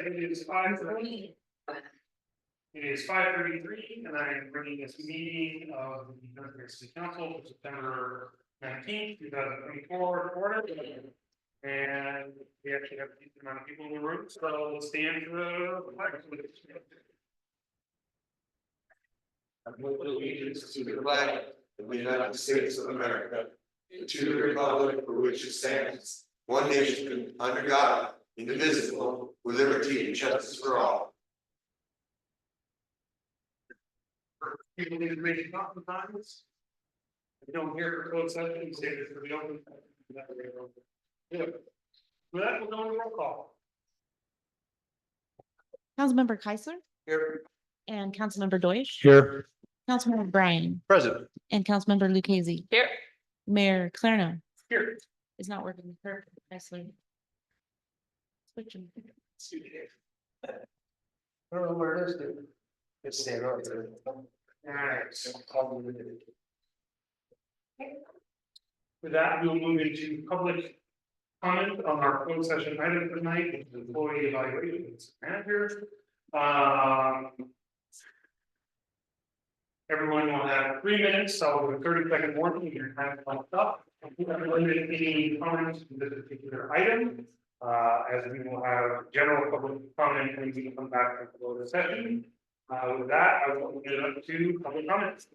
it is 5:30. It is 5:33, and I am bringing this meeting of the Dunsmuir City Council for September 19th, 2024 to order. And we actually have a decent amount of people in the room, so let's stand for the flag. I pledge allegiance to the flag of the United States of America, and to the republic for which it stands, one nation under God, indivisible, with liberty and justice for all. People need to make talking times. If you don't hear for closed session, say this for the open. Good. With that, we'll go into roll call. Councilmember Keisler Here. and Councilmember Deutsch. Here. Councilmember Bryan Present. and Councilmember Lucchese. Here. Mayor Clarno Here. is not working. Perfect. Keisler. Switching. I don't know where it is, dude. It's staying on there. Alright. With that, we will move into public comment on our closed session item tonight, which is employee evaluation manager. Everyone will have 3 minutes, so with 30-second warning, your time is up. We have limited any comments to this particular item, as we will have general public comment when we come back to close the session. With that, I will open it up to public comments.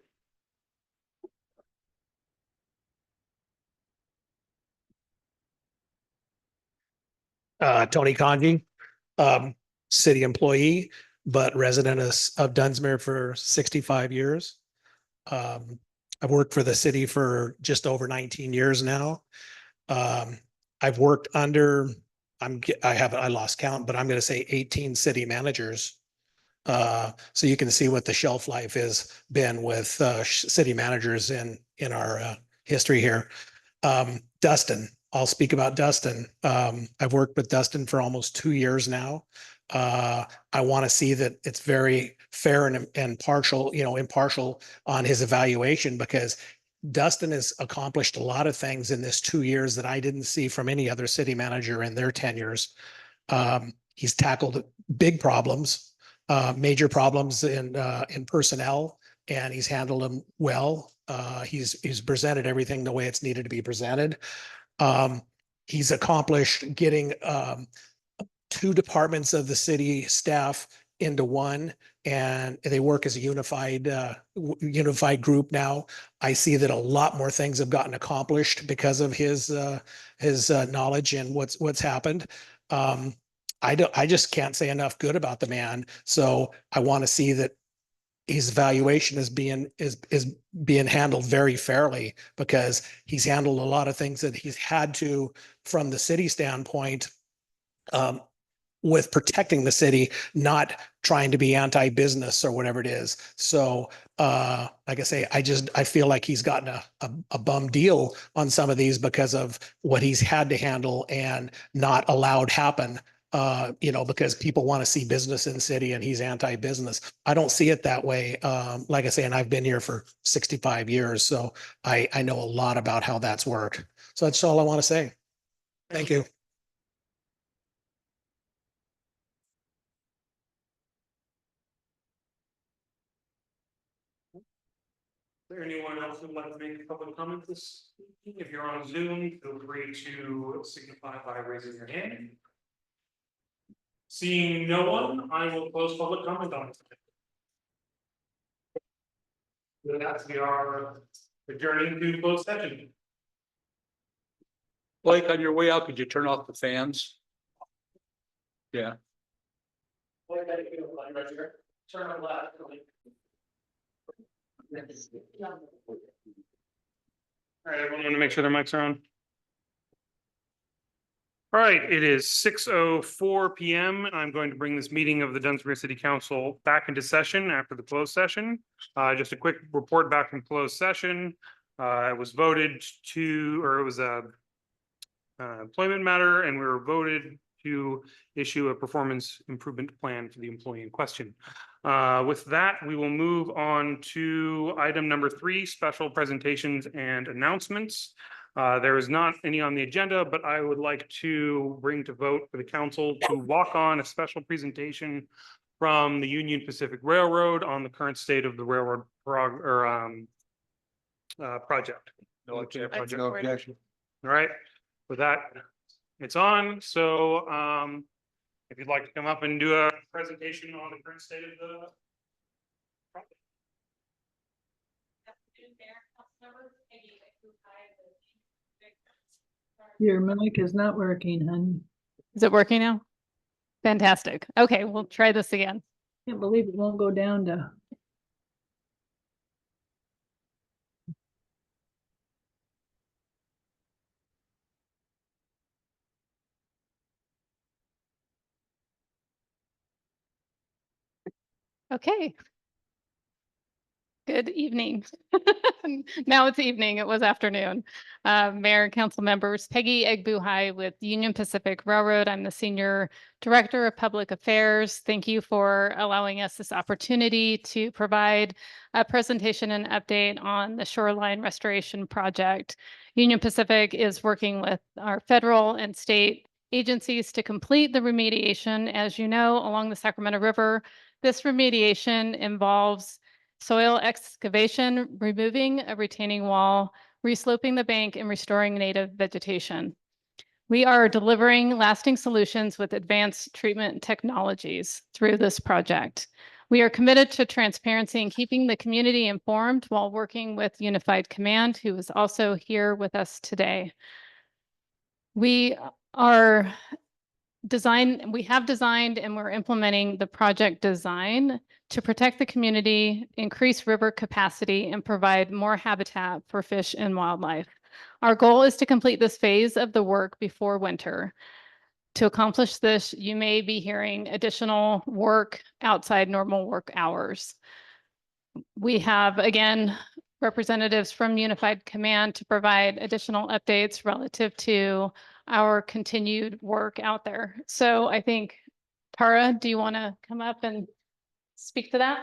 Tony Conji, city employee, but resident of Dunsmuir for 65 years. I've worked for the city for just over 19 years now. I've worked under, I lost count, but I'm going to say 18 city managers. So you can see what the shelf life has been with city managers in our history here. Dustin, I'll speak about Dustin. I've worked with Dustin for almost 2 years now. I want to see that it's very fair and impartial on his evaluation, because Dustin has accomplished a lot of things in this 2 years that I didn't see from any other city manager in their tenures. He's tackled big problems, major problems in personnel, and he's handled them well. He's presented everything the way it's needed to be presented. He's accomplished getting 2 departments of the city staff into one, and they work as a unified group now. I see that a lot more things have gotten accomplished because of his knowledge and what's happened. I just can't say enough good about the man. So I want to see that his evaluation is being handled very fairly, because he's handled a lot of things that he's had to from the city standpoint, with protecting the city, not trying to be anti-business or whatever it is. So like I say, I feel like he's gotten a bum deal on some of these because of what he's had to handle and not allowed happen. Because people want to see business in the city and he's anti-business. I don't see it that way. Like I say, and I've been here for 65 years. So I know a lot about how that's worked. So that's all I want to say. Thank you. Is there anyone else who'd like to make a public comment this evening? If you're on Zoom, feel free to signify by raising your hand. Seeing no one, I will close public comment on it. With that, we are adjourning to closed session. Blake, on your way out, could you turn off the fans? Yeah. Turn on left. All right, everyone want to make sure their mics are on. All right, it is 6:04 p.m. I'm going to bring this meeting of the Dunsmuir City Council back into session after the closed session. Just a quick report back from closed session. It was voted to, or it was a employment matter, and we were voted to issue a performance improvement plan for the employee in question. With that, we will move on to item number 3, special presentations and announcements. There is not any on the agenda, but I would like to bring to vote for the council to walk on a special presentation from the Union Pacific Railroad on the current state of the railroad project. No objection. Project. No objection. All right, with that, it's on. So if you'd like to come up and do a presentation on the current state of the project. Your mic is not working, honey. Is it working now? Fantastic. Okay, we'll try this again. Can't believe it won't go down to. Okay. Good evening. Now it's evening. It was afternoon. Mayor and council members, Peggy Egbuhai with Union Pacific Railroad. I'm the Senior Director of Public Affairs. Thank you for allowing us this opportunity to provide a presentation and update on the shoreline restoration project. Union Pacific is working with our federal and state agencies to complete the remediation, as you know, along the Sacramento River. This remediation involves soil excavation, removing a retaining wall, resloping the bank, and restoring native vegetation. We are delivering lasting solutions with advanced treatment technologies through this project. We are committed to transparency and keeping the community informed while working with Unified Command, who is also here with us today. We have designed and we're implementing the project design to protect the community, increase river capacity, and provide more habitat for fish and wildlife. Our goal is to complete this phase of the work before winter. To accomplish this, you may be hearing additional work outside normal work hours. We have, again, representatives from Unified Command to provide additional updates relative to our continued work out there. So I think, Tara, do you want to come up and speak to that?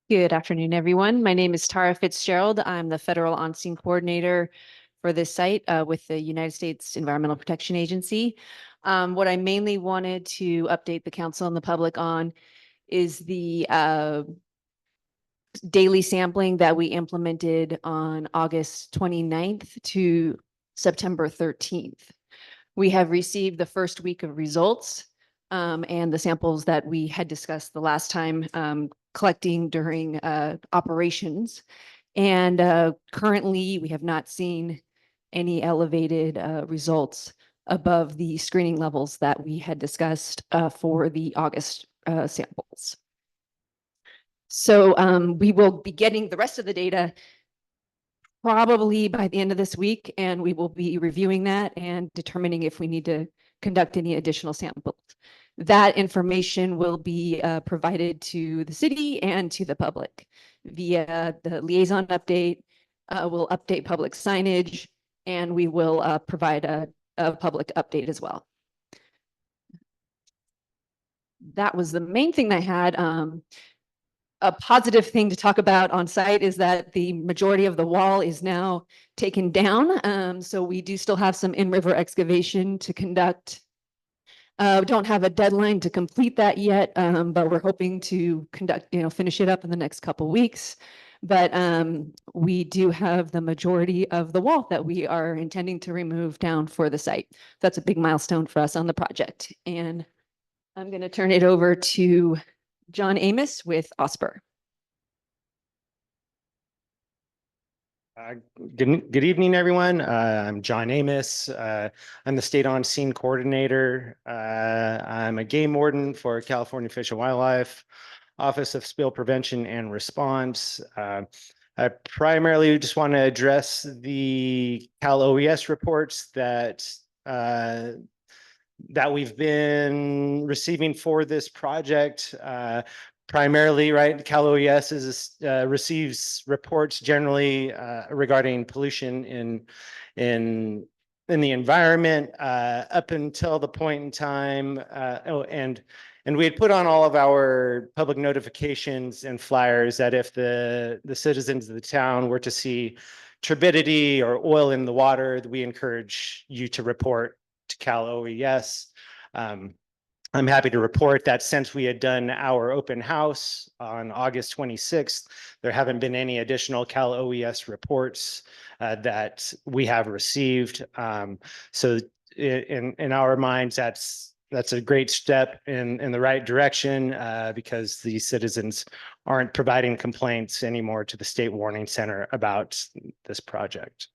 Good afternoon, everyone. My name is Tara Fitzgerald. I'm the Federal On-Scene Coordinator for this site with the United States Environmental Protection Agency. What I mainly wanted to update the council and the public on is the daily sampling that we implemented on August 29th to September 13th. We have received the first week of results and the samples that we had discussed the last time collecting during operations. And currently, we have not seen any elevated results above the screening levels that we had discussed for the August samples. So we will be getting the rest of the data probably by the end of this week, and we will be reviewing that and determining if we need to conduct any additional samples. That information will be provided to the city and to the public via the liaison update. We'll update public signage, and we will provide a public update as well. That was the main thing I had. A positive thing to talk about on site is that the majority of the wall is now taken down. So we do still have some in-river excavation to conduct. We don't have a deadline to complete that yet, but we're hoping to finish it up in the next couple weeks. But we do have the majority of the wall that we are intending to remove down for the site. That's a big milestone for us on the project. And I'm going to turn it over to John Amos with OSPR. Good evening, everyone. I'm John Amos. I'm the State On-Scene Coordinator. I'm a game warden for California Fish and Wildlife, Office of Spill Prevention and Response. I primarily just want to address the Cal OES reports that we've been receiving for this project. Primarily, right, Cal OES receives reports generally regarding pollution in the environment up until the point in time, and And we had put on all of our public notifications and flyers that if the citizens of the town were to see turbidity or oil in the water, we encourage you to report to Cal OES. I'm happy to report that since we had done our open house on August 26th, there haven't been any additional Cal OES reports that we have received. So in our minds, that's a great step in the right direction because the citizens aren't providing complaints anymore to the State Warning Center about this project.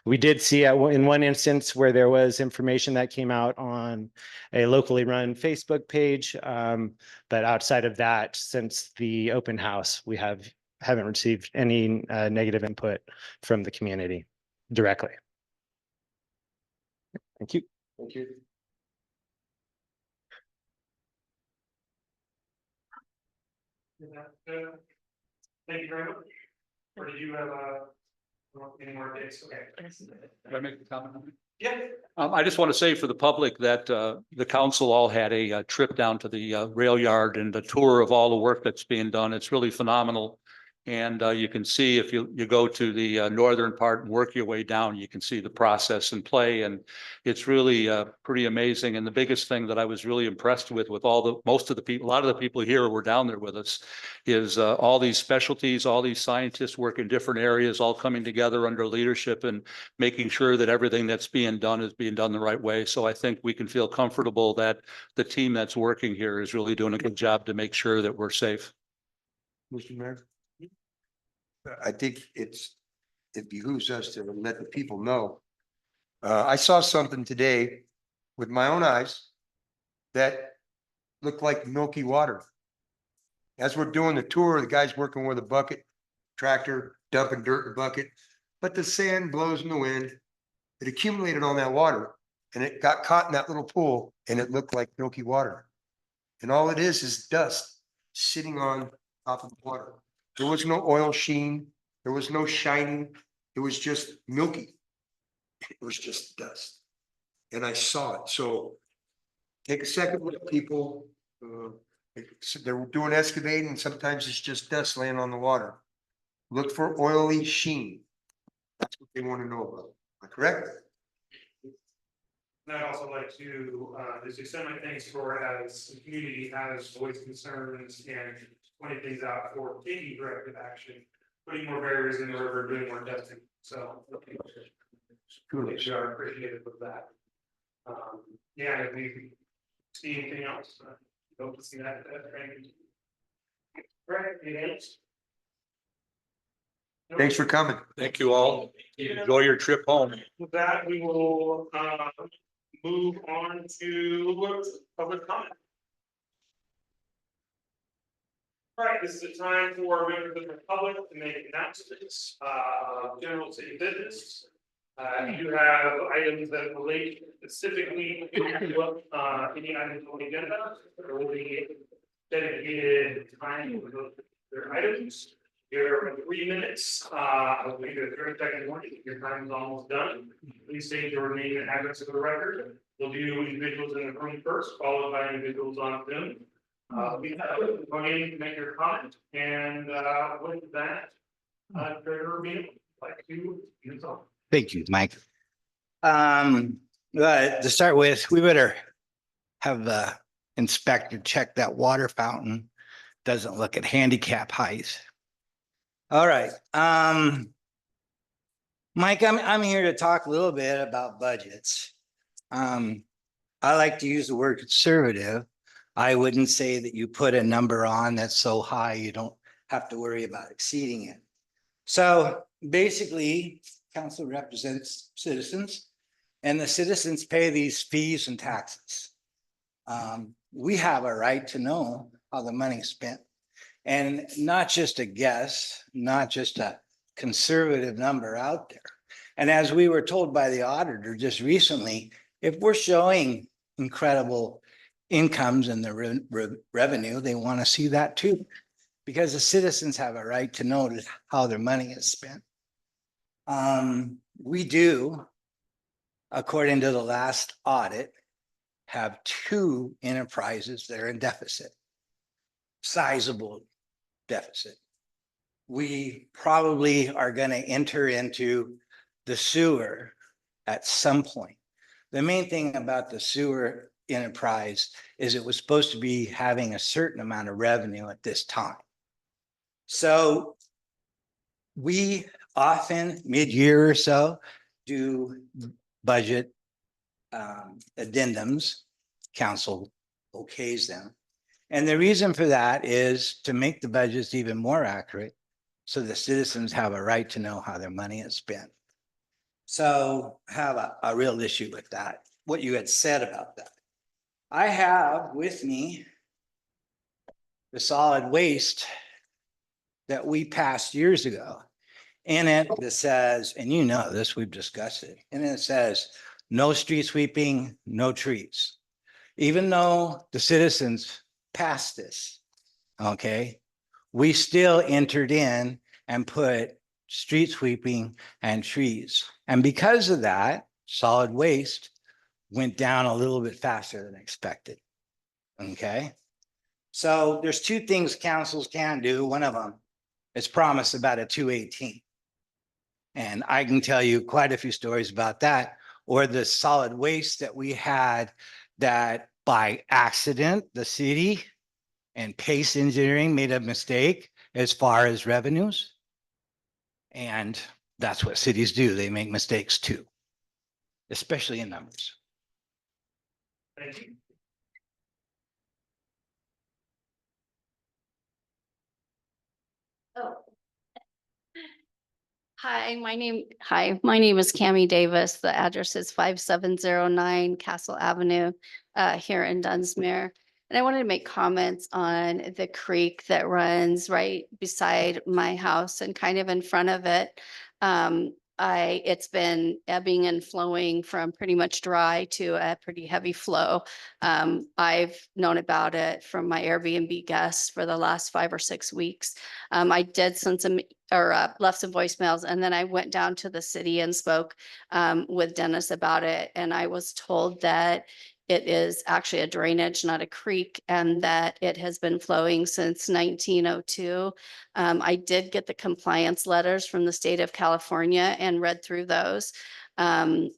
We did see in one instance where there was information that came out on a locally run Facebook page. But outside of that, since the open house, we haven't received any negative input from the community directly. Thank you. Thank you. Thank you very much. Or do you have any more days? Okay. Can I make a comment on it? Yeah. I just want to say for the public that the council all had a trip down to the rail yard and a tour of all the work that's being done. It's really phenomenal. And you can see if you go to the northern part and work your way down, you can see the process in play. And it's really pretty amazing. And the biggest thing that I was really impressed with most of the people, a lot of the people here who were down there with us, is all these specialties, all these scientists work in different areas, all coming together under leadership and making sure that everything that's being done is being done the right way. So I think we can feel comfortable that the team that's working here is really doing a good job to make sure that we're safe. Mr. Mayor? I think it behooves us to let the people know. I saw something today with my own eyes that looked like milky water. As we're doing the tour, the guy's working with a bucket, tractor, dumping dirt in a bucket, but the sand blows in the wind. It accumulated on that water and it got caught in that little pool and it looked like milky water. And all it is dust sitting on top of the water. There was no oil sheen. There was no shining. It was just milky. It was just dust. And I saw it. So take a second look, people. They're doing excavating. Sometimes it's just dust laying on the water. Look for oily sheen. That's what they want to know about. Am I correct? And I'd also like to just extend my thanks for as the community has voiced concerns and pointed things out for taking directive action, putting more barriers in the river, doing more testing. So we are appreciative of that. Yeah, if we see anything else, hope to see that training. Right, anything else? Thanks for coming. Thank you all. Enjoy your trip home. With that, we will move on to public comment. All right, this is a time for members of the public to make announcements, general city business. You have items that relate specifically to any items on the agenda. There will be dedicated time for those their items. You're 3 minutes, maybe a 30-second warning. Your time is almost done. Please state your name and address for the record. We'll do individuals in the room first, followed by individuals on Zoom. We have go in to make your comment, and with that, Treasurer Beal, like to use on. Thank you, Mike. To start with, we better have the inspector check that water fountain. Doesn't look at handicap height. All right. Mike, I'm here to talk a little bit about budgets. I like to use the word conservative. I wouldn't say that you put a number on that's so high you don't have to worry about exceeding it. So basically, council represents citizens, and the citizens pay these fees and taxes. We have a right to know how the money's spent, and not just a guess, not just a conservative number out there. And as we were told by the auditor just recently, if we're showing incredible incomes in the revenue, they want to see that too, because the citizens have a right to know how their money is spent. We do, according to the last audit, have two enterprises that are in deficit. Sizable deficit. We probably are going to enter into the sewer at some point. The main thing about the sewer enterprise is it was supposed to be having a certain amount of revenue at this time. So we often mid-year or so do budget addendums. Council okays them. And the reason for that is to make the budgets even more accurate so the citizens have a right to know how their money is spent. So I have a real issue with that, what you had said about that. I have with me the solid waste that we passed years ago. In it, it says, and you know this, we've discussed it, and it says, no street sweeping, no trees. Even though the citizens passed this, okay, we still entered in and put street sweeping and trees. And because of that, solid waste went down a little bit faster than expected. Okay. So there's two things councils can do. One of them is promise about a 218. And I can tell you quite a few stories about that, or the solid waste that we had that by accident, the city and Pace Engineering made a mistake as far as revenues. And that's what cities do. They make mistakes too, especially in numbers. Thank you. Oh. Hi, my name is Cammie Davis. The address is 5709 Castle Avenue here in Dunsmuir. And I wanted to make comments on the creek that runs right beside my house and kind of in front of it. It's been ebbing and flowing from pretty much dry to a pretty heavy flow. I've known about it from my Airbnb guests for the last 5 or 6 weeks. I did send some left some voicemails, and then I went down to the city and spoke with Dennis about it. And I was told that it is actually a drainage, not a creek, and that it has been flowing since 1902. I did get the compliance letters from the state of California and read through those. And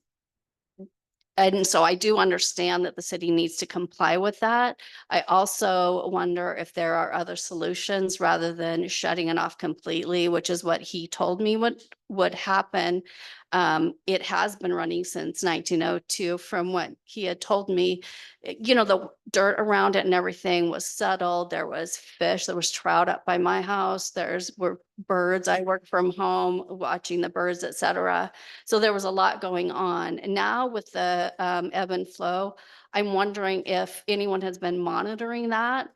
so I do understand that the city needs to comply with that. I also wonder if there are other solutions rather than shutting it off completely, which is what he told me would happen. It has been running since 1902 from what he had told me. You know, the dirt around it and everything was settled. There was fish, there was trout up by my house. Were birds. I work from home watching the birds, etc. So there was a lot going on. And now with the ebb and flow, I'm wondering if anyone has been monitoring that.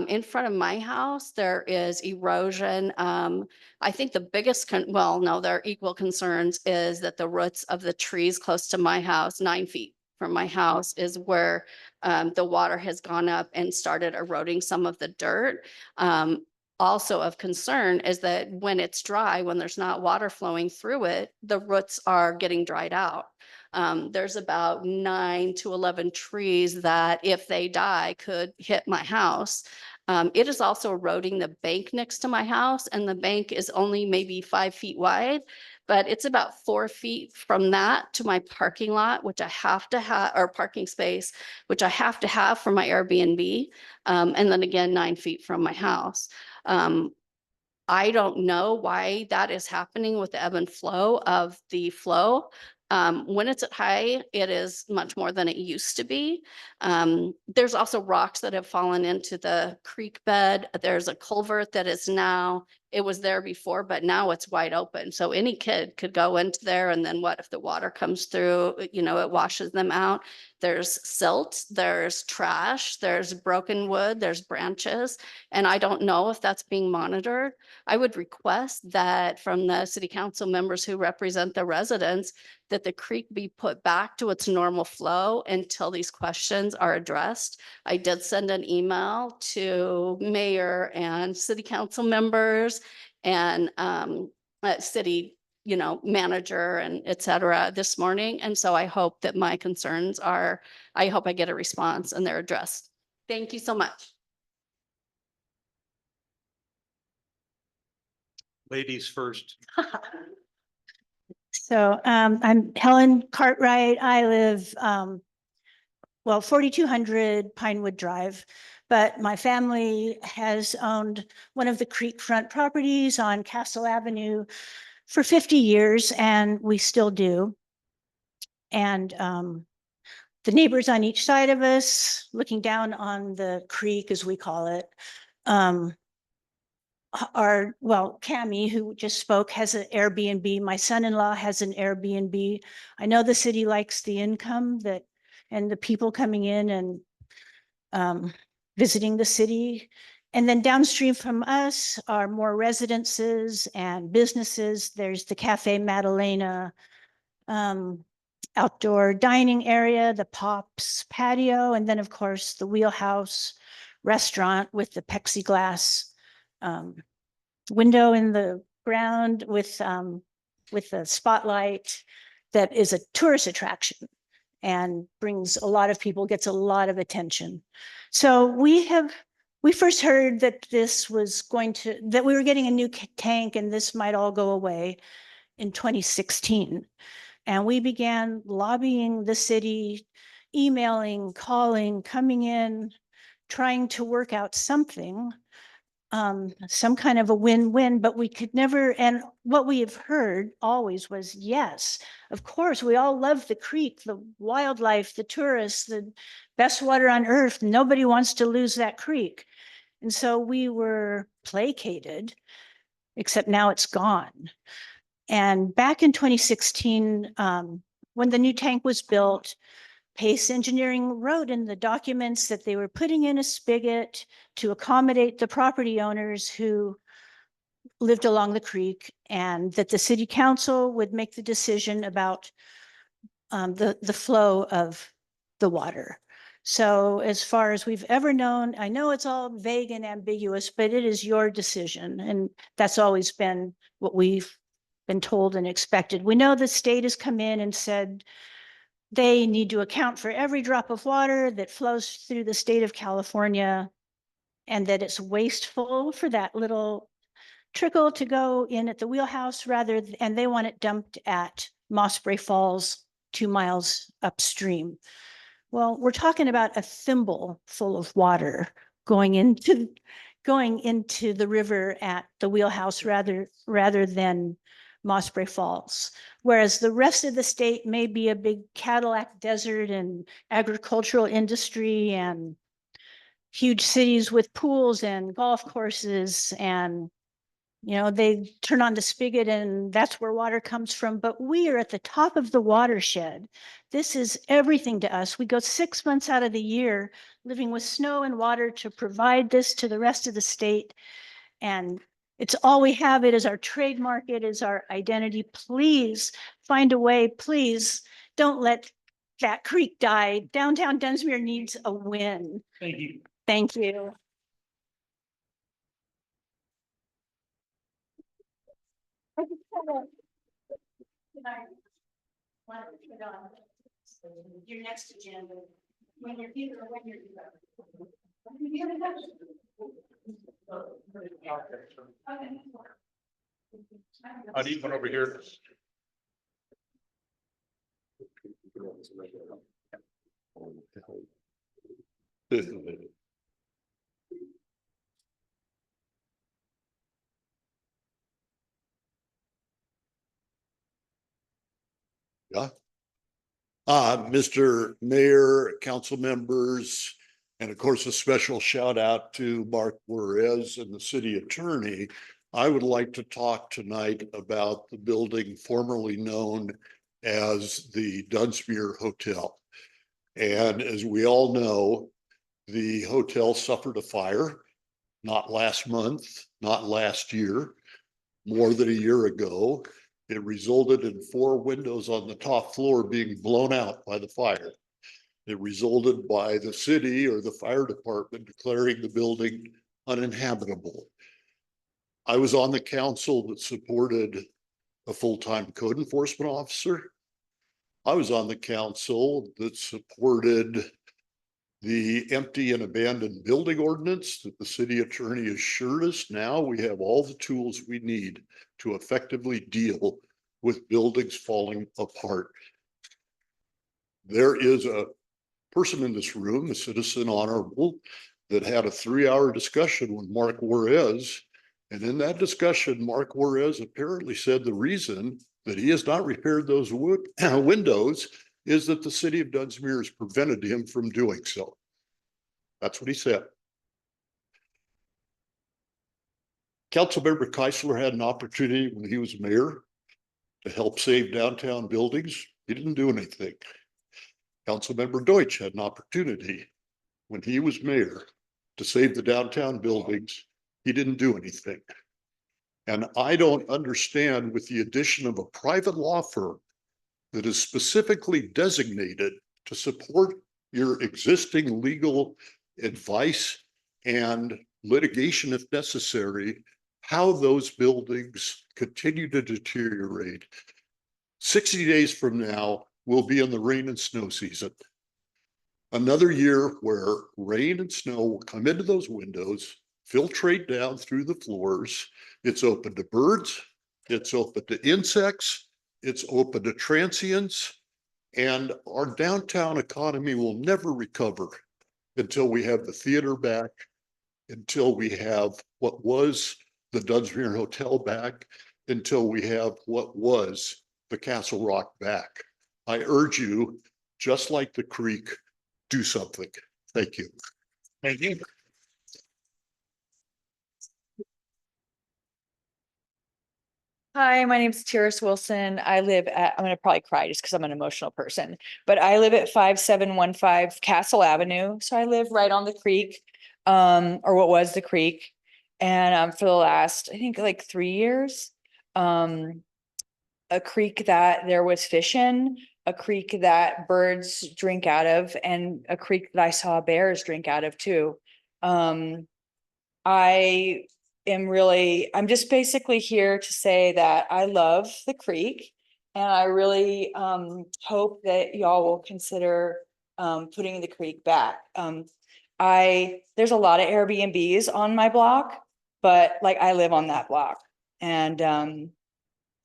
In front of my house, there is erosion. I think the biggest, well, no, there are equal concerns is that the roots of the trees close to my house, 9 feet from my house, is where the water has gone up and started eroding some of the dirt. Also of concern is that when it's dry, when there's not water flowing through it, the roots are getting dried out. There's about 9 to 11 trees that if they die could hit my house. It is also eroding the bank next to my house, and the bank is only maybe 5 feet wide, but it's about 4 feet from that to my parking lot, which I have to have, or parking space, which I have to have for my Airbnb. And then again, 9 feet from my house. I don't know why that is happening with the ebb and flow of the flow. When it's at high, it is much more than it used to be. There's also rocks that have fallen into the creek bed. There's a culvert that is now, it was there before, but now it's wide open. So any kid could go into there, and then what if the water comes through, you know, it washes them out. There's silt, there's trash, there's broken wood, there's branches, and I don't know if that's being monitored. I would request that from the city council members who represent the residents, that the creek be put back to its normal flow until these questions are addressed. I did send an email to mayor and city council members and city manager and et cetera this morning. And so I hope that my concerns I hope I get a response and they're addressed. Thank you so much. Ladies first. So I'm Helen Cartwright. I live 4200 Pinewood Drive, but my family has owned one of the creekfront properties on Castle Avenue for 50 years, and we still do. And the neighbors on each side of us, looking down on the creek, as we call it, Cammie, who just spoke, has an Airbnb. My son-in-law has an Airbnb. I know the city likes the income and the people coming in and visiting the city. And then downstream from us are more residences and businesses. There's the Cafe Madalena, outdoor dining area, the Pops patio, and then of course the Wheelhouse restaurant with the plexiglass window in the ground with a spotlight that is a tourist attraction and brings a lot of people, gets a lot of attention. So we first heard that that we were getting a new tank and this might all go away in 2016. And we began lobbying the city, emailing, calling, coming in, trying to work out something, some kind of a win-win, but we could never, and what we have heard always was, yes, of course, we all love the creek, the wildlife, the tourists, the best water on earth. Nobody wants to lose that creek. And so we were placated, except now it's gone. And back in 2016, when the new tank was built, Pace Engineering wrote in the documents that they were putting in a spigot to accommodate the property owners who lived along the creek, and that the city council would make the decision about the flow of the water. So as far as we've ever known, I know it's all vague and ambiguous, but it is your decision. And that's always been what we've been told and expected. We know the state has come in and said they need to account for every drop of water that flows through the state of California, and that it's wasteful for that little trickle to go in at the Wheelhouse and they want it dumped at Mossbury Falls 2 miles upstream. Well, we're talking about a thimble full of water going into the river at the Wheelhouse rather than Mossbury Falls. Whereas the rest of the state may be a big Cadillac desert and agricultural industry and huge cities with pools and golf courses, and they turn on the spigot and that's where water comes from. But we are at the top of the watershed. This is everything to us. We go 6 months out of the year living with snow and water to provide this to the rest of the state. And it's all we have. It is our trademark. It is our identity. Please find a way. Please don't let that creek die. Downtown Dunsmuir needs a win. Thank you. Thank you. Your next agenda. When you're here or when you're How do you come over here? Yeah. Mr. Mayor, council members, and of course, a special shout out to Mark Juarez and the city attorney. I would like to talk tonight about the building formerly known as the Dunsmuir Hotel. And as we all know, the hotel suffered a fire, not last month, not last year, more than a year ago. It resulted in 4 windows on the top floor being blown out by the fire. It resulted by the city or the fire department declaring the building uninhabitable. I was on the council that supported a full-time code enforcement officer. I was on the council that supported the empty and abandoned building ordinance that the city attorney assured us now we have all the tools we need to effectively deal with buildings falling apart. There is a person in this room, a citizen honorable, that had a 3-hour discussion with Mark Juarez. And in that discussion, Mark Juarez apparently said the reason that he has not repaired those windows is that the city of Dunsmuir has prevented him from doing so. That's what he said. Councilmember Keisler had an opportunity when he was mayor to help save downtown buildings. He didn't do anything. Councilmember Deutsch had an opportunity when he was mayor to save the downtown buildings. He didn't do anything. And I don't understand, with the addition of a private law firm that is specifically designated to support your existing legal advice and litigation if necessary, how those buildings continue to deteriorate. 60 days from now, we'll be in the rain and snow season. Another year where rain and snow will come into those windows, filtrate down through the floors. It's open to birds, it's open to insects, it's open to transients, and our downtown economy will never recover until we have the theater back, until we have what was the Dunsmuir Hotel back, until we have what was the Castle Rock back. I urge you, just like the creek, do something. Thank you. Thank you. Hi, my name is Tiris Wilson. I live at, I'm gonna probably cry just because I'm an emotional person, but I live at 5715 Castle Avenue. So I live right on the creek, or what was the creek. And for the last, I think like 3 years, a creek that there was fish in, a creek that birds drink out of, and a creek that I saw bears drink out of too. I'm just basically here to say that I love the creek, and I really hope that y'all will consider putting the creek back. There's a lot of Airbnbs on my block, but like I live on that block, and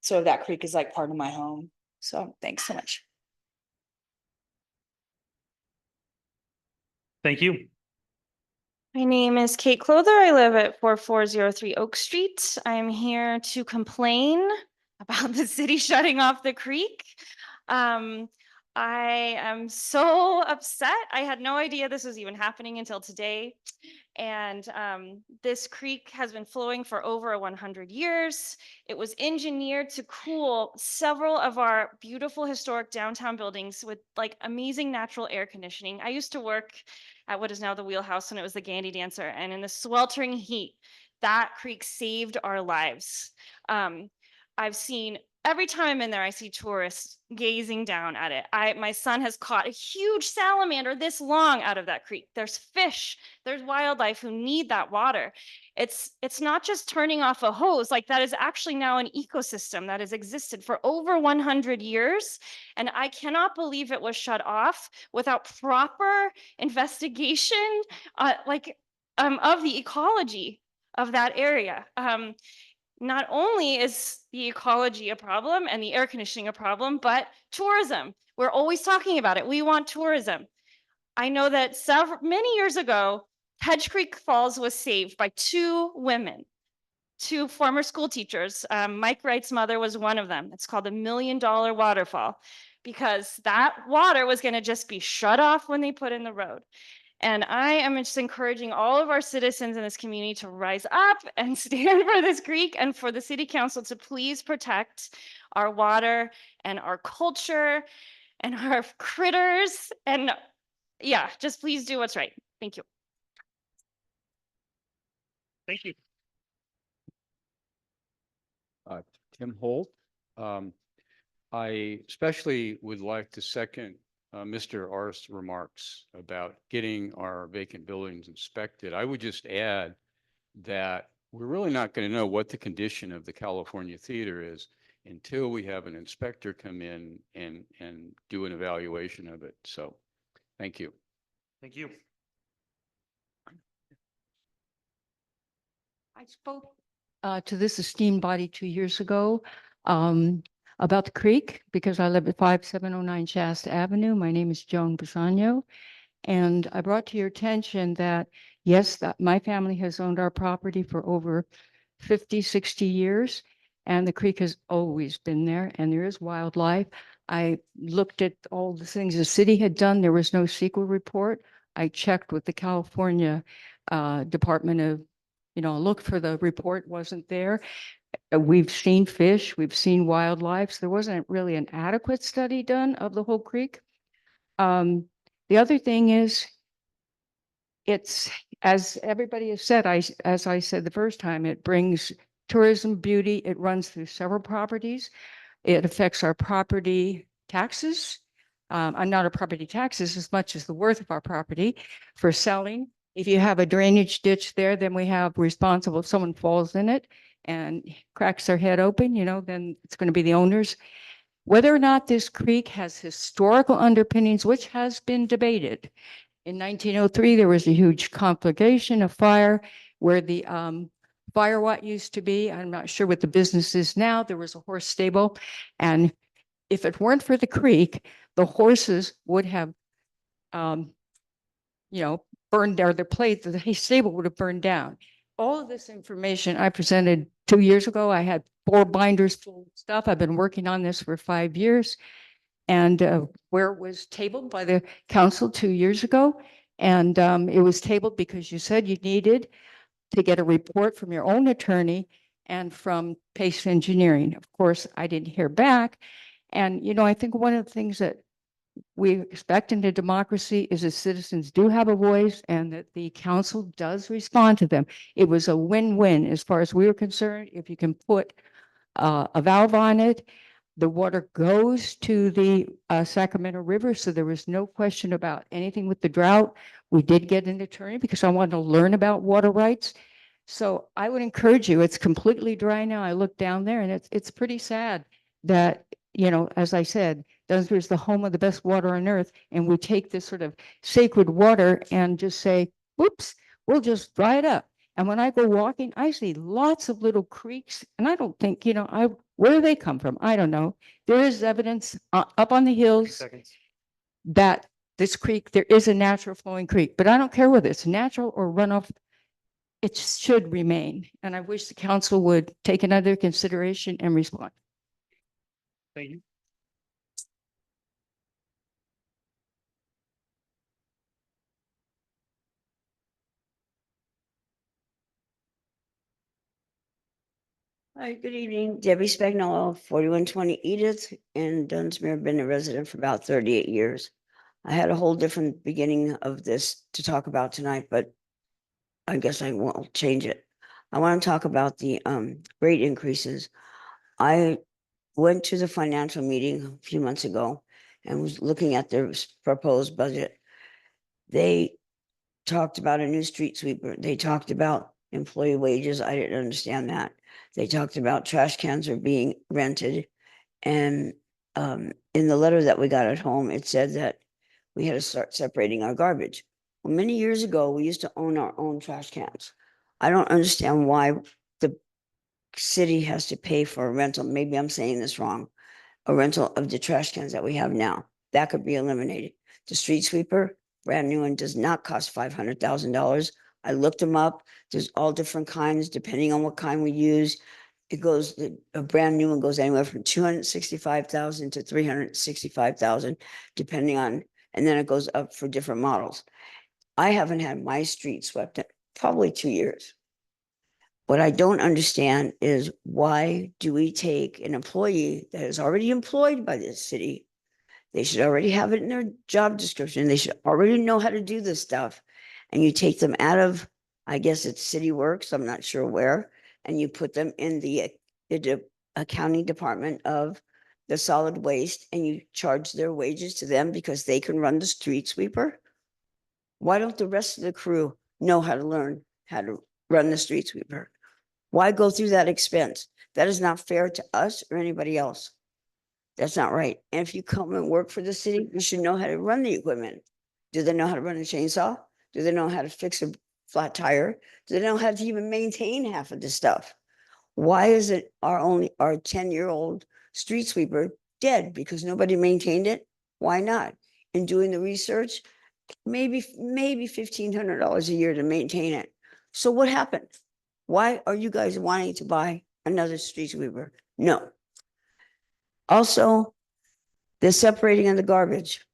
so that creek is like part of my home. So thanks so much. Thank you. My name is Kate Clother. I live at 4403 Oak Street. I'm here to complain about the city shutting off the creek. I am so upset. I had no idea this was even happening until today. And this creek has been flowing for over 100 years. It was engineered to cool several of our beautiful historic downtown buildings with like amazing natural air conditioning. I used to work at what is now the Wheelhouse, and it was the Gandy Dancer. And in the sweltering heat, that creek saved our lives. I've seen, every time I'm in there, I see tourists gazing down at it. My son has caught a huge salamander this long out of that creek. There's fish, there's wildlife who need that water. It's not just turning off a hose, like that is actually now an ecosystem that has existed for over 100 years. And I cannot believe it was shut off without proper investigation, of the ecology of that area. Not only is the ecology a problem and the air conditioning a problem, but tourism. We're always talking about it. We want tourism. I know that many years ago, Hedge Creek Falls was saved by 2 women, 2 former school teachers. Mike Wright's mother was one of them. It's called the $1 Million Waterfall, because that water was going to just be shut off when they put in the road. And I am just encouraging all of our citizens in this community to rise up and stand for this creek, and for the city council to please protect our water and our culture and our critters. And yeah, just please do what's right. Thank you. Thank you. Tim Holt. I especially would like to second Mr. Ar's remarks about getting our vacant buildings inspected. I would just add that we're really not going to know what the condition of the California Theater is until we have an inspector come in and do an evaluation of it. So, thank you. Thank you. I spoke to this esteemed body 2 years ago um, about the creek because I live at 5709 Shasta Avenue. My name is Joan Bisagno. And I brought to your attention that, yes, that my family has owned our property for over 50, 60 years. And the creek has always been there and there is wildlife. I looked at all the things the city had done. There was no CEQA report. I checked with the California Department of, look for the report, wasn't there. We've seen fish, we've seen wildlife. So there wasn't really an adequate study done of the whole creek. The other thing is, it's, as everybody has said, as I said the first time, it brings tourism, beauty. It runs through several properties. It affects our property taxes. Not our property taxes as much as the worth of our property for selling. If you have a drainage ditch there, then we have responsible, if someone falls in it and cracks their head open, then it's going to be the owners. Whether or not this creek has historical underpinnings, which has been debated. In 1903, there was a huge conflagration, a fire where the fire what used to be. I'm not sure what the business is now. There was a horse stable. And if it weren't for the creek, the horses would have, burned, or the plate, the stable would have burned down. All of this information I presented 2 years ago. I had 4 binders full of stuff. I've been working on this for 5 years. And where it was tabled by the council 2 years ago. And it was tabled because you said you needed to get a report from your own attorney and from Pace Engineering. Of course, I didn't hear back. And, I think one of the things that we expect in a democracy is that citizens do have a voice and that the council does respond to them. It was a win-win as far as we were concerned. If you can put a valve on it, the water goes to the Sacramento River, so there was no question about anything with the drought. We did get an attorney because I wanted to learn about water rights. So I would encourage you, it's completely dry now. I look down there and it's pretty sad that, as I said, Dunsmuir is the home of the best water on earth. And we take this sort of sacred water and just say, whoops, we'll just dry it up. And when I go walking, I see lots of little creeks and I don't think, where do they come from? I don't know. There is evidence up on the hills that this creek, there is a natural flowing creek, but I don't care whether it's natural or runoff. It should remain. And I wish the council would take it under consideration and respond. Thank you. Hi, good evening. Debbie Spagnolo, 4120 Edith in Dunsmuir. Been a resident for about 38 years. I had a whole different beginning of this to talk about tonight, but I guess I won't change it. I want to talk about the rate increases. I went to the financial meeting a few months ago and was looking at their proposed budget. They talked about a new street sweeper. They talked about employee wages. I didn't understand that. They talked about trash cans are being rented. And in the letter that we got at home, it said that we had to start separating our garbage. Well, many years ago, we used to own our own trash cans. I don't understand why the city has to pay for a rental. Maybe I'm saying this wrong. A rental of the trash cans that we have now. That could be eliminated. The street sweeper, brand new one, does not cost $500,000. I looked them up. There's all different kinds, depending on what kind we use. It goes, a brand new one goes anywhere from 265,000 to 365,000, depending on, and then it goes up for different models. I haven't had my street swept in probably 2 years. What I don't understand is why do we take an employee that is already employed by the city? They should already have it in their job description. They should already know how to do this stuff. And you take them out of, I guess it's City Works, I'm not sure where, and you put them in the accounting department of the solid waste and you charge their wages to them because they can run the street sweeper. Why don't the rest of the crew know how to learn how to run the street sweeper? Why go through that expense? That is not fair to us or anybody else. That's not right. And if you come and work for the city, you should know how to run the equipment. Do they know how to run a chainsaw? Do they know how to fix a flat tire? Do they know how to even maintain half of this stuff? Why is it our 10-year-old street sweeper dead because nobody maintained it? Why not? In doing the research, maybe $1,500 a year to maintain it. So what happened? Why are you guys wanting to buy another street sweeper? No. Also, the separating of the garbage.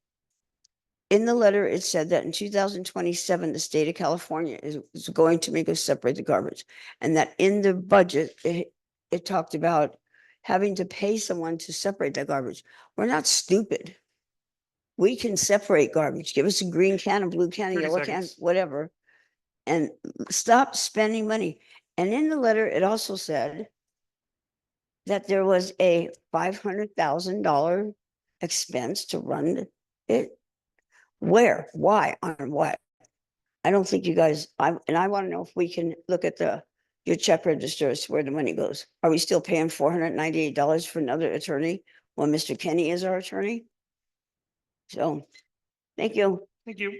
In the letter, it said that in 2027, the state of California is going to make us separate the garbage. And that in the budget, it talked about having to pay someone to separate that garbage. We're not stupid. We can separate garbage. Give us a green can, a blue can, a 30 yellow can, seconds. whatever. And stop spending money. And in the letter, it also said that there was a $500,000 expense to run it. Where, why, on what? I don't think you guys, I want to know if we can look at your check registers where the money goes. Are we still paying $498 for another attorney when Mr. Kenny is our attorney? So, thank you. Thank you.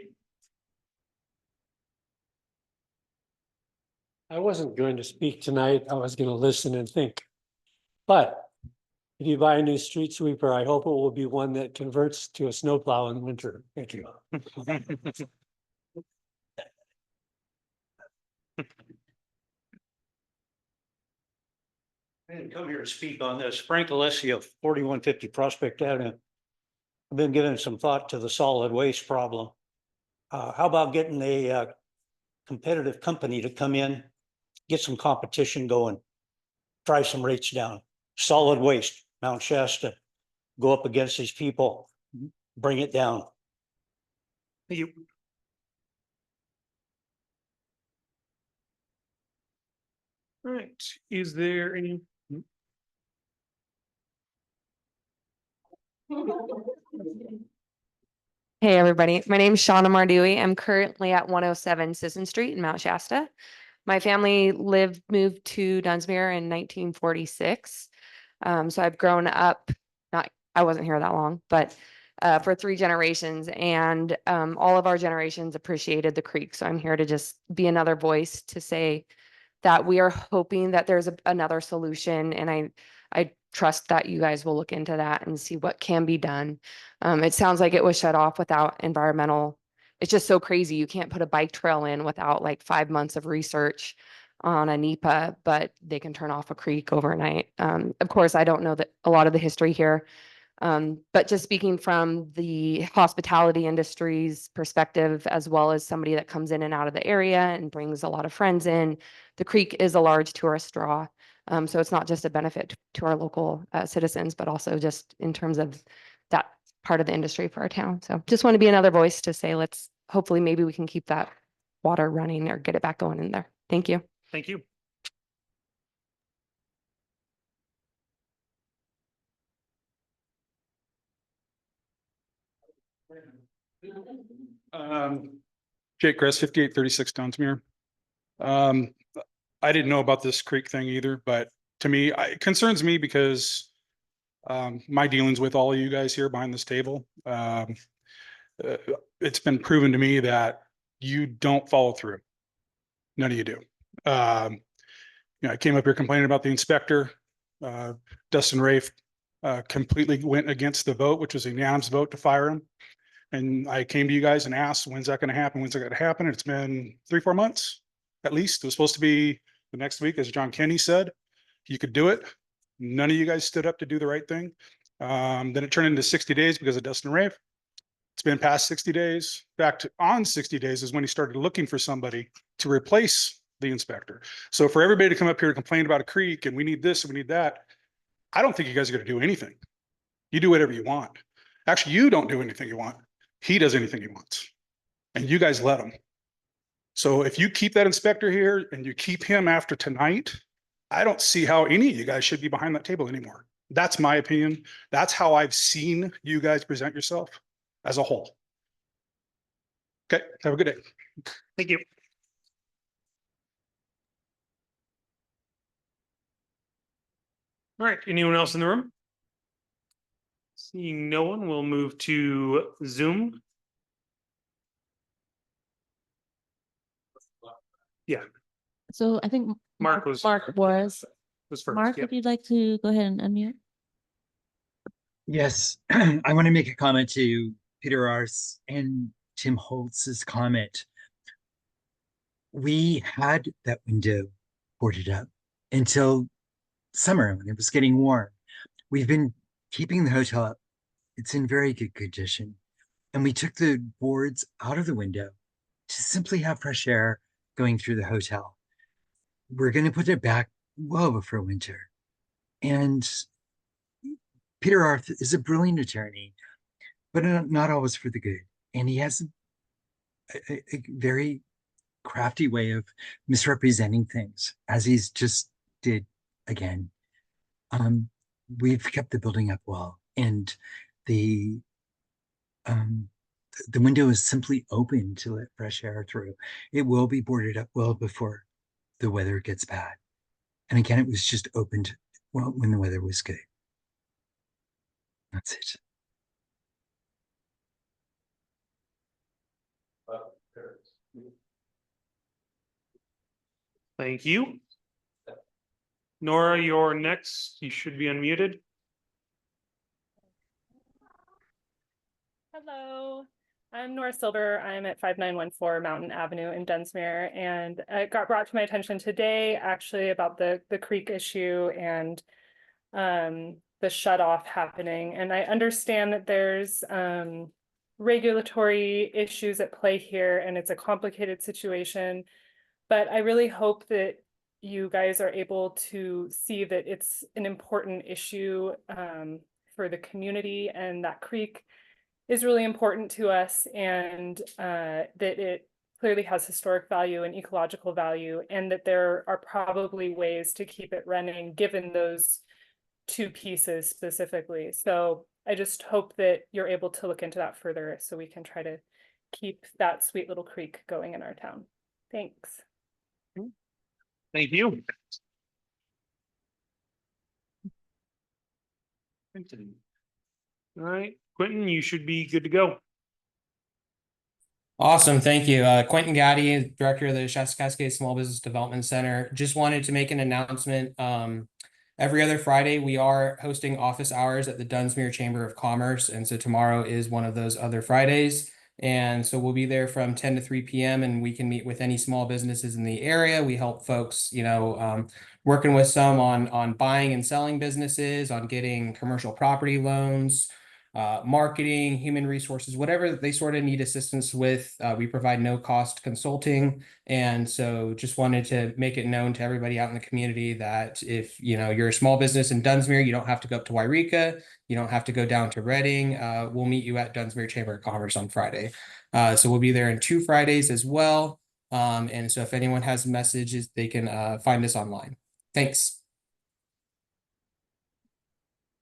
I wasn't going to speak tonight. I was going to listen and think. But if you buy a new street sweeper, I hope it will be one that converts to a snowplow in winter. Thank you. I didn't come here to speak on this. Frank Alessio, 4150 Prospect Avenue. I've been giving some thought to the solid waste problem. How about getting a competitive company to come in, get some competition going, drive some rates down? Solid waste, Mount Shasta, go up against these people, bring it down. Thank you. All right, is there any? Hey, everybody. My name is Shauna Mardui. I'm currently at 107 Sisson Street in Mount Shasta. My family moved to Dunsmuir in 1946. So I've grown up, I wasn't here that long, but for 3 generations, and all of our generations appreciated the creek. So I'm here to just be another voice to say that we are hoping that there's another solution, and I trust that you guys will look into that and see what can be done. It sounds like it was shut off without environmental. It's just so crazy. You can't put a bike trail in without like 5 months of research on a NEPA, but they can turn off a creek overnight. Of course, I don't know a lot of the history here. But just speaking from the hospitality industry's perspective, as well as somebody that comes in and out of the area and brings a lot of friends in, the creek is a large tourist draw. So it's not just a benefit to our local citizens, but also just in terms of that part of the industry for our town. So just want to be another voice to say, let's hopefully maybe we can keep that water running or get it back going in there. Thank you. Thank you. Jake Kress, 5836 Dunsmuir. I didn't know about this creek thing either, but to me, it concerns me because my dealings with all of you guys here behind this table, it's been proven to me that you don't follow through. None of you do. I came up here complaining about the inspector. Dustin Rafe completely went against the vote, which was a unanimous vote to fire him. And I came to you guys and asked, when's that going to happen? When's that going to happen? It's been 3-4 months at least. It was supposed to be the next week, as John Kenny said. You could do it. None of you guys stood up to do the right thing. Then it turned into 60 days because of Dustin Rafe. It's been past 60 days. In fact, on 60 days is when he started looking for somebody to replace the inspector. So for everybody to come up here and complain about a creek and we need this and we need that, I don't think you guys are going to do anything. You do whatever you want. Actually, you don't do anything you want. He does anything he wants. And you guys let him. So if you keep that inspector here and you keep him after tonight, I don't see how any of you guys should be behind that table anymore. That's my opinion. That's how I've seen you guys present yourself as a whole. Okay, have a good day. Thank you. All right, anyone else in the room? Seeing no one, we'll move to Zoom. Yeah, So I think Mark was Mark was first. Mark, Yep. if you'd like to go ahead and unmute. Yes, I want to make a comment to Peter Ars and Tim Holtz's comment. We had that window boarded up until summer when it was getting warm. We've been keeping the hotel up. It's in very good condition. And we took the boards out of the window to simply have fresh air going through the hotel. We're going to put it back well before winter. And Peter Arth is a brilliant attorney, but not always for the good. And he has a very crafty way of misrepresenting things, as he's just did again. We've kept the building up well, and the window is simply open to let fresh air through. It will be boarded up well before the weather gets bad. And again, it was just opened well when the weather was good. That's it. Thank you. Nora, you're next. You should be unmuted. Hello, I'm Nora Silver. I'm at 5914 Mountain Avenue in Dunsmuir, and it got brought to my attention today actually about the creek issue and the shut off happening. And I understand that there's regulatory issues at play here, and it's a complicated situation, but I really hope that you guys are able to see that it's an important issue for the community, and that creek is really important to us, and that it clearly has historic value and ecological value, and that there are probably ways to keep it running given those two pieces specifically. So I just hope that you're able to look into that further so we can try to keep that sweet little creek going in our town. Thanks. Thank you. All right, Quentin, you should be good to go. Awesome, thank you. Quentin Gaddy, Director of the Shasta Cascade Small Business Development Center. Just wanted to make an announcement. Every other Friday, we are hosting office hours at the Dunsmuir Chamber of Commerce. And so tomorrow is one of those other Fridays. And so we'll be there from 10 to 3 p.m. and we can meet with any small businesses in the area. We help folks, working with some on buying and selling businesses, on getting commercial property loans, marketing, human resources, whatever they sort of need assistance with. We provide no cost consulting. And so just wanted to make it known to everybody out in the community that if, you're a small business in Dunsmuir, you don't have to go up to Wairika. You don't have to go down to Reading. We'll meet you at Dunsmuir Chamber of Commerce on Friday. So we'll be there in 2 Fridays as well. And so if anyone has messages, they can find us online. Thanks.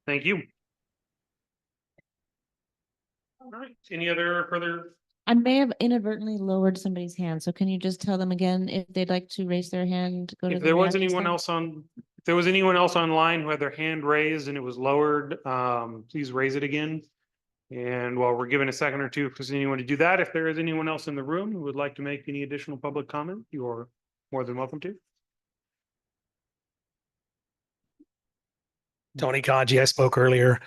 Thank you. All right, any other further? I may have inadvertently lowered somebody's hand, so can you just tell them again if they'd like to raise their hand? Go to If the there was reactions anyone tab? else if there was anyone else online who had their hand raised and it was lowered, please raise it again. And while we're giving a second or two for anyone to do that, if there is anyone else in the room who would like to make any additional public comment, you're more than welcome to. Tony Kanji, I spoke earlier,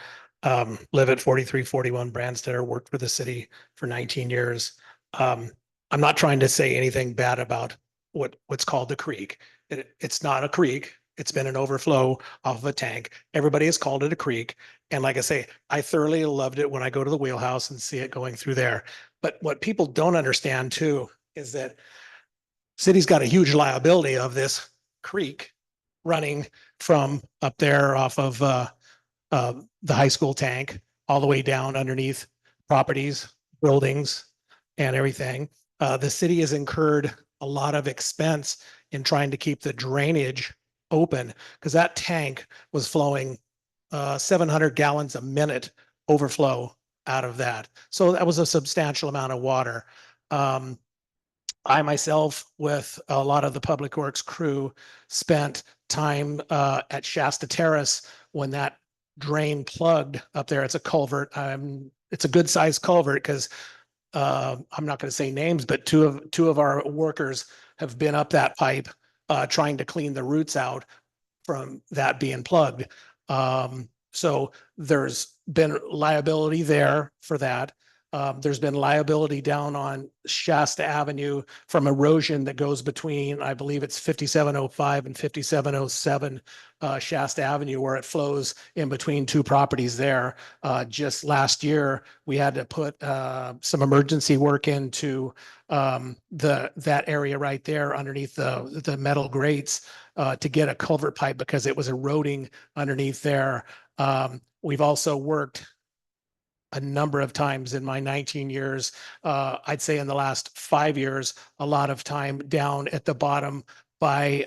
live at 4341 Brandstetter, worked for the city for 19 years. I'm not trying to say anything bad about what's called the creek. It's not a creek. It's been an overflow off of a tank. Everybody has called it a creek. And like I say, I thoroughly loved it when I go to the wheelhouse and see it going through there. But what people don't understand too is that city's got a huge liability of this creek running from up there off of the high school tank all the way down underneath properties, buildings, and everything. The city has incurred a lot of expense in trying to keep the drainage open because that tank was flowing 700 gallons a minute overflow out of that. So that was a substantial amount of water. I myself, with a lot of the public works crew, spent time at Shasta Terrace when that drain plugged up there, it's a culvert. It's a good sized culvert because I'm not going to say names, but two of our workers have been up that pipe trying to clean the roots out from that being plugged. So there's been liability there for that. There's been liability down on Shasta Avenue from erosion that goes between, I believe it's 5705 and 5707 Shasta Avenue, where it flows in between two properties there. Just last year, we had to put some emergency work into that area right there underneath the metal grates to get a culvert pipe because it was eroding underneath there. We've also worked a number of times in my 19 years. I'd say in the last 5 years, a lot of time down at the bottom by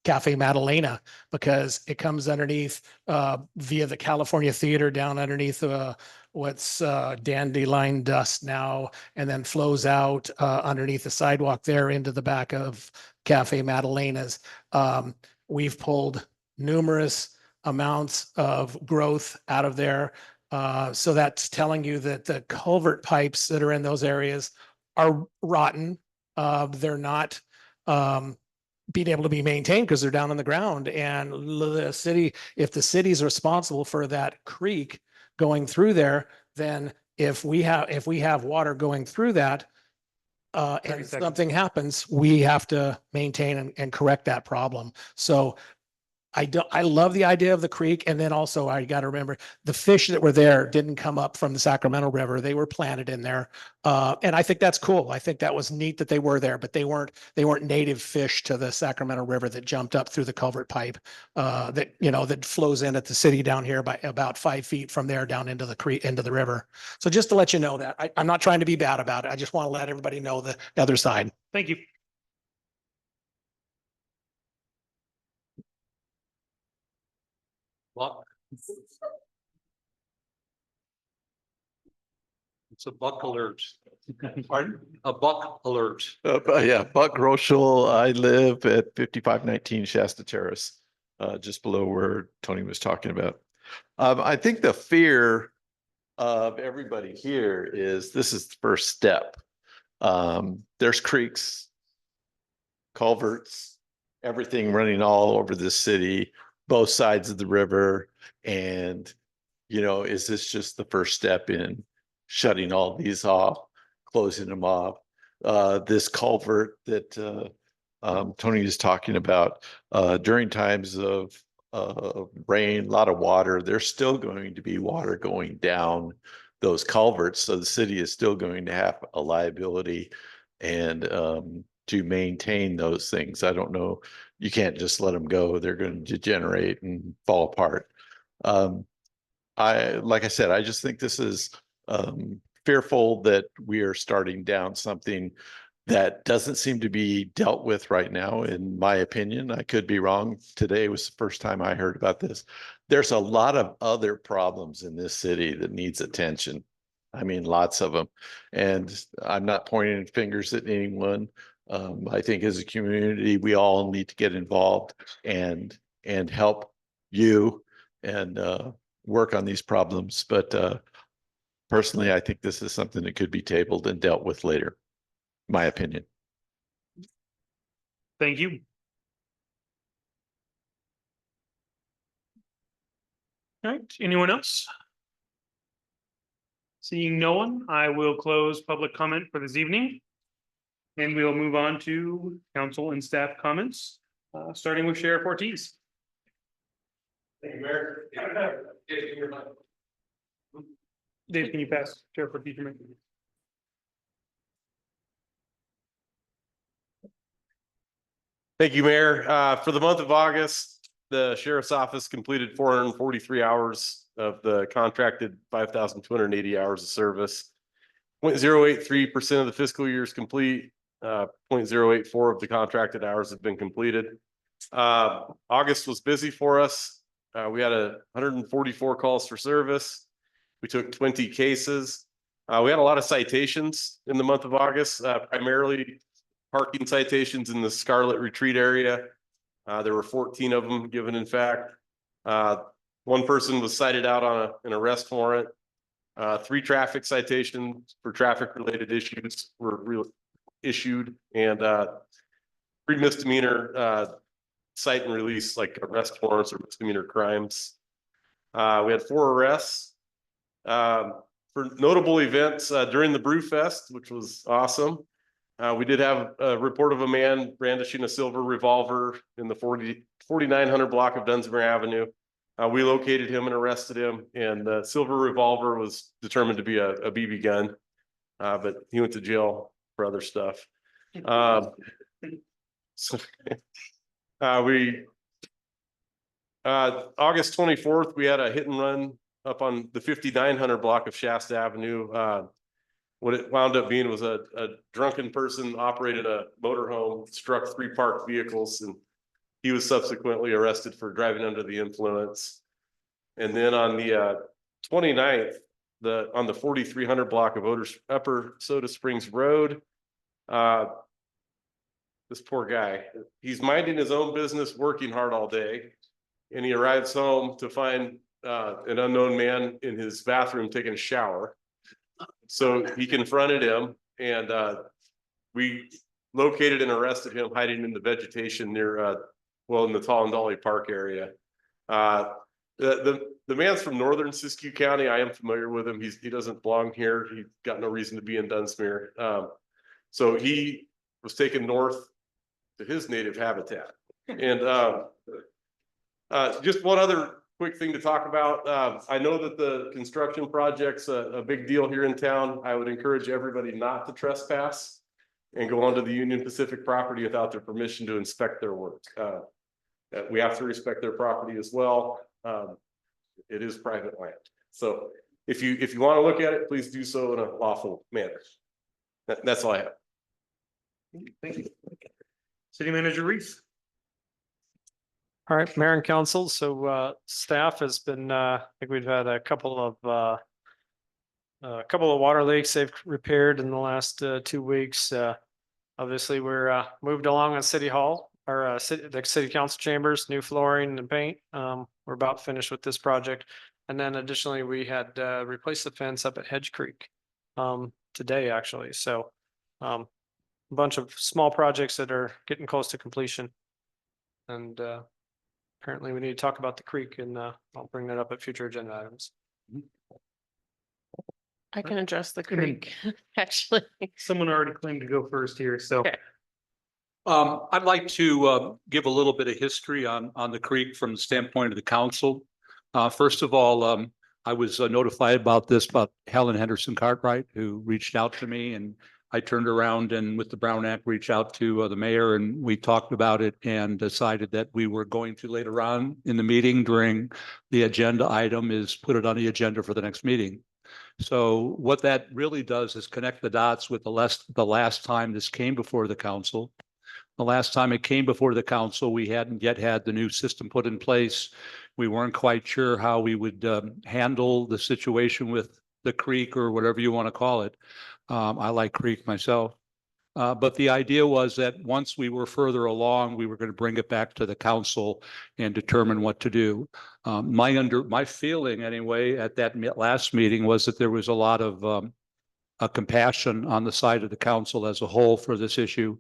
Cafe Madalena, because it comes underneath via the California Theater down underneath what's dandelion dust now, and then flows out underneath the sidewalk there into the back of Cafe Madalena's. We've pulled numerous amounts of growth out of there. So that's telling you that the culvert pipes that are in those areas are rotten. They're not being able to be maintained because they're down on the ground. And the city, if the city's responsible for that creek going through there, then if we have water going through that, and something happens, we have to maintain and correct that problem. So I love the idea of the creek. And then also I got to remember the fish that were there didn't come up from the Sacramento River. They were planted in there. And I think that's cool. I think that was neat that they were there, but they weren't native fish to the Sacramento River that jumped up through the culvert pipe that flows in at the city down here by about 5 feet from there down into the creek, into the river. So just to let you know that I'm not trying to be bad about it. I just want to let everybody know the other side. Thank you. Buck. It's a buck alert. Pardon? A buck alert. Yeah, Buck Rochel. I live at 5519 Shasta Terrace, just below where Tony was talking about. I think the fear of everybody here is this is the first step. There's creeks, culverts, everything running all over the city, both sides of the river. And, is this just the first step in shutting all these off, closing them off? This culvert that Tony is talking about, during times of rain, a lot of water, there's still going to be water going down those culverts. So the city is still going to have a liability and to maintain those things. I don't know. You can't just let them go. They're going to degenerate and fall apart. Like I said, I just think this is fearful that we are starting down something that doesn't seem to be dealt with right now, in my opinion. I could be wrong. Today was the first time I heard about this. There's a lot of other problems in this city that needs attention. I mean, lots of them. And I'm not pointing fingers at anyone. I think as a community, we all need to get involved and help you and work on these problems. But personally, I think this is something that could be tabled and dealt with later, my opinion. Thank you. All right, anyone else? Seeing no one, I will close public comment for this evening. And we'll move on to council and staff comments, starting with Sheriff Ortiz. Thank you, Mayor. Dave, can you pass Sheriff Ortiz? Thank you, Mayor. For the month of August, the Sheriff's Office completed 443 hours of the contracted 5,280 hours of service. 0.083% of the fiscal year is complete. 0.084 of the contracted hours have been completed. August was busy for us. We had 144 calls for service. We took 20 cases. We had a lot of citations in the month of August, primarily parking citations in the Scarlet Retreat area. There were 14 of them given, in fact. One person was cited out on an arrest warrant. 3 traffic citations for traffic related issues were issued, and 3 misdemeanor cite and release, like arrest warrants or misdemeanor crimes. We had 4 arrests. For notable events during the Brew Fest, which was awesome. We did have a report of a man brandishing a silver revolver in the 4900 block of Dunsmuir Avenue. We located him and arrested him, and the silver revolver was determined to be a BB gun, but he went to jail for other stuff. So, August 24th, we had a hit and run up on the 5900 block of Shasta Avenue. What it wound up being was a drunken person operated a motorhome, struck 3 parked vehicles, and he was subsequently arrested for driving under the influence. And then on the 29th, on the 4300 block of Upper Soda Springs Road, this poor guy, he's minding his own business, working hard all day, and he arrives home to find an unknown man in his bathroom taking a shower. So he confronted him, and we located and arrested him hiding in the vegetation near, in the Tall and Dolly Park area. The man's from northern Siskiyou County. I am familiar with him. He doesn't belong here. He's got no reason to be in Dunsmuir. So he was taken north to his native habitat. And just one other quick thing to talk about. I know that the construction project's a big deal here in town. I would encourage everybody not to trespass and go onto the Union Pacific property without their permission to inspect their work. We have to respect their property as well. It is private land. So if you want to look at it, please do so in a lawful manner. That's all I have. Thank you. City Manager Reese. All right, Mayor and Council. So staff has been, I think we've had a couple of water leaks they've repaired in the last 2 weeks. Obviously, we're moved along on City Hall, or the City Council chambers, new flooring and paint. We're about finished with this project. And then additionally, we had replaced the fence up at Hedge Creek today, actually. So a bunch of small projects that are getting close to completion. And apparently we need to talk about the creek, and I'll bring that up at future agenda items. I can address the creek, actually. Someone already claimed to go first here, so. Okay. I'd like to give a little bit of history on the creek from the standpoint of the council. First of all, I was notified about this about Helen Henderson Cartwright, who reached out to me, and I turned around and with the Brown Act reached out to the mayor, and we talked about it and decided that we were going to later on in the meeting during the agenda item is put it on the agenda for the next meeting. So what that really does is connect the dots with the last time this came before the council. The last time it came before the council, we hadn't yet had the new system put in place. We weren't quite sure how we would handle the situation with the creek, or whatever you want to call it. I like creek myself. But the idea was that once we were further along, we were going to bring it back to the council and determine what to do. My feeling anyway at that last meeting was that there was a lot of compassion on the side of the council as a whole for this issue.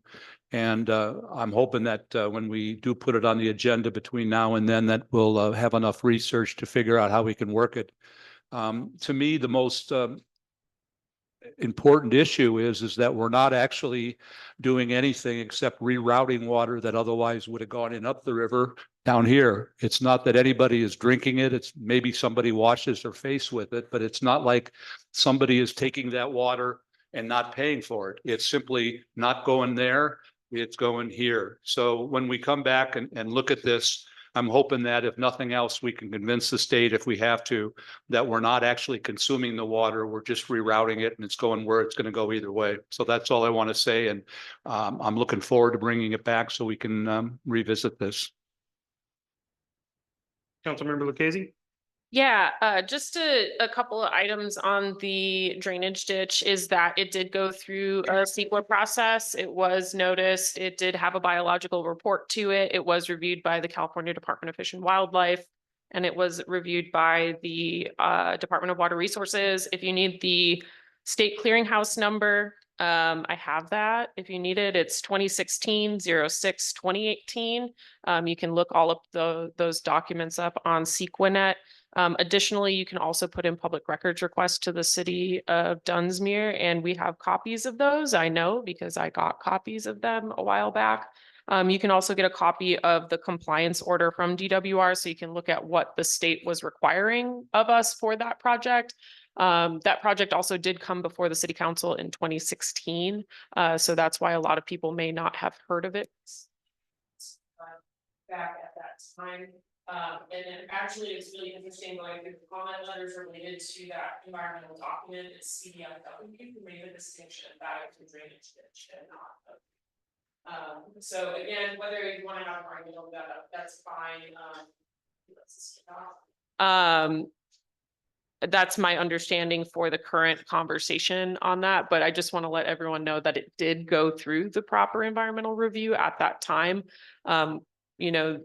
And I'm hoping that when we do put it on the agenda between now and then, that we'll have enough research to figure out how we can work it. To me, the most important issue is that we're not actually doing anything except rerouting water that otherwise would have gone in up the river down here. It's not that anybody is drinking it. It's maybe somebody washes their face with it, but it's not like somebody is taking that water and not paying for it. It's simply not going there. It's going here. So when we come back and look at this, I'm hoping that if nothing else, we can convince the state, if we have to, that we're not actually consuming the water. We're just rerouting it, and it's going where it's going to go either way. So that's all I want to say. And I'm looking forward to bringing it back so we can revisit this. Councilmember Lucchese? Yeah, just a couple of items on the drainage ditch is that it did go through a CEQA process. It was noticed. It did have a biological report to it. It was reviewed by the California Department of Fish and Wildlife. and it was reviewed by the Department of Water Resources. If you need the state clearinghouse number, I have that. If you need it, it's 2016-06-2018. You can look all of those documents up on Sequinet. Additionally, you can also put in public records requests to the city of Dunsmuir, and we have copies of those. I know because I got copies of them a while back. You can also get a copy of the compliance order from DWR, so you can look at what the state was requiring of us for that project. That project also did come before the city council in 2016. So that's why a lot of people may not have heard of it back at that time. And then actually it's really interesting going through the comment letters related to that environmental document. It's CDFW who made the distinction that it's a drainage ditch and not. So again, whether you want to have an argument over that, that's fine. That's my understanding for the current conversation on that, but I just want to let everyone know that it did go through the proper environmental review at that time. You know,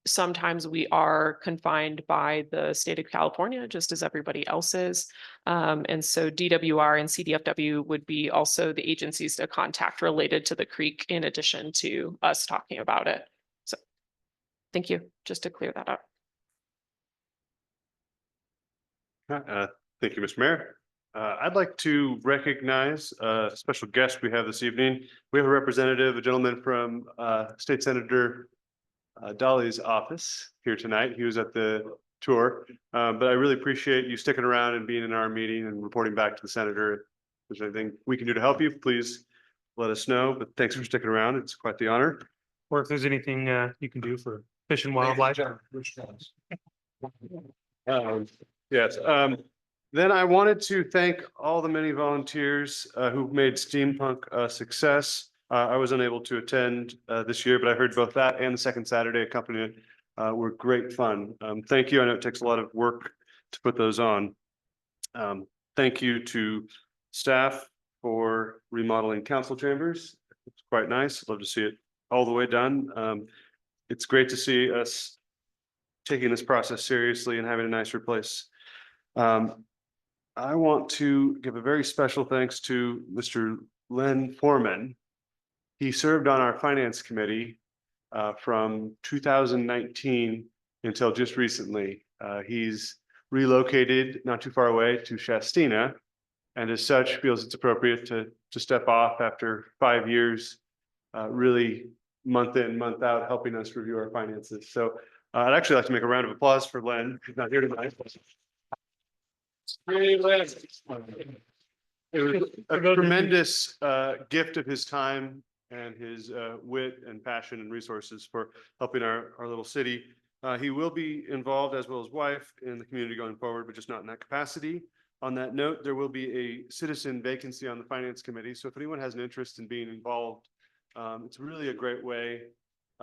sometimes we are confined by the state of California, just as everybody else is. And so DWR and CDFW would be also the agencies to contact related to the creek in addition to us talking about it. So thank you, just to clear that up. Thank you, Mr. Mayor. I'd like to recognize a special guest we have this evening. We have a representative, a gentleman from State Senator Dolly's office here tonight. He was at the tour, but I really appreciate you sticking around and being in our meeting and reporting back to the senator. If there's anything we can do to help you, please let us know, but thanks for sticking around. It's quite the honor. Or if there's anything you can do for fish and wildlife. Yes. Then I wanted to thank all the many volunteers who've made Steampunk a success. I was unable to attend this year, but I heard both that and the second Saturday accompaniment were great fun. Thank you. I know it takes a lot of work to put those on. Thank you to staff for remodeling council chambers. It's quite nice. Love to see it all the way done. It's great to see us taking this process seriously and having a nicer place. I want to give a very special thanks to Mr. Len Foreman. He served on our finance committee from 2019 until just recently. He's relocated not too far away to Shastina, and as such feels it's appropriate to step off after 5 years, really month in, month out, helping us review our finances. So I'd actually like to make a round of applause for Len, who's not here tonight. It was a tremendous gift of his time and his wit and passion and resources for helping our little city. He will be involved, as well as wife, in the community going forward, but just not in that capacity. On that note, there will be a citizen vacancy on the finance committee. So if anyone has an interest in being involved, it's really a great way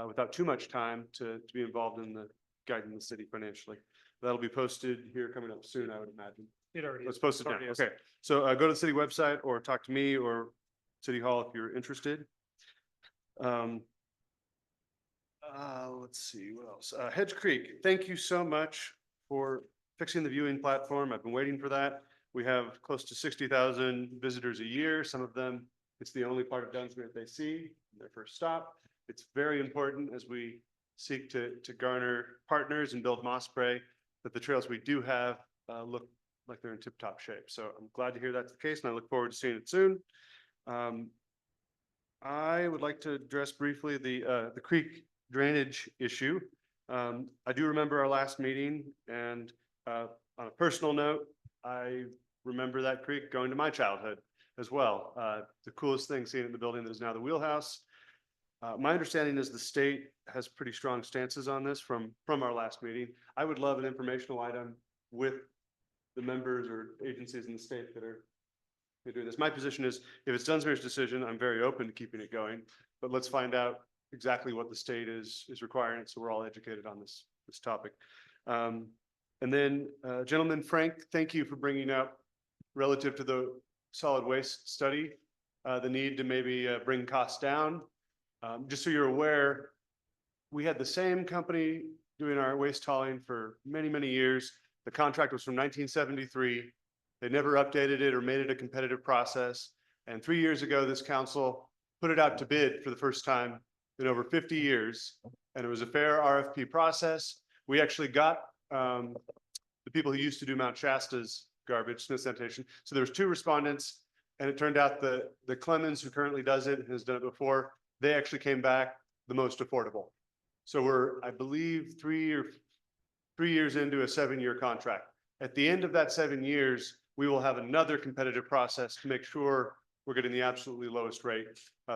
without too much time to be involved in the guiding the city financially. That'll be posted here coming up soon, I would imagine. It already It's posted now. Okay, so go to the city website or talk to me or City Hall if you're interested. Let's see what else. Hedge Creek, thank you so much for fixing the viewing platform. I've been waiting for that. We have close to 60,000 visitors a year. Some of them, it's the only part of Dunsmuir they see, their first stop. It's very important as we seek to garner partners and build moss spray that the trails we do have look like they're in tip-top shape. So I'm glad to hear that's the case, and I look forward to seeing it soon. I would like to address briefly the creek drainage issue. I do remember our last meeting, and on a personal note, I remember that creek going to my childhood as well. The coolest thing seeing it in the building that is now the wheelhouse. My understanding is the state has pretty strong stances on this from our last meeting. I would love an informational item with the members or agencies in the state that are doing this. My position is, if it's Dunsmuir's decision, I'm very open to keeping it going, but let's find out exactly what the state is requiring, so we're all educated on this topic. And then, gentleman Frank, thank you for bringing up, relative to the solid waste study, the need to maybe bring costs down. Just so you're aware, we had the same company doing our waste hauling for many, many years. The contract was from 1973. They never updated it or made it a competitive process. And 3 years ago, this council put it out to bid for the first time in over 50 years. And it was a fair RFP process. We actually got the people who used to do Mount Shasta's garbage, Smith Sanitation. So there was 2 respondents, and it turned out that the Clemens, who currently does it, and has done it before, they actually came back the most affordable. So we're, I believe, 3 years into a 7-year contract. At the end of that 7 years, we will have another competitive process to make sure we're getting the absolutely lowest rate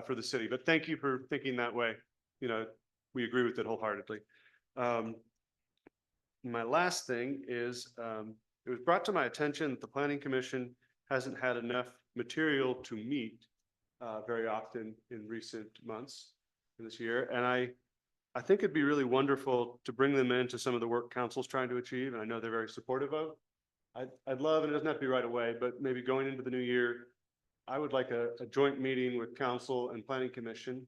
for the city. But thank you for thinking that way. You know, we agree with it wholeheartedly. My last thing is, it was brought to my attention that the Planning Commission hasn't had enough material to meet very often in recent months in this year. And I think it'd be really wonderful to bring them into some of the work council's trying to achieve, and I know they're very supportive of. I'd love, and it doesn't have to be right away, but maybe going into the new year, I would like a joint meeting with council and planning commission.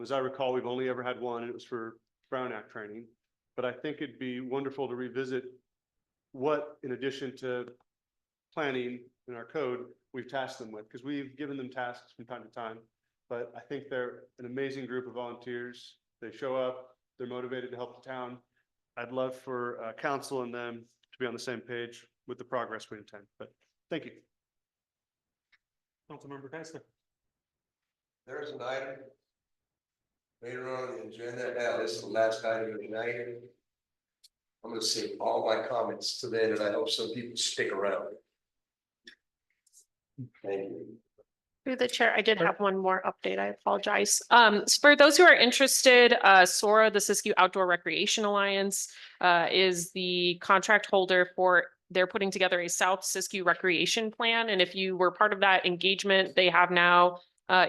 As I recall, we've only ever had one, and it was for Brown Act training. But I think it'd be wonderful to revisit what, in addition to planning in our code, we've tasked them with, because we've given them tasks from time to time. But I think they're an amazing group of volunteers. They show up, they're motivated to help the town. I'd love for council and them to be on the same page with the progress we intend. But thank you. Councilmember Tyson. There's an item later on the agenda. Now, this is the last item of the night. I'm going to save all my comments to then, and I hope some people stick around. Thank you. Through the chair, I did have one more update. I apologize. For those who are interested, SORA, the Siskiyou Outdoor Recreation Alliance, is the contract holder for, they're putting together a South Siskiyou Recreation Plan. And if you were part of that engagement, they have now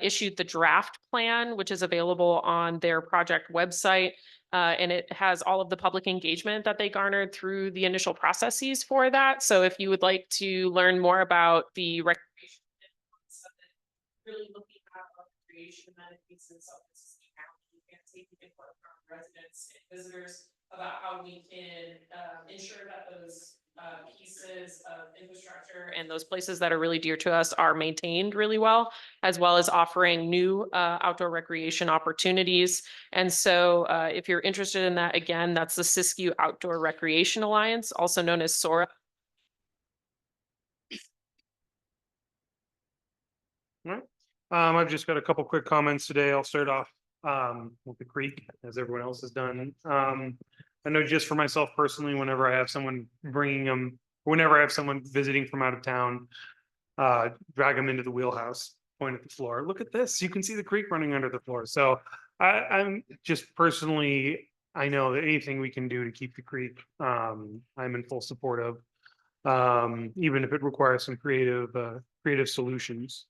issued the draft plan, which is available on their project website. And it has all of the public engagement that they garnered through the initial processes for that. So if you would like to learn more about the recreation, really looking at recreation amenities in South Siskiyou County and taking input from residents and visitors about how we can ensure that those pieces of infrastructure and those places that are really dear to us are maintained really well, as well as offering new outdoor recreation opportunities. And so if you're interested in that, again, that's the Siskiyou Outdoor Recreation Alliance, also known as SORA. All right. I've just got a couple quick comments today. I'll start off with the creek, as everyone else has done. I know just for myself personally, whenever I have someone bringing them, whenever I have someone visiting from out of town, drag them into the wheelhouse, point at the floor. Look at this. You can see the creek running under the floor. So I'm just personally, I know that anything we can do to keep the creek, I'm in full support of, even if it requires some creative solutions.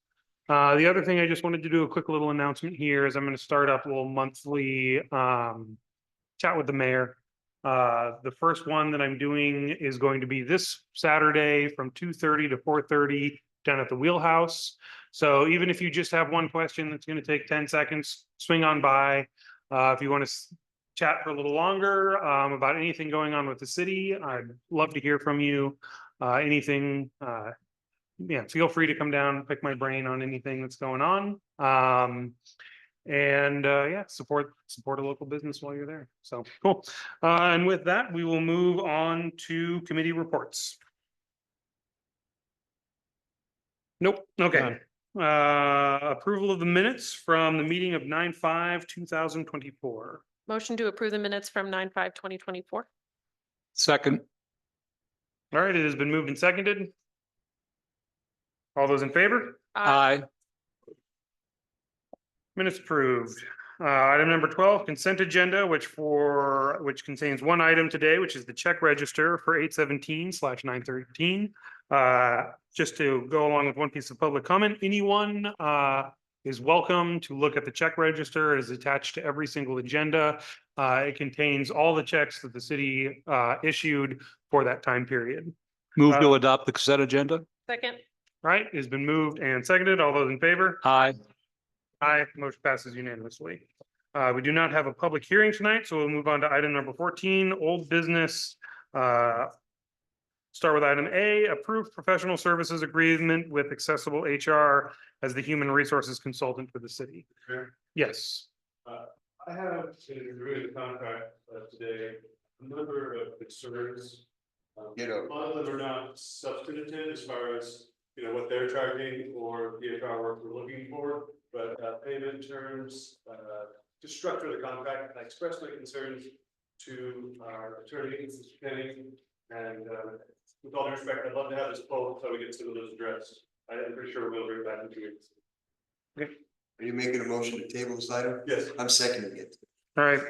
The other thing I just wanted to do a quick little announcement here is I'm going to start up a little monthly chat with the mayor. The first one that I'm doing is going to be this Saturday from 2:30 to 4:30 down at the Wheelhouse. So even if you just have one question that's going to take 10 seconds, swing on by. If you want to chat for a little longer about anything going on with the city, I'd love to hear from you. Anything, yeah, feel free to come down, pick my brain on anything that's going on. And yeah, support a local business while you're there. So cool. And with that, we will move on to committee reports. Nope. Okay. Approval of the minutes from the meeting of 9/5/2024. Motion to approve the minutes from 9/5/2024. Second. All right, it has been moved and seconded. All those in favor? Aye. Minutes approved. Item number 12, consent agenda, which contains one item today, which is the check register for 817/913. Just to go along with one piece of public comment, anyone is welcome to look at the check register. It is attached to every single agenda. It contains all the checks that the city issued for that time period. Move to adopt the consent agenda. Second. Right, it has been moved and seconded. All those in favor? Aye. Aye, motion passes unanimously. We do not have a public hearing tonight, so we'll move on to item number 14, old business. Start with item A, approved professional services agreement with Accessible HR as the human resources consultant for the city. Yes. I have in reviewing the contract today, a number of concerns. A lot of them are not substantive as far as, what they're charging or the HR work we're looking for, but payment terms, to structure the contract. I expressed my concerns to our attorney, Mr. Kenny, and with all due respect, I'd love to have this poll so we get some of those addressed. I'm pretty sure we'll bring it back in 2 weeks. Okay. Are you making a motion to table this item? Yes. I'm seconding it. All right.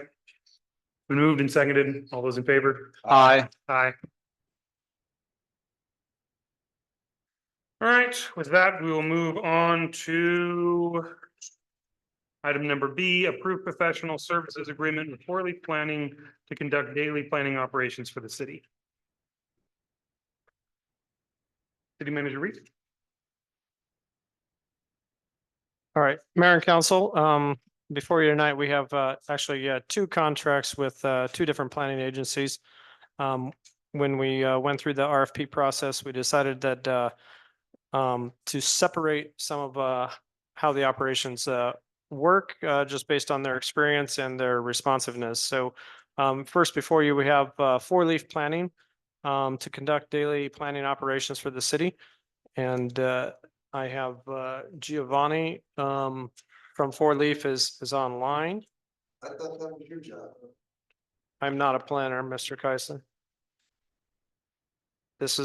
Been moved and seconded. All those in favor? Aye. Aye. All right, with that, we will move on to item number B, approved professional services agreement with Four Leaf Planning to conduct daily planning operations for the city. City Manager Reed. All right, Mayor and Council, before you tonight, we have actually two contracts with two different planning agencies. When we went through the RFP process, we decided that to separate some of how the operations work just based on their experience and their responsiveness. So first, before you, we have Four Leaf Planning to conduct daily planning operations for the city. And I have Giovanni from Four Leaf is online. I thought that was your job. I'm not a planner, Mr. Keisler. This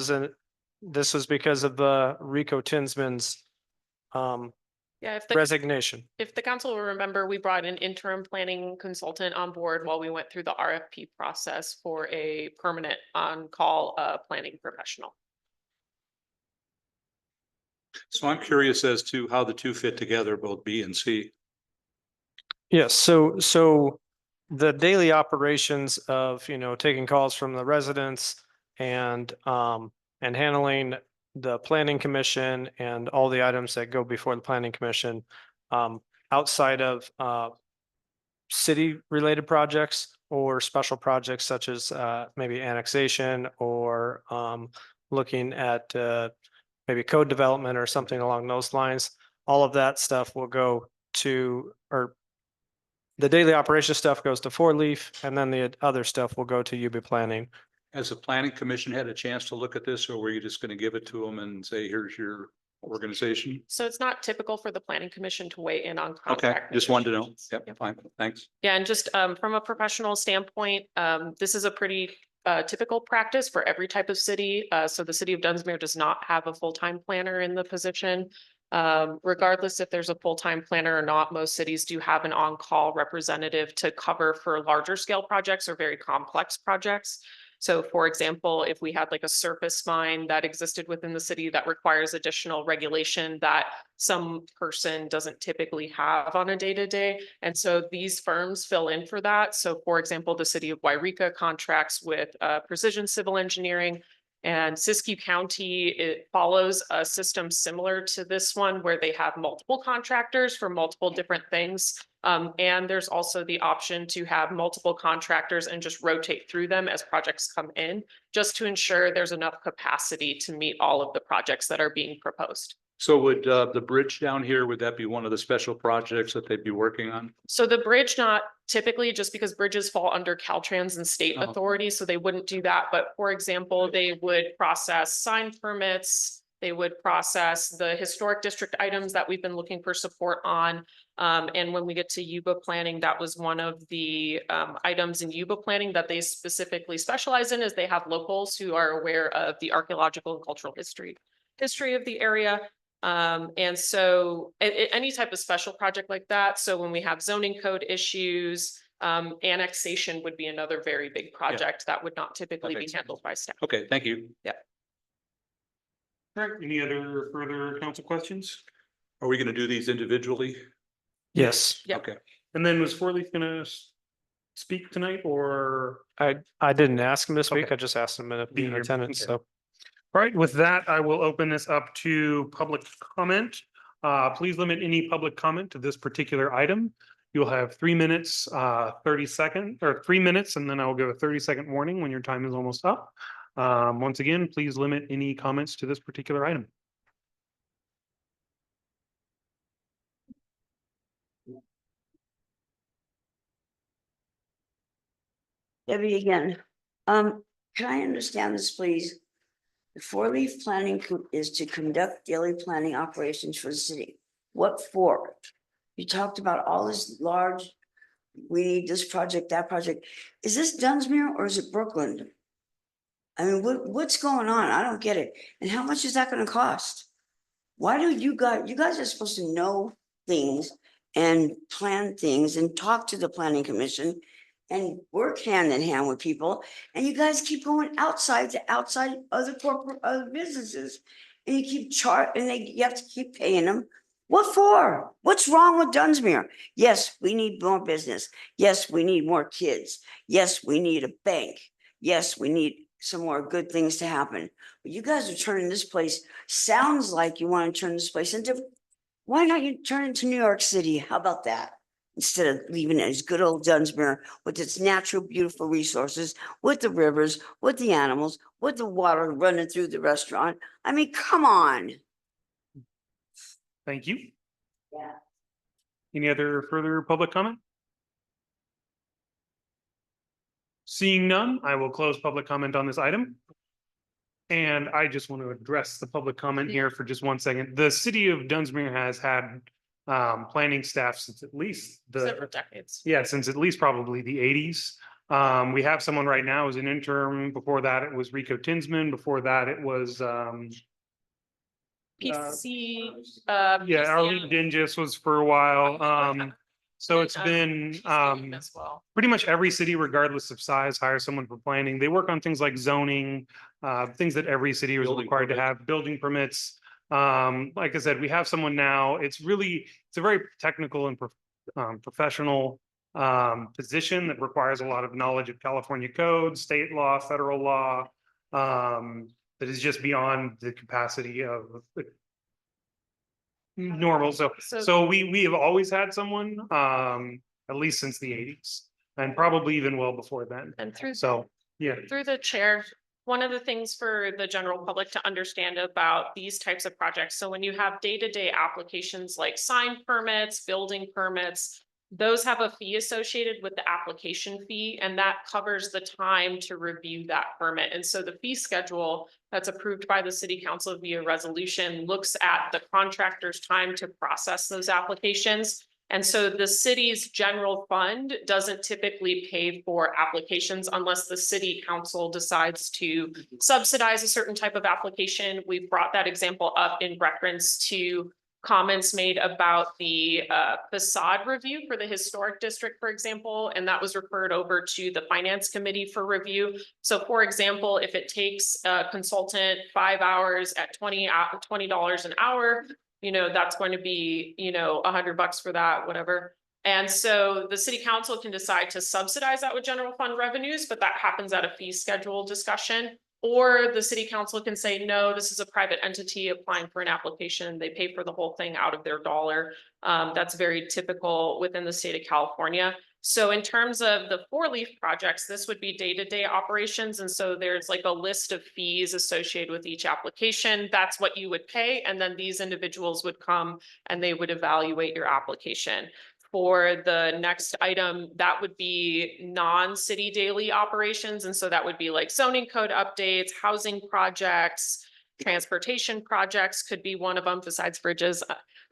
was because of Rico Tinsman's Yeah, resignation. if the council will remember, we brought an interim planning consultant on board while we went through the RFP process for a permanent on-call planning professional. So I'm curious as to how the two fit together, both B and C. Yes, so the daily operations of, taking calls from the residents and handling the planning commission and all the items that go before the planning commission outside of city related projects or special projects such as maybe annexation or looking at maybe code development or something along those lines. All of that stuff will go to, or the daily operation stuff goes to Four Leaf, and then the other stuff will go to UB Planning. Has the planning commission had a chance to look at this, or were you just going to give it to them and say, here's your organization? So it's not typical for the planning commission to weigh in on Okay, contract. just wanted to know. negotiations. Yep, fine, thanks. Yeah, and just from a professional standpoint, this is a pretty typical practice for every type of city. So the city of Dunsmuir does not have a full-time planner in the position. Regardless if there's a full-time planner or not, most cities do have an on-call representative to cover for larger scale projects or very complex projects. So for example, if we had like a surface mine that existed within the city that requires additional regulation that some person doesn't typically have on a day-to-day. And so these firms fill in for that. So for example, the city of Wairika contracts with Precision Civil Engineering, and Siskiyou County, it follows a system similar to this one where they have multiple contractors for multiple different things. And there's also the option to have multiple contractors and just rotate through them as projects come in, just to ensure there's enough capacity to meet all of the projects that are being proposed. So would the bridge down here, would that be one of the special projects that they'd be working on? So the bridge, not typically, just because bridges fall under Caltrans and state Oh. authority, so they wouldn't do that. But for example, they would process sign permits. They would process the historic district items that we've been looking for support on. And when we get to Yuba planning, that was one of the items in Yuba planning that they specifically specialize in, is they have locals who are aware of the archaeological and cultural history of the area. And so any type of special project like that. So when we have zoning code issues, annexation would be another very big project that would not typically be handled by staff. Okay, thank you. Yeah. All right, any other further council questions? Are we going to do these individually? Yes. Yeah. Okay. And then was Four Leaf gonna speak tonight, or? I didn't ask him to speak. Okay. I just asked him to be Be in here. attendance, Okay. so. All right, with that, I will open this up to public comment. Please limit any public comment to this particular item. You'll have 3 minutes, 30 seconds, or 3 minutes, and then I will give a 30-second warning when your time is almost up. Once again, please limit any comments to this particular item. Debbie again. Can I understand this, please? The four-leaf planning is to conduct daily planning operations for the city. What for? You talked about all this large, we need this project, that project. Is this Dunsmuir or is it Brooklyn? I mean, what's going on? I don't get it. And how much is that gonna cost? Why do you guys are supposed to know things and plan things and talk to the planning commission and work hand in hand with people, and you guys keep going outside to outside other corporate, other businesses. And you keep you have to keep paying them. What for? What's wrong with Dunsmuir? Yes, we need more business. Yes, we need more kids. Yes, we need a bank. Yes, we need some more good things to happen. But you guys are turning this place, sounds like you want to turn this place into, why not you turn it into New York City? How about that? Instead of leaving it as good old Dunsmuir with its natural, beautiful resources, with the rivers, with the animals, with the water running through the restaurant. I mean, come on. Thank you. Yeah. Any other further public comment? Seeing none, I will close public comment on this item. And I just want to address the public comment here for just 1 second. The city of Dunsmuir has had planning staff since at least Several decades. yeah, since at least probably the 80s. We have someone right now as an interim. Before that, it was Rico Tinsman. Before that, it was PC. yeah, Arlene Dingus was for a while. So it's been as well. pretty much every city, regardless of size, hire someone for planning. They work on things like zoning, things that every city is Building required to have, building permits. Like I said, we have someone now. It's a very technical and professional position that requires a lot of knowledge of California code, state law, federal law, that is just beyond the capacity of normal. So we have always had someone, at least since the 80s, and probably even well before then. And through Yeah. through the chair, one of the things for the general public to understand about these types of projects. So when you have day-to-day applications like sign permits, building permits, those have a fee associated with the application fee, and that covers the time to review that permit. And so the fee schedule that's approved by the city council via resolution looks at the contractor's time to process those applications. And so the city's general fund doesn't typically pay for applications unless the city council decides to subsidize a certain type of application. We've brought that example up in reference to comments made about the facade review for the historic district, for example, and that was referred over to the finance committee for review. So for example, if it takes a consultant 5 hours at $20 an hour, that's going to be, $100 for that, whatever. And so the city council can decide to subsidize that with general fund revenues, but that happens at a fee schedule discussion. Or the city council can say, no, this is a private entity applying for an application. They pay for the whole thing out of their dollar. That's very typical within the state of California. So in terms of the four-leaf projects, this would be day-to-day operations. And so there's like a list of fees associated with each application. That's what you would pay. And then these individuals would come and they would evaluate your application. For the next item, that would be non-city daily operations. And so that would be like zoning code updates, housing projects, transportation projects could be one of them besides bridges.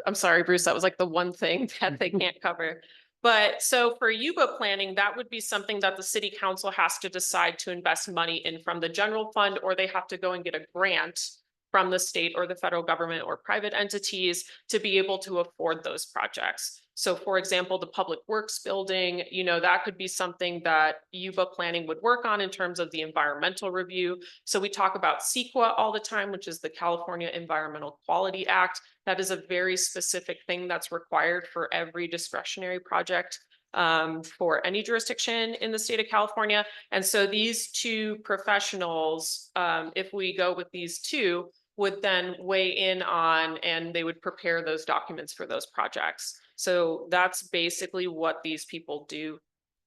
I'm sorry, Bruce, that was like the one thing that they can't cover. But so for UBA planning, that would be something that the city council has to decide to invest money in from the general fund, or they have to go and get a grant from the state or the federal government or private entities to be able to afford those projects. So for example, the public works building, that could be something that UBA planning would work on in terms of the environmental review. So we talk about CEQA all the time, which is the California Environmental Quality Act. That is a very specific thing that's required for every discretionary project for any jurisdiction in the state of California. And so these two professionals, if we go with these two, would then weigh in on, and they would prepare those documents for those projects. So that's basically what these people do.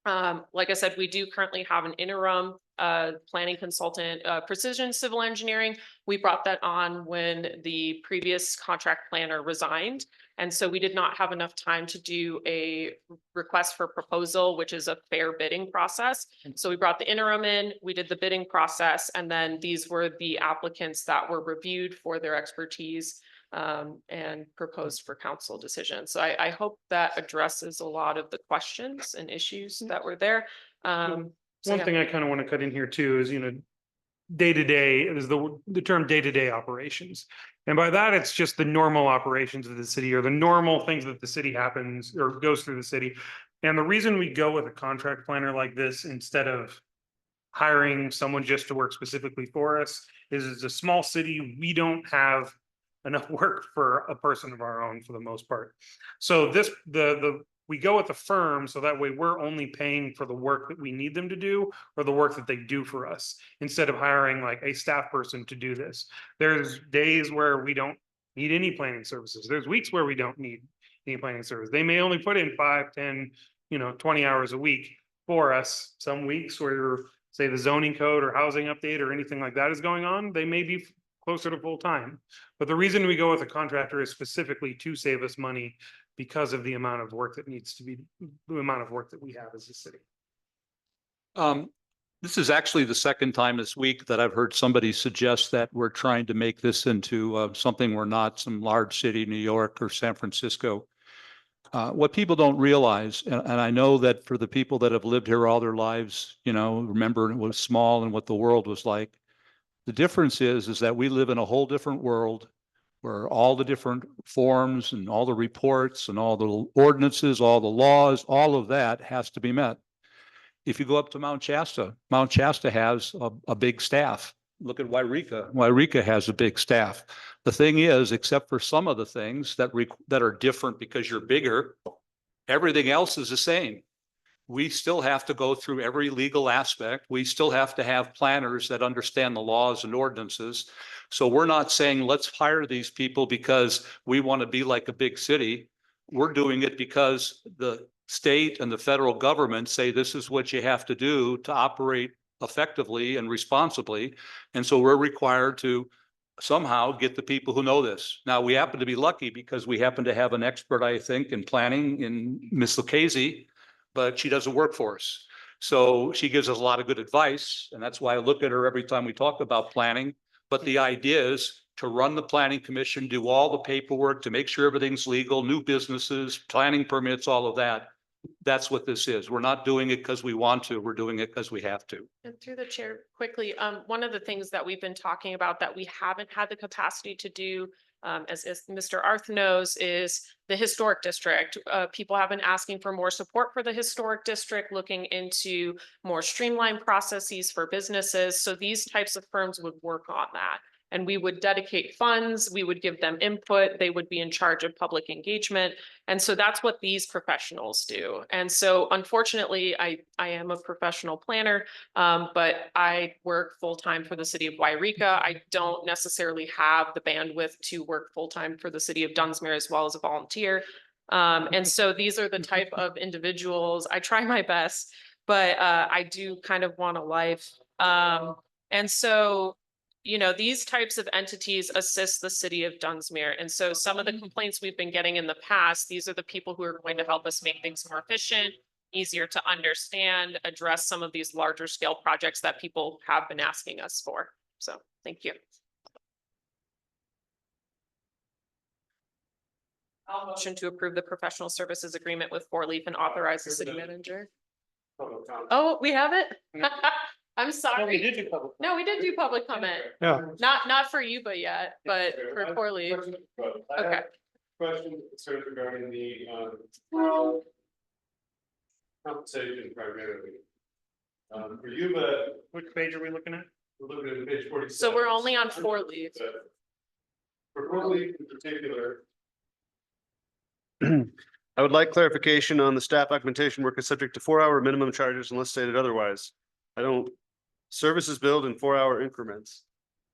Like I said, we do currently have an interim planning consultant, Precision Civil Engineering. We brought that on when the previous contract planner resigned. And so we did not have enough time to do a request for proposal, which is a fair bidding process. So we brought the interim in, we did the bidding process, and then these were the applicants that were reviewed for their expertise and proposed for council decision. So I hope that addresses a lot of the questions and issues that were there. So One yeah. thing I kind of want to cut in here too is, day to day is the term day to day operations. And by that, it's just the normal operations of the city or the normal things that the city happens or goes through the city. And the reason we go with a contract planner like this instead of hiring someone just to work specifically for us is it's a small city. We don't have enough work for a person of our own for the most part. So we go with the firm so that way we're only paying for the work that we need them to do or the work that they do for us instead of hiring like a staff person to do this. There's days where we don't need any planning services. There's weeks where we don't need any planning service. They may only put in 5, 10, 20 hours a week for us. Some weeks where say the zoning code or housing update or anything like that is going on, they may be closer to full time. But the reason we go with a contractor is specifically to save us money because of the amount of work that needs to be, the amount of work that we have as a city. This is actually the second time this week that I've heard somebody suggest that we're trying to make this into something we're not, some large city, New York or San Francisco. What people don't realize, and I know that for the people that have lived here all their lives, remember it was small and what the world was like. The difference is that we live in a whole different world where all the different forms and all the reports and all the ordinances, all the laws, all of that has to be met. If you go up to Mount Shasta has a big staff. Look at Wairika. Wairika has a big staff. The thing is, except for some of the things that are different because you're bigger, everything else is the same. We still have to go through every legal aspect. We still have to have planners that understand the laws and ordinances. So we're not saying, let's hire these people because we want to be like a big city. We're doing it because the state and the federal government say this is what you have to do to operate effectively and responsibly. And so we're required to somehow get the people who know this. Now, we happen to be lucky because we happen to have an expert, I think, in planning in Ms. Lucchese, but she doesn't work for us. So she gives us a lot of good advice. And that's why I look at her every time we talk about planning. But the idea is to run the planning commission, do all the paperwork to make sure everything's legal, new businesses, planning permits, all of that. That's what this is. We're not doing it because we want to. We're doing it because we have to. And through the chair, quickly, one of the things that we've been talking about that we haven't had the capacity to do, as Mr. Arth knows, is the historic district. People have been asking for more support for the historic district, looking into more streamlined processes for businesses. So these types of firms would work on that. And we would dedicate funds, we would give them input, they would be in charge of public engagement. And so that's what these professionals do. And so unfortunately, I am a professional planner, but I work full-time for the city of Wairika. I don't necessarily have the bandwidth to work full-time for the city of Dunsmuir as well as a volunteer. And so these are the type of individuals, I try my best, but I do kind of want a life. And so these types of entities assist the city of Dunsmuir. And so some of the complaints we've been getting in the past, these are the people who are going to help us make things more efficient, easier to understand, address some of these larger scale projects that people have been asking us for. So thank you. I'll motion to approve the professional services agreement with Four Leaf and authorize the city manager. Oh, we have it? I'm sorry. No, we did do public. No, we did do public comment. Yeah. Not for you, but yet, but for Four Leaf. Okay. Question regarding the compensation primarily. For you, but which page are we looking at? We're looking at page 47. So we're only on Four Leaf. For Four Leaf in particular, I would like clarification on the staff augmentation work is subject to 4-hour minimum charges unless stated otherwise. Services billed in 4-hour increments.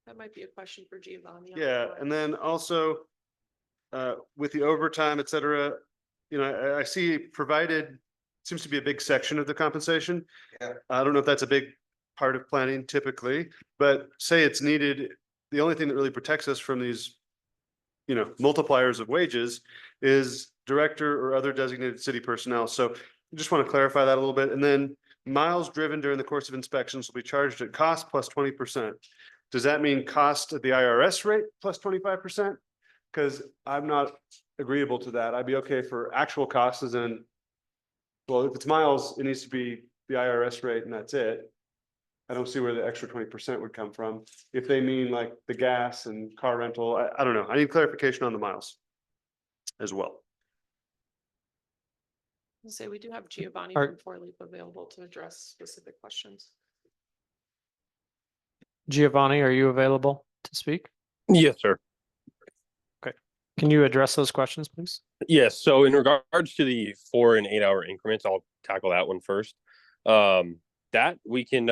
That might be a question for Giovanni. Yeah, and then also with the overtime, et cetera, you know, I see provided seems to be a big section of the compensation. Yeah. I don't know if that's a big part of planning typically, but say it's needed. The only thing that really protects us from these, you know, multipliers of wages is director or other designated city personnel. So I just want to clarify that a little bit. And then miles driven during the course of inspections will be charged at cost plus 20%. Does that mean cost at the IRS rate plus 25%? Because I'm not agreeable to that. I'd be okay for actual costs as in, well, if it's miles, it needs to be the IRS rate and that's it. I don't see where the extra 20% would come from. If they mean like the gas and car rental, I don't know. I need clarification on the miles as well. So we do have Giovanni Are- from Four Leaf available to address specific questions. Giovanni, are you available to speak? Yes, sir. Can you address those questions, please? Yes. So in regards to the 4 and 8 hour increments, I'll tackle that one first. That we can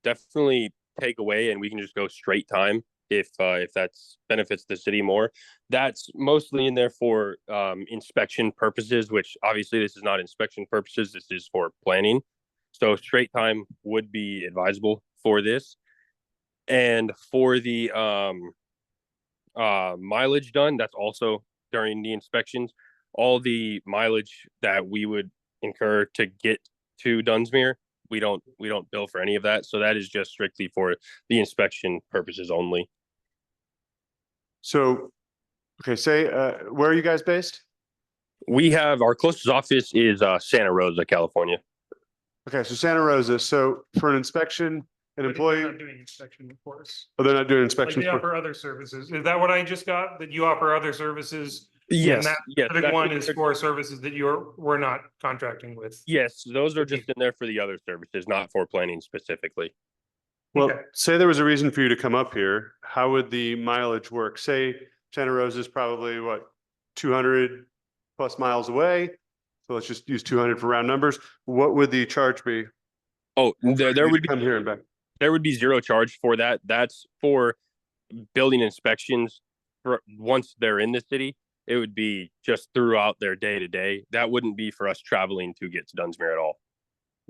definitely take away and we can just go straight time if that's benefits the city more. That's mostly in there for inspection purposes, which obviously this is not inspection purposes. This is for planning. So straight time would be advisable for this. And for the mileage done, that's also during the inspections. All the mileage that we would incur to get to Dunsmuir, we don't bill for any of that. So that is just strictly for the inspection purposes only. So, okay, say, where are you guys based? We have our closest office is Santa Rosa, California. Okay, so Santa Rosa. So for an inspection, an employee, Not doing inspection reports. oh, they're not doing Like inspections. they offer other services. Is that what I just got? That you offer other services? Yes, And that yes, specific that's one what is they're- for services that we're not contracting with. Yes, those are just in there for the other services, not for planning specifically. Well, Okay. say there was a reason for you to come up here, how would the mileage work? Say Santa Rosa is probably what, 200 plus miles away? So let's just use 200 for round numbers. What would the charge be? Oh, there would be Come here and back. there would be zero charge for that. That's for building inspections for once they're in the city. It would be just throughout their day to day. That wouldn't be for us traveling to get to Dunsmuir at all.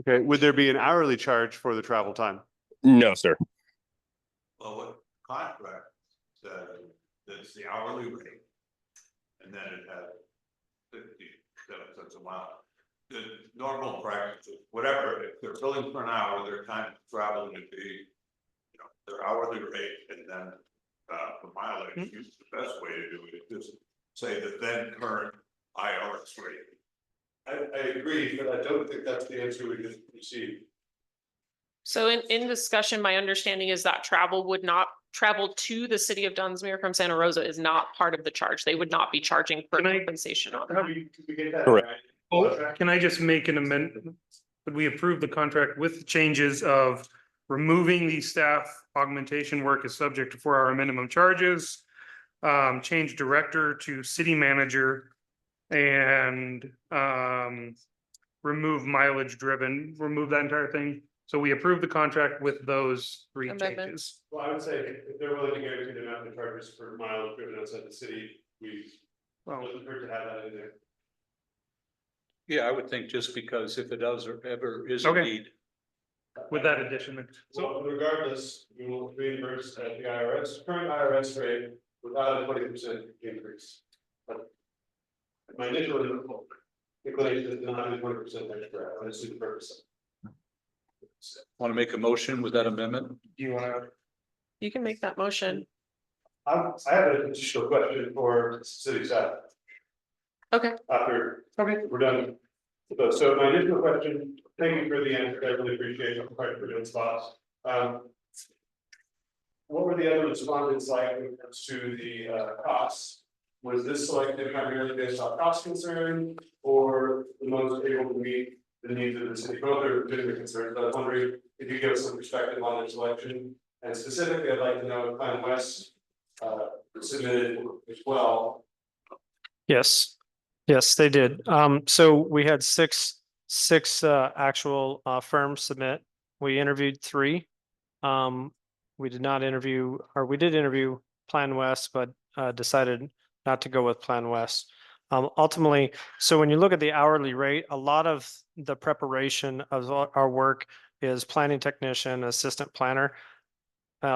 Okay, would there be an hourly charge for the travel time? No, sir. Well, what contract says that's the hourly rate. And then it has 57 cents a mile. The normal practice, whatever, if they're billing for an hour, their time of travel would be, you know, their hourly rate, and then the mileage is the best way to do it, is say the then current IRS rate. I agree, but I don't think that's the answer we just received. So in discussion, my understanding is that travel to the city of Dunsmuir from Santa Rosa is not part of the charge. They would not be charging for compensation on that. Correct. Well, can I just make an amendment? Would we approve the contract with changes of removing the staff augmentation work is subject to 4-hour minimum charges? Change director to city manager and remove mileage driven, remove that entire thing. So we approve the contract with those 3 changes. Well, I would say if they're willing to guarantee the amount of charges for miles driven outside the city, we wouldn't hurt to have that in there. Yeah, I would think just because if it does or ever is a Okay. need. With that addition, then. So regardless, we will reimburse at the IRS, current IRS rate without a 20% increase. But my initial inclination is not a 20% extra, I want to see the purpose. Want to make a motion with that amendment? Do you want to? You can make that motion. I have an additional question for city staff. Okay. After, we're done. So my initial question, thank you for the answer, I really appreciate it, I'm quite for doing spots. What were the other respondents like when it comes to the costs? Was this selected primarily based on cost concern or the most able to meet the needs of the city? Both are legitimate concerns, but I was wondering if you give us some perspective on their selection. And specifically, I'd like to know if Plan West submitted as well. Yes, yes, they did. So we had six actual firms submit. We interviewed 3. We did not interview, or we did interview Plan West, but decided not to go with Plan West. Ultimately, so when you look at the hourly rate, a lot of the preparation of our work is planning technician, assistant planner.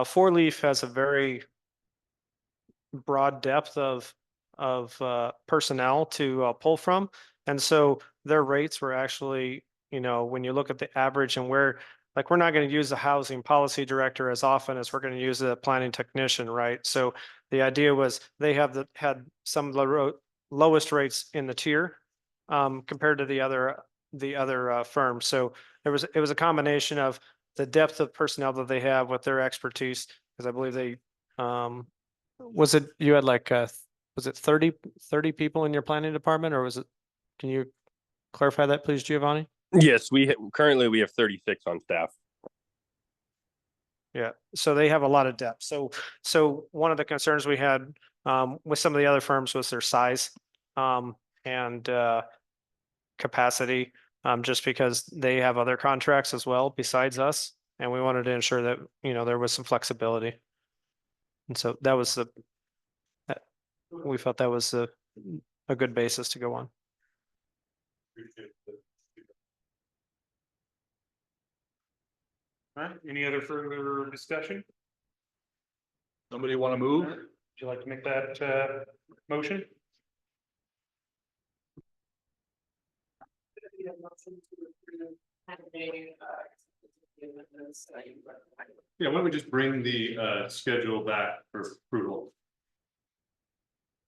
Four Leaf has a very broad depth of personnel to pull from. And so their rates were actually, when you look at the average and where, like, we're not going to use the housing policy director as often as we're going to use the planning technician, right? So the idea was they had some of the lowest rates in the tier compared to the other firms. So it was a combination of the depth of personnel that they have with their expertise, because I believe they you had like was it 30 people in your planning department, or was it, can you clarify that please, Giovanni? Yes, currently we have 36 on staff. Yeah, so they have a lot of depth. So one of the concerns we had with some of the other firms was their size and capacity, just because they have other contracts as well besides us, and we wanted to ensure that there was some flexibility. And so that was we felt that was a good basis to go on. All right, any other further discussion? Somebody want to move? Would you like to make that motion? Yeah, why don't we just bring the schedule back for approval?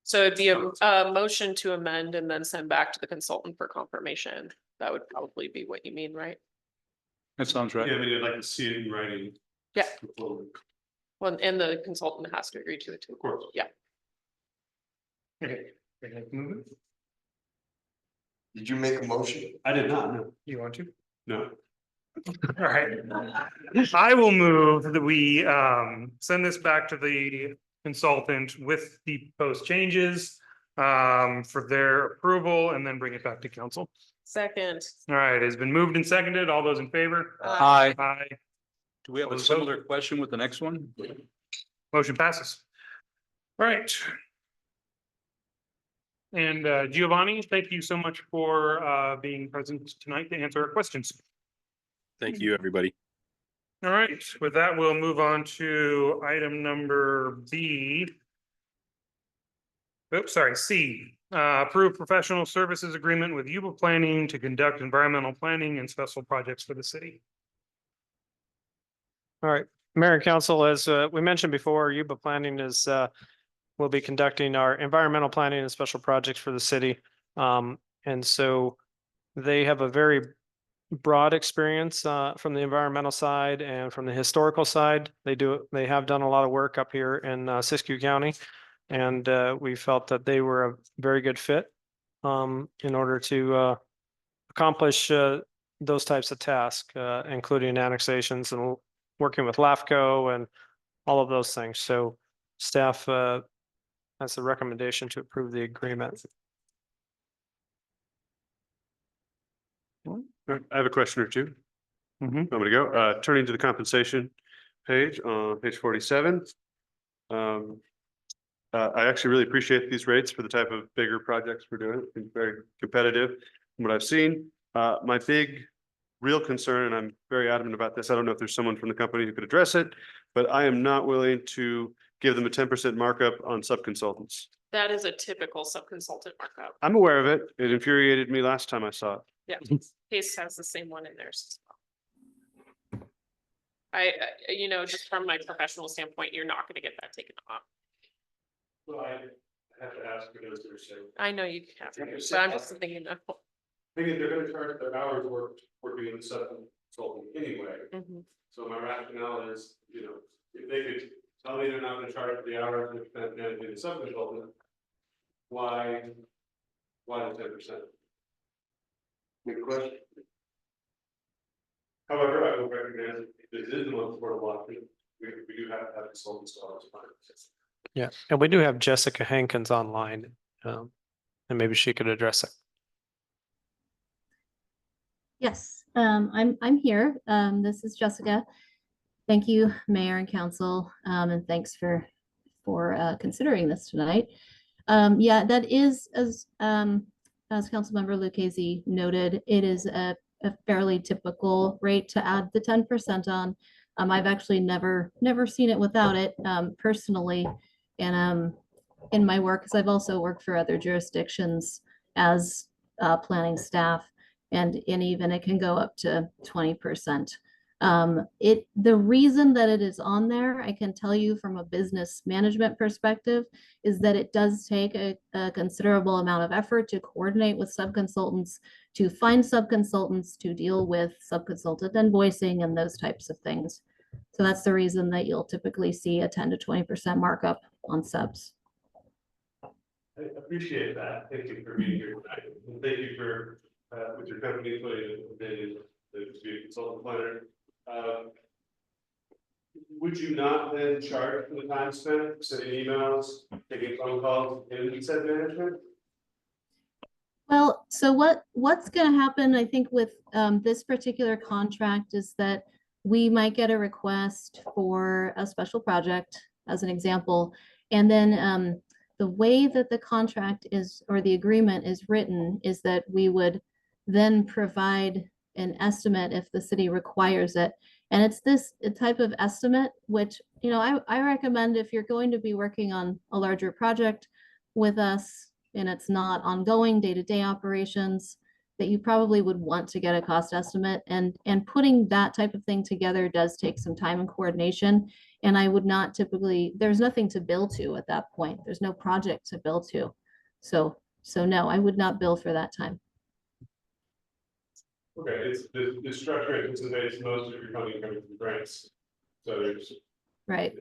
So it'd be a motion to amend and then send back to the consultant for confirmation. That would probably be what you mean, right? That sounds right. Yeah, I mean, I'd like to see it in writing. Yeah. Well, and the consultant has to agree to it too. Of course. Yeah. Okay. Did you make a motion? I did not, no. You want to? No. All right. I will move that we send this back to the consultant with the post changes for their approval, and then bring it back to council. Second. All right, it's been moved and seconded. All those in favor? Aye. Aye. Do we have a similar question with the next one? Motion passes. All right. And Giovanni, thank you so much for being present tonight to answer our questions. Thank you, everybody. All right, with that, we'll move on to item number B. Oops, sorry, C. Approve professional services agreement with Yuba Planning to conduct environmental planning and special projects for the city. All right, Mayor and Council, as we mentioned before, Yuba Planning is will be conducting our environmental planning and special projects for the city. And so they have a very broad experience from the environmental side and from the historical side. They have done a lot of work up here in Siskiyou County, and we felt that they were a very good fit in order to accomplish those types of tasks, including annexations and working with LAFCO and all of those things. So staff has a recommendation to approve the agreement. I have a question or two. I'm gonna go, turning to the compensation page on page 47. I actually really appreciate these rates for the type of bigger projects we're doing. It's been very competitive from what I've seen. My big real concern, and I'm very adamant about this, I don't know if there's someone from the company who could address it, but I am not willing to give them a 10% markup on sub-consultants. That is a typical sub-consultant markup. I'm aware of it. It infuriated me last time I saw it. Yeah, Case has the same one in theirs as well. Just from my professional standpoint, you're not gonna get that taken off. Well, I have to ask for those that are saying. I know you have to, but I'm just thinking that. Maybe they're gonna charge their hours worked for doing the sub-consulting anyway. Mhm. So my rationale is, if they could tell me they're not gonna charge for the hours and spent doing the sub-consultant, why the 10%? Good question. However, I will recognize this is the most affordable option. We do have to have consultants to all this time. Yeah, and we do have Jessica Hankins online, and maybe she could address it. Yes, I'm here. This is Jessica. Thank you, Mayor and Council, and thanks for considering this tonight. Yeah, that is, as Councilmember Lucchese noted, it is a fairly typical rate to add the 10% on. I've actually never seen it without it, personally. And, in my work, because I've also worked for other jurisdictions as, planning staff, and even it can go up to 20%. The reason that it is on there, I can tell you from a business management perspective, is that it does take a considerable amount of effort to coordinate with subconsultants, to find subconsultants, to deal with subconsultant invoicing and those types of things. So that's the reason that you'll typically see a 10 to 20% markup on subs. I appreciate that. Thank you for being here tonight. And thank you for, with your company, to be a consultant planner. Would you not then charge for the time spent sending emails, taking phone calls, and said management? Well, so what's going to happen, I think, with this particular contract is that we might get a request for a special project, as an example, and then the way that the contract is, or the agreement is written, is that we would then provide an estimate if the city requires it. And it's this type of estimate, which, you know, I recommend if you're going to be working on a larger project with us and it's not ongoing day-to-day operations, that you probably would want to get a cost estimate. And putting that type of thing together does take some time and coordination. And I would not typically, there's nothing to bill to at that point. There's no project to bill to. So no, I would not bill for that time. Okay, it's the structure anticipates most of your funding coming from grants. So there's right.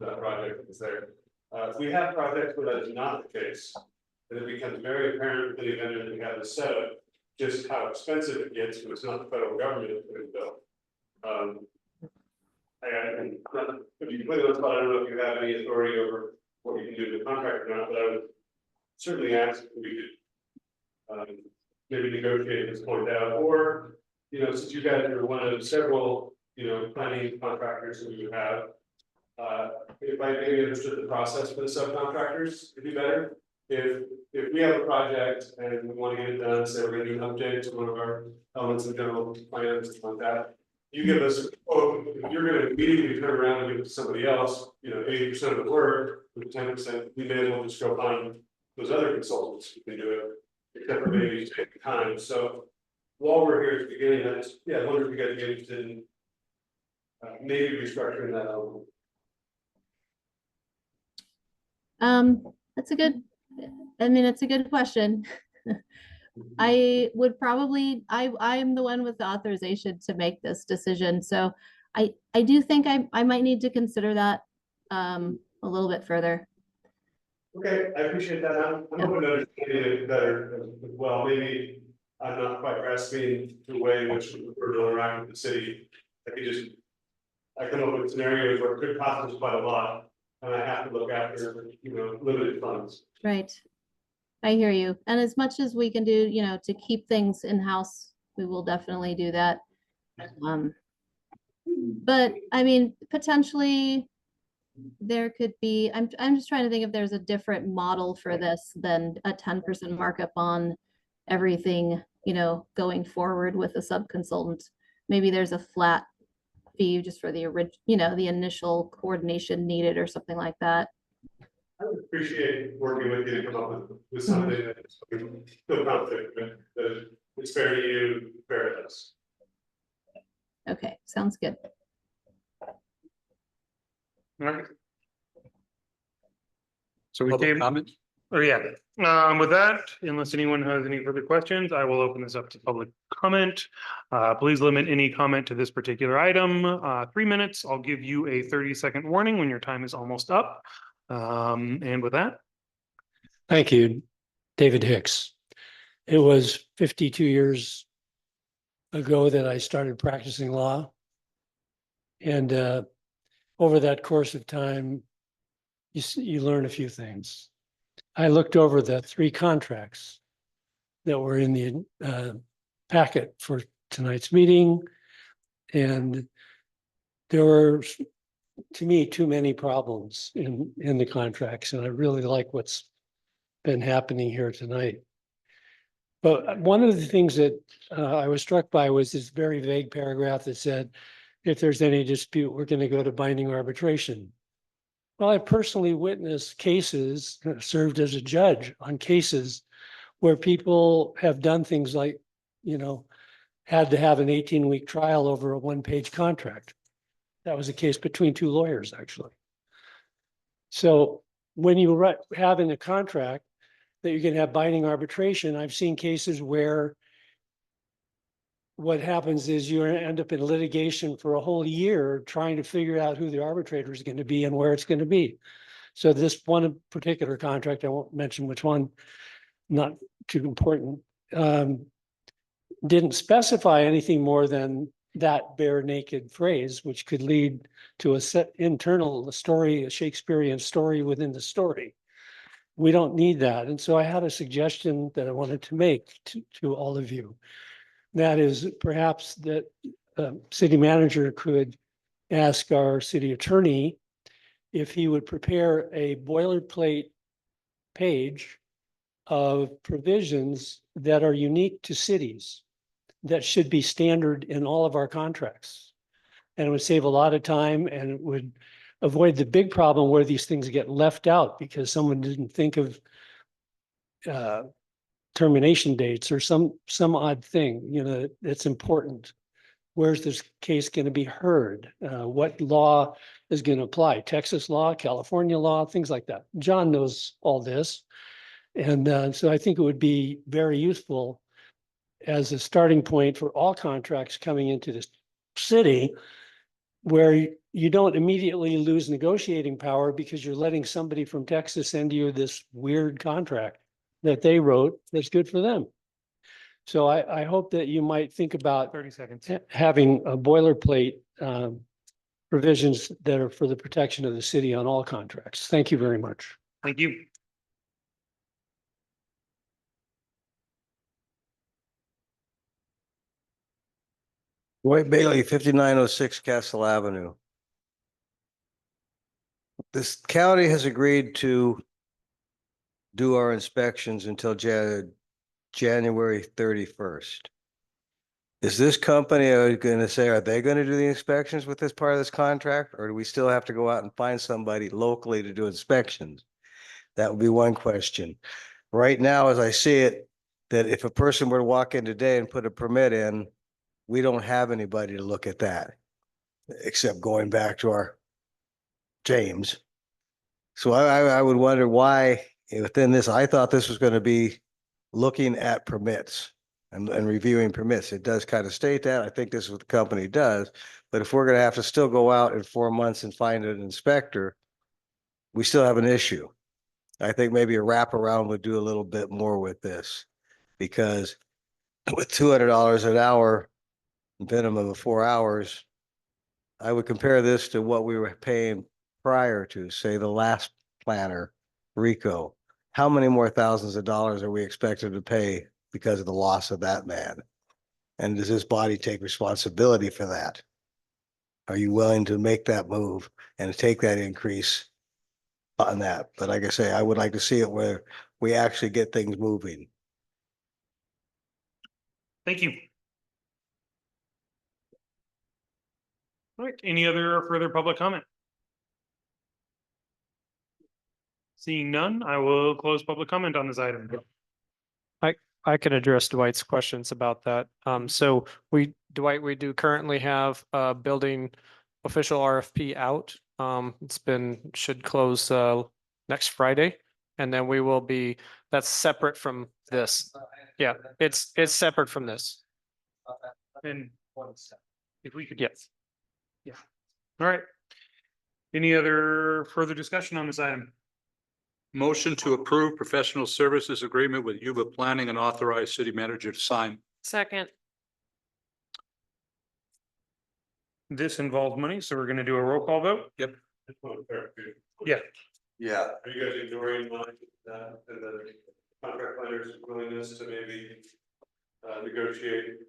That project is there. If we have projects where that is not the case, then it becomes very apparent to the vendor that we have the setup, just how expensive it gets when it's not the federal government that's going to bill. If you put it on the spot, I don't know if you have any authority over what you can do with the contract or not, but I would certainly ask if we could maybe negotiate this point out, or, you know, since you guys are one of several, you know, planning contractors that we would have, if I maybe understood the process for the subcontractors, it'd be better. If we have a project and we want to get it done, say we're going to do an update to one of our elements of general plans, something like that, you give us, if you're going to immediately turn around and give it to somebody else, you know, 80% of the work, with 10%, we may as well just go find those other consultants who can do it, except for maybe taking time. So while we're here at the beginning, I wonder if you guys get interested in maybe restructuring that element. That's a good, I mean, it's a good question. I would probably, I am the one with the authorization to make this decision. So I do think I might need to consider that a little bit further. Okay, I appreciate that. I'm hoping to understand it better as well. Maybe I'm not quite grasping the way in which we're going to interact with the city. I come up with scenarios where it could cost us quite a lot, and I have to look after, you know, limited funds. Right. I hear you. And as much as we can do, you know, to keep things in-house, we will definitely do that. But I mean, potentially there could be, I'm just trying to think if there's a different model for this than a 10% markup on everything, you know, going forward with a sub-consultant. Maybe there's a flat fee just for the you know, the initial coordination needed or something like that. I would appreciate working with you to come up with something that we feel confident with, that it's fair to you, fair to us. Okay, sounds good. All right. So we Public came, comments? oh yeah, with that, unless anyone has any further questions, I will open this up to public comment. Please limit any comment to this particular item, 3 minutes. I'll give you a 30-second warning when your time is almost up. And with that. Thank you, David Hicks. It was 52 years ago that I started practicing law. And over that course of time, you learn a few things. I looked over the 3 contracts that were in the packet for tonight's meeting, and there were, to me, too many problems in the contracts, and I really like what's been happening here tonight. But one of the things that I was struck by was this very vague paragraph that said, if there's any dispute, we're going to go to binding arbitration. Well, I personally witnessed cases, served as a judge on cases where people have done things like, had to have an 18-week trial over a one-page contract. That was a case between two lawyers, actually. So when you have in a contract that you can have binding arbitration, I've seen cases where what happens is you end up in litigation for a whole year trying to figure out who the arbitrator is going to be and where it's going to be. So this one particular contract, I won't mention which one, not too important, didn't specify anything more than that bare naked phrase, which could lead to a set internal story, a Shakespearean story within the story. We don't need that. And so I had a suggestion that I wanted to make to all of you. That is perhaps that city manager could ask our city attorney if he would prepare a boilerplate page of provisions that are unique to cities that should be standard in all of our contracts. And it would save a lot of time and it would avoid the big problem where these things get left out because someone didn't think of termination dates or some odd thing, that's important. Where's this case going to be heard? What law is going to apply? Texas law, California law, things like that. John knows all this. And so I think it would be very useful as a starting point for all contracts coming into this city where you don't immediately lose negotiating power because you're letting somebody from Texas send you this weird contract that they wrote that's good for them. So I hope that you might think about 30 seconds. having a boilerplate provisions that are for the protection of the city on all contracts. Thank you very much. Thank you. Dwight Bailey, 5906 Castle Avenue. This county has agreed to do our inspections until January 31st. Is this company going to say, are they going to do the inspections with this part of this contract? Or do we still have to go out and find somebody locally to do inspections? That would be one question. Right now, as I see it, that if a person were to walk in today and put a permit in, we don't have anybody to look at that, except going back to our James. So I would wonder why within this, I thought this was going to be looking at permits and reviewing permits. It does kind of state that. I think this is what the company does. But if we're going to have to still go out in 4 months and find an inspector, we still have an issue. I think maybe a wraparound would do a little bit more with this because with $200 an hour, minimum of 4 hours, I would compare this to what we were paying prior to, say, the last planner, Rico. How many more thousands of dollars are we expected to pay because of the loss of that man? And does his body take responsibility for that? Are you willing to make that move and take that increase on that? But like I say, I would like to see it where we actually get things moving. Thank you. All right, any other further public comment? Seeing none, I will close public comment on this item. I can address Dwight's questions about that. So Dwight, we do currently have a building official RFP out. Should close next Friday. And then we will be, that's separate from this. Yeah, it's separate from this. And if we could, yes. Yeah. All right. Any other further discussion on this item? Motion to approve professional services agreement with Yuba Planning and authorize city manager to sign. Second. This involves money, so we're going to do a roll call vote. Yep. Yeah. Yeah. Are you guys ignoring that and the contract planner's willingness to maybe negotiate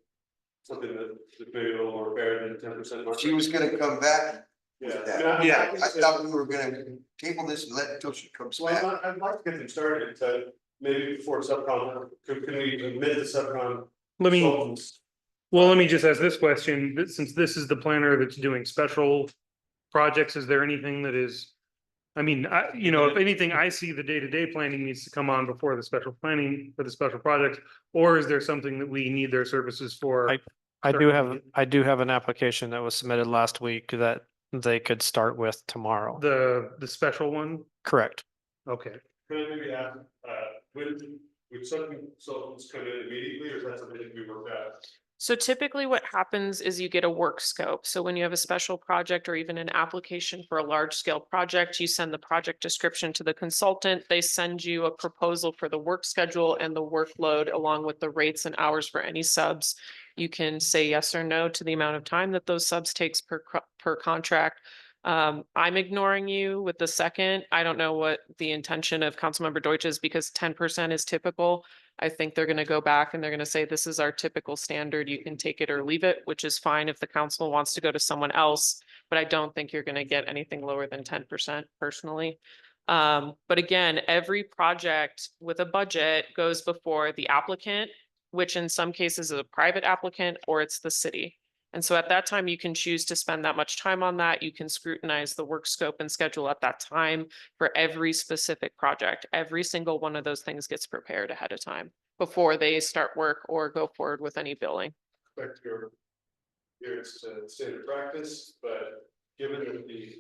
something that's maybe a little more fair than 10%? She was gonna come back. Yeah. I thought we were gonna table this and let it till she comes back. Well, I'd like to get them started to maybe before subcon, can we admit the subcon? Let me, consultants? well, let me just ask this question, since this is the planner that's doing special projects, is there anything that is? I mean, you know, if anything, I see the day-to-day planning needs to come on before the special planning for the special project, or is there something that we need their services for? I do have an application that was submitted last week that they could start with tomorrow. The special one? Correct. Okay. Can I maybe ask, would some consultants come in immediately, or is that something that we work out? So typically what happens is you get a work scope. So when you have a special project or even an application for a large scale project, you send the project description to the consultant. They send you a proposal for the work schedule and the workload along with the rates and hours for any subs. You can say yes or no to the amount of time that those subs takes per contract. I'm ignoring you with the second. I don't know what the intention of Councilmember Deutsch is because 10% is typical. I think they're going to go back and they're going to say, this is our typical standard. You can take it or leave it, which is fine if the council wants to go to someone else. But I don't think you're going to get anything lower than 10% personally. But again, every project with a budget goes before the applicant, which in some cases is a private applicant or it's the city. And so at that time, you can choose to spend that much time on that. You can scrutinize the work scope and schedule at that time for every specific project. Every single one of those things gets prepared ahead of time before they start work or go forward with any billing. Expect your it's standard practice, but given that the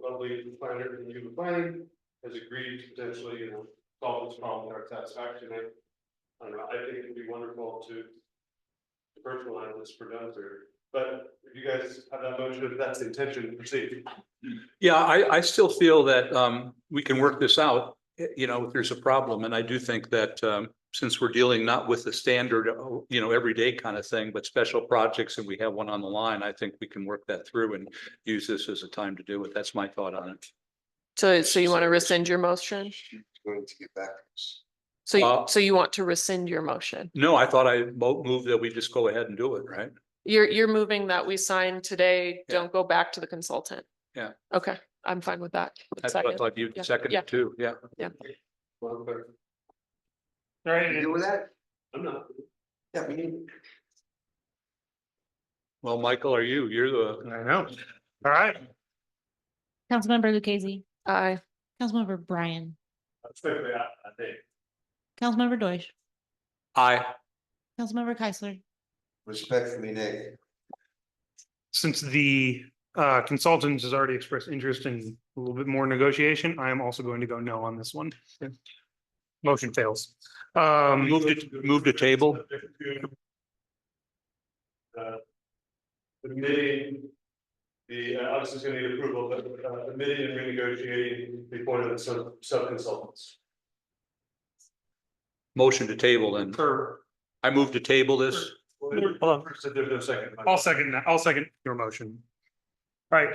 lovely planner and you planning has agreed to potentially, solve this problem with our satisfaction, I don't know, I think it'd be wonderful to personalize this for Dunsmuir. But if you guys have that motion, if that's the intention, proceed. Yeah, I still feel that we can work this out, if there's a problem. And I do think that since we're dealing not with the standard, everyday kind of thing, but special projects and we have one on the line, I think we can work that through and use this as a time to do it. That's my thought on it. So you want to rescind your motion? Going to get back. So you want to rescind your motion? No, I thought I moved that we just go ahead and do it, right? You're moving that we sign today, don't go back to the consultant. Yeah. Okay, I'm fine with that. I thought you Yeah. seconded Yeah. it too, yeah. Yeah. All right. You with that? I'm not. Yeah, we need. Well, Michael, you're the. I know. All right. Councilmember Lucchese, Aye. Councilmember Brian, Especially, I think. Councilmember Deutsch, Aye. Councilmember Keisler. Respectfully, nay. Since the consultant has already expressed interest in a little bit more negotiation, I am also going to go no on this one. Motion fails. Move to table. Admitting obviously it's gonna need approval, but admitting and renegotiating the appointment of some sub-consultants. Motion to table then. I move to table this. Hold on. So there's no second. I'll second that. I'll second your motion. All right,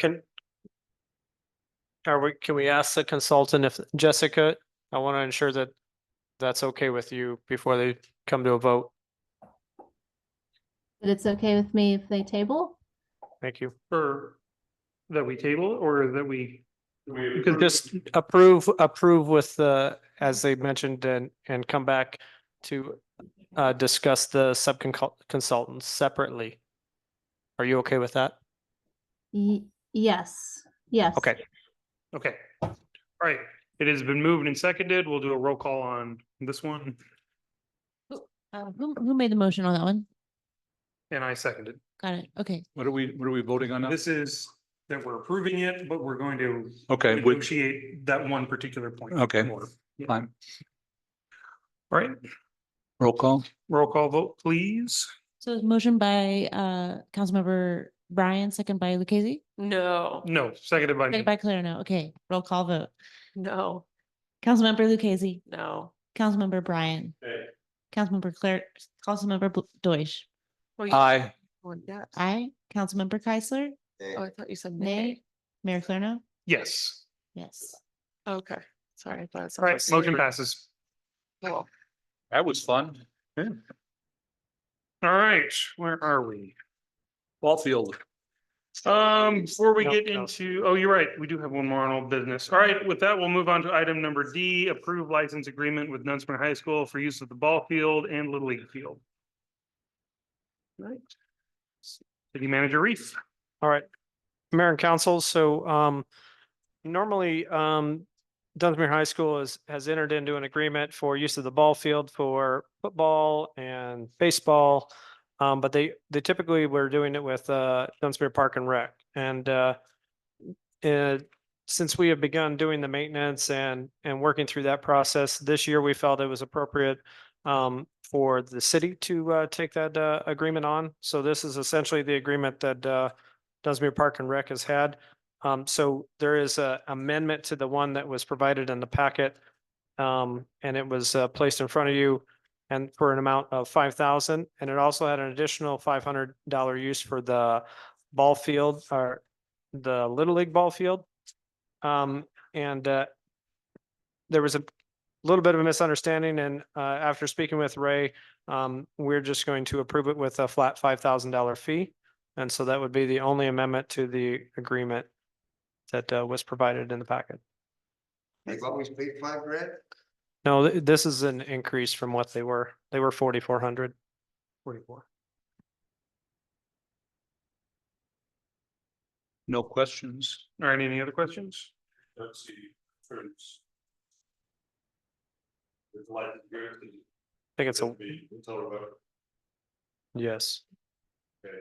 Can we ask the consultant if Jessica, I want to ensure that that's okay with you before they come to a vote. But it's okay with me if they table? Thank you. or that we table or that we, You could just approve with the, as they mentioned, and come back to discuss the consultants separately. Are you okay with that? Yes, yes. okay. All right, it has been moved and seconded. We'll do a roll call on this one Who made the motion on that one? and I seconded. Got it. Okay. What are we voting on now? This is that we're approving it, but we're going to Okay, negotiate that one particular point. Okay. more. Yeah. fine. All right, Roll call. roll call vote, please. So it's motion by Councilmember Brian, second by Lucchese, No, No, seconded by me. second by Claire. No. Okay. Roll call vote. no, Councilmember Lucchese, no. Councilmember Brian, Hey, Councilmember Claire, Councilmember Deutsch. Well, you- Aye. Oh, yes. Aye. Councilmember Keisler, Nay. Oh, I thought you said nay. nay. Mayor Clarno. Yes. Yes. Okay, sorry. I thought it All right, sounded motion like- passes. Cool. That was fun. All right, where are we? Ball field. Before we No, get no. into, oh, you're right, we do have one more on old business. All right, with that, we'll move on to item number D, approve license agreement with Dunsmuir High School for use of the ball field and Little League field. All right. City Manager Reef. All right, Mayor and Council, so normally Dunsmuir High School has entered into an agreement for use of the ball field for football and baseball. But they typically were doing it with Dunsmuir Park and Rec. And since we have begun doing the maintenance and working through that process, this year we felt it was appropriate for the city to take that agreement on. So this is essentially the agreement that Dunsmuir Park and Rec has had. So there is a amendment to the one that was provided in the packet. And it was placed in front of you and for an amount of $5,000. And it also had an additional $500 use for the ball field or the Little League ball field. There was a little bit of a misunderstanding, and after speaking with Ray, we're just going to approve it with a flat $5,000 fee. And so that would be the only amendment to the agreement that was provided in the packet. They've always paid $5,000? No, this is an increase from what they were. They were 4,400. 44. No questions. All right, any other questions? Let's see. There's life insurance. I think it's a, It's all about yes. okay.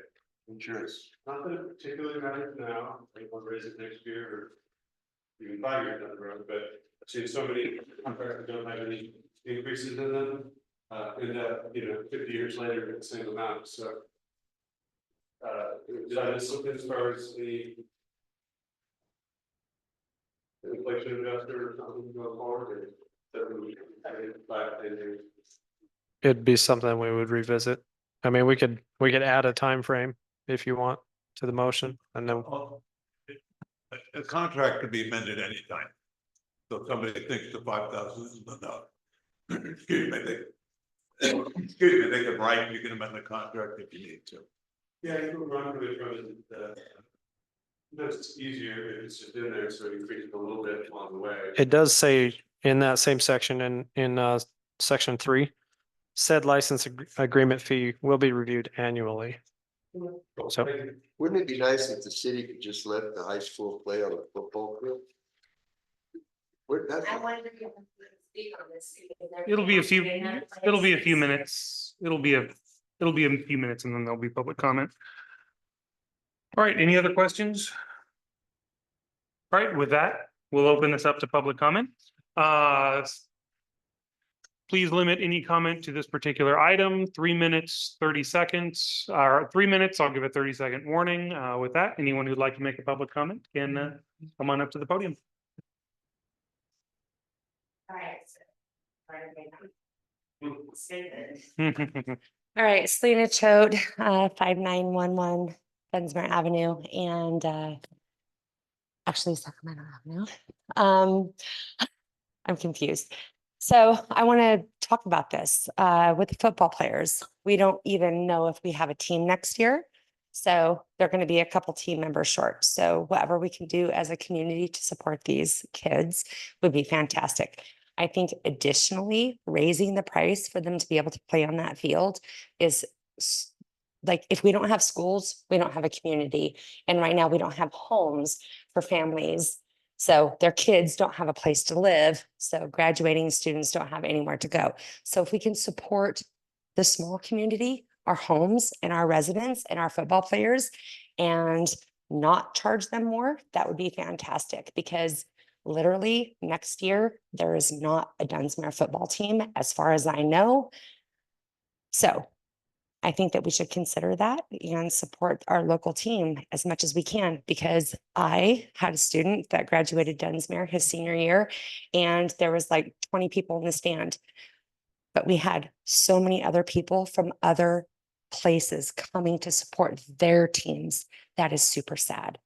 Insurance. Not that it particularly matters now, like we'll raise it next year or even 5 years down the road, but I've seen so many contracts that don't have any increases in them. And that, 50 years later, it's the same amount, so. Did I miss something as far as the inflation adjuster or something going forward? Or that we have it 5 years? It'd be something we would revisit. I mean, we could add a time frame if you want to the motion and then. A contract could be amended anytime. So if somebody thinks the 5,000 isn't enough. Excuse me, they can write, you can amend the contract if you need to. Yeah, you can run with it from it's easier if it's just in there, so you increase it a little bit along the way. It does say in that same section in section 3, said license agreement fee will be reviewed annually. So Wouldn't it be nice if the city could just let the high school play on the football field? That's It'll be a few minutes. It'll be a few minutes and then there'll be public comment. All right, any other questions? All right, with that, we'll open this up to public comment. Please limit any comment to this particular item, 3 minutes, 30 seconds, or 3 minutes. I'll give a 30-second warning. With that, anyone who'd like to make a public comment can come on up to the podium. All right, Selena Choate, 5911 Dunsmuir Avenue and actually Sacramento Avenue. I'm confused. So I want to talk about this with the football players. We don't even know if we have a team next year. So they're going to be a couple team members short. So whatever we can do as a community to support these kids would be fantastic. I think additionally, raising the price for them to be able to play on that field is like, if we don't have schools, we don't have a community. And right now we don't have homes for families. So their kids don't have a place to live. So graduating students don't have anywhere to go. So if we can support the small community, our homes and our residents and our football players and not charge them more, that would be fantastic, because literally next year, there is not a Dunsmuir football team as far as I know. So I think that we should consider that and support our local team as much as we can, because I had a student that graduated Dunsmuir his senior year and there was like 20 people in the stand, but we had so many other people from other places coming to support their teams. That is super sad.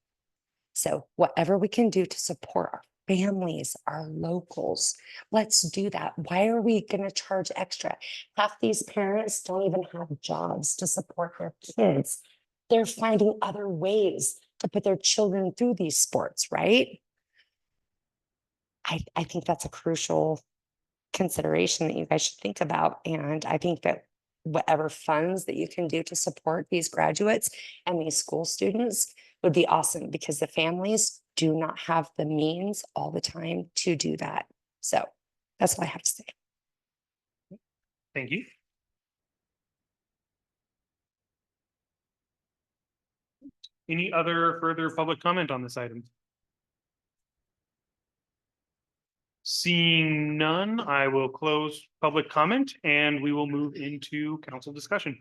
So whatever we can do to support our families, our locals, let's do that. Why are we going to charge extra? Half these parents don't even have jobs to support their kids. They're finding other ways to put their children through these sports, right? I think that's a crucial consideration that you guys should think about. And I think that whatever funds that you can do to support these graduates and these school students would be awesome, because the families do not have the means all the time to do that. So that's what I have to say. Thank you. Any other further public comment on this item? Seeing none, I will close public comment and we will move into council discussion.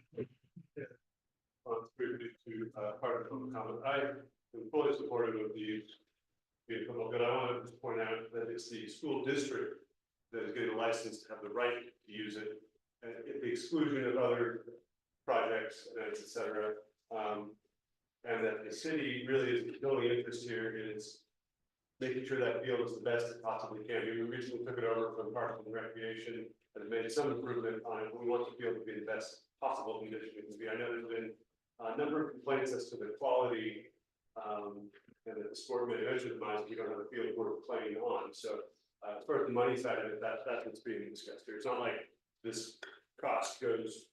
Briefly to part of the public comment, I am fully supportive of the football, but I want to just point out that it's the school district that is getting a license to have the right to use it, and at the exclusion of other projects, events, et cetera. And that the city really is the only interest here is making sure that field is the best it possibly can be. We recently took it over from Parks and Recreation and made some improvement on it. We want the field to be the best possible condition it can be. I know there's been a number of complaints as to the quality, and that the sport may eventually demise if we don't have a field we're playing on. So as far as the money side of it, that's what's being discussed here. It's not like this cost goes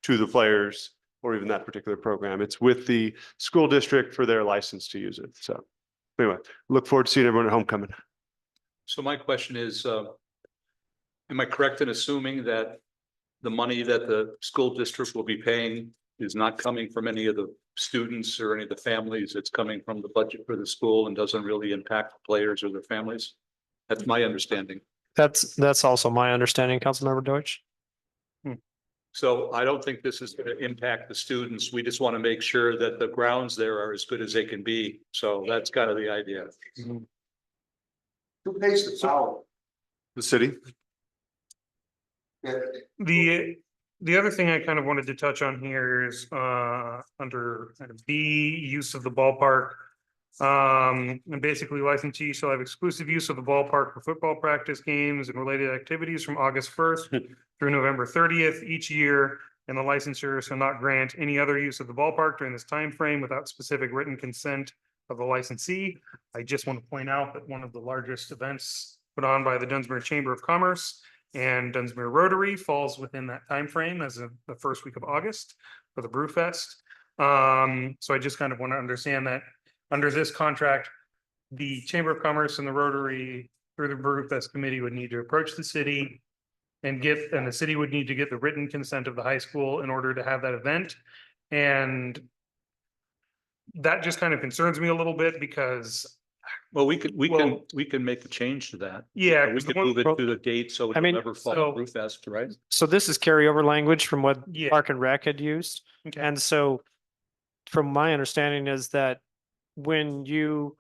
to the players or even that particular program. It's with the school district for their license to use it. So anyway, look forward to seeing everyone at homecoming. So my question is, am I correct in assuming that the money that the school district will be paying is not coming from any of the students or any of the families? It's coming from the budget for the school and doesn't really impact the players or their families? That's my understanding. That's also my understanding, Councilmember Deutsch. So I don't think this is going to impact the students. We just want to make sure that the grounds there are as good as they can be. So that's kind of the idea. Who pays the foul? The city. Yeah. The other thing I kind of wanted to touch on here is under kind of B, use of the ballpark. And basically licensee shall have exclusive use of the ballpark for football practice, games and related activities from August 1st through November 30th each year. And the licensure shall not grant any other use of the ballpark during this time frame without specific written consent of the licensee. I just want to point out that one of the largest events put on by the Dunsmuir Chamber of Commerce and Dunsmuir Rotary falls within that time frame as of the first week of August for the Brewfest. So I just kind of want to understand that under this contract, the Chamber of Commerce and the Rotary through the Brewfest committee would need to approach the city and the city would need to get the written consent of the high school in order to have that event. And that just kind of concerns me a little bit because Well, we can make a change to that. Yeah, We 'cause the can one- move it to the date so I it'll mean, never fall so- Brewfest, right? So this is carryover language from what Yeah. Park and Rec had used. Okay. And so from my understanding is that when you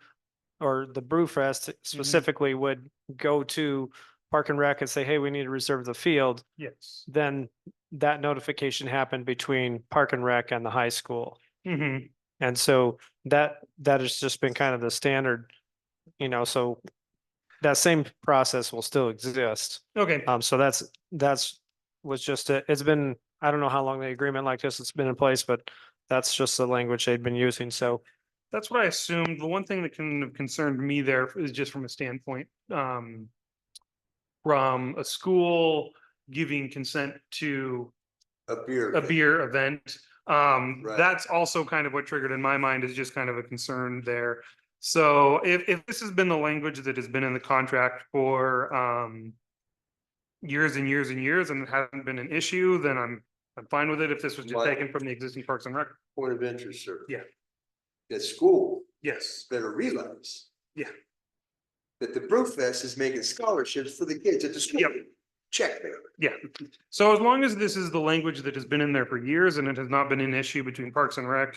or the Brewfest specifically would go to Park and Rec and say, hey, we need to reserve the field, yes. then that notification happened between Park and Rec and the high school. Mhm. And so that has just been kind of the standard, so that same process will still exist. Okay. So was just, it's been, I don't know how long the agreement like this has been in place, but that's just the language they'd been using. So That's what I assumed. The one thing that kind of concerned me there is just from a standpoint, from a school giving consent to A beer. a beer event. Right. That's also kind of what triggered in my mind is just kind of a concern there. So if this has been the language that has been in the contract for years and years and years and it hasn't been an issue, then I'm fine with it if this was just Right. taken from the existing Parks and Rec. Point of interest, sir. Yeah. The school Yes. better realize. Yeah. That the Brewfest is making scholarships for the kids at the school. Yep. Check there. Yeah. So as long as this is the language that has been in there for years and it has not been an issue between Parks and Rec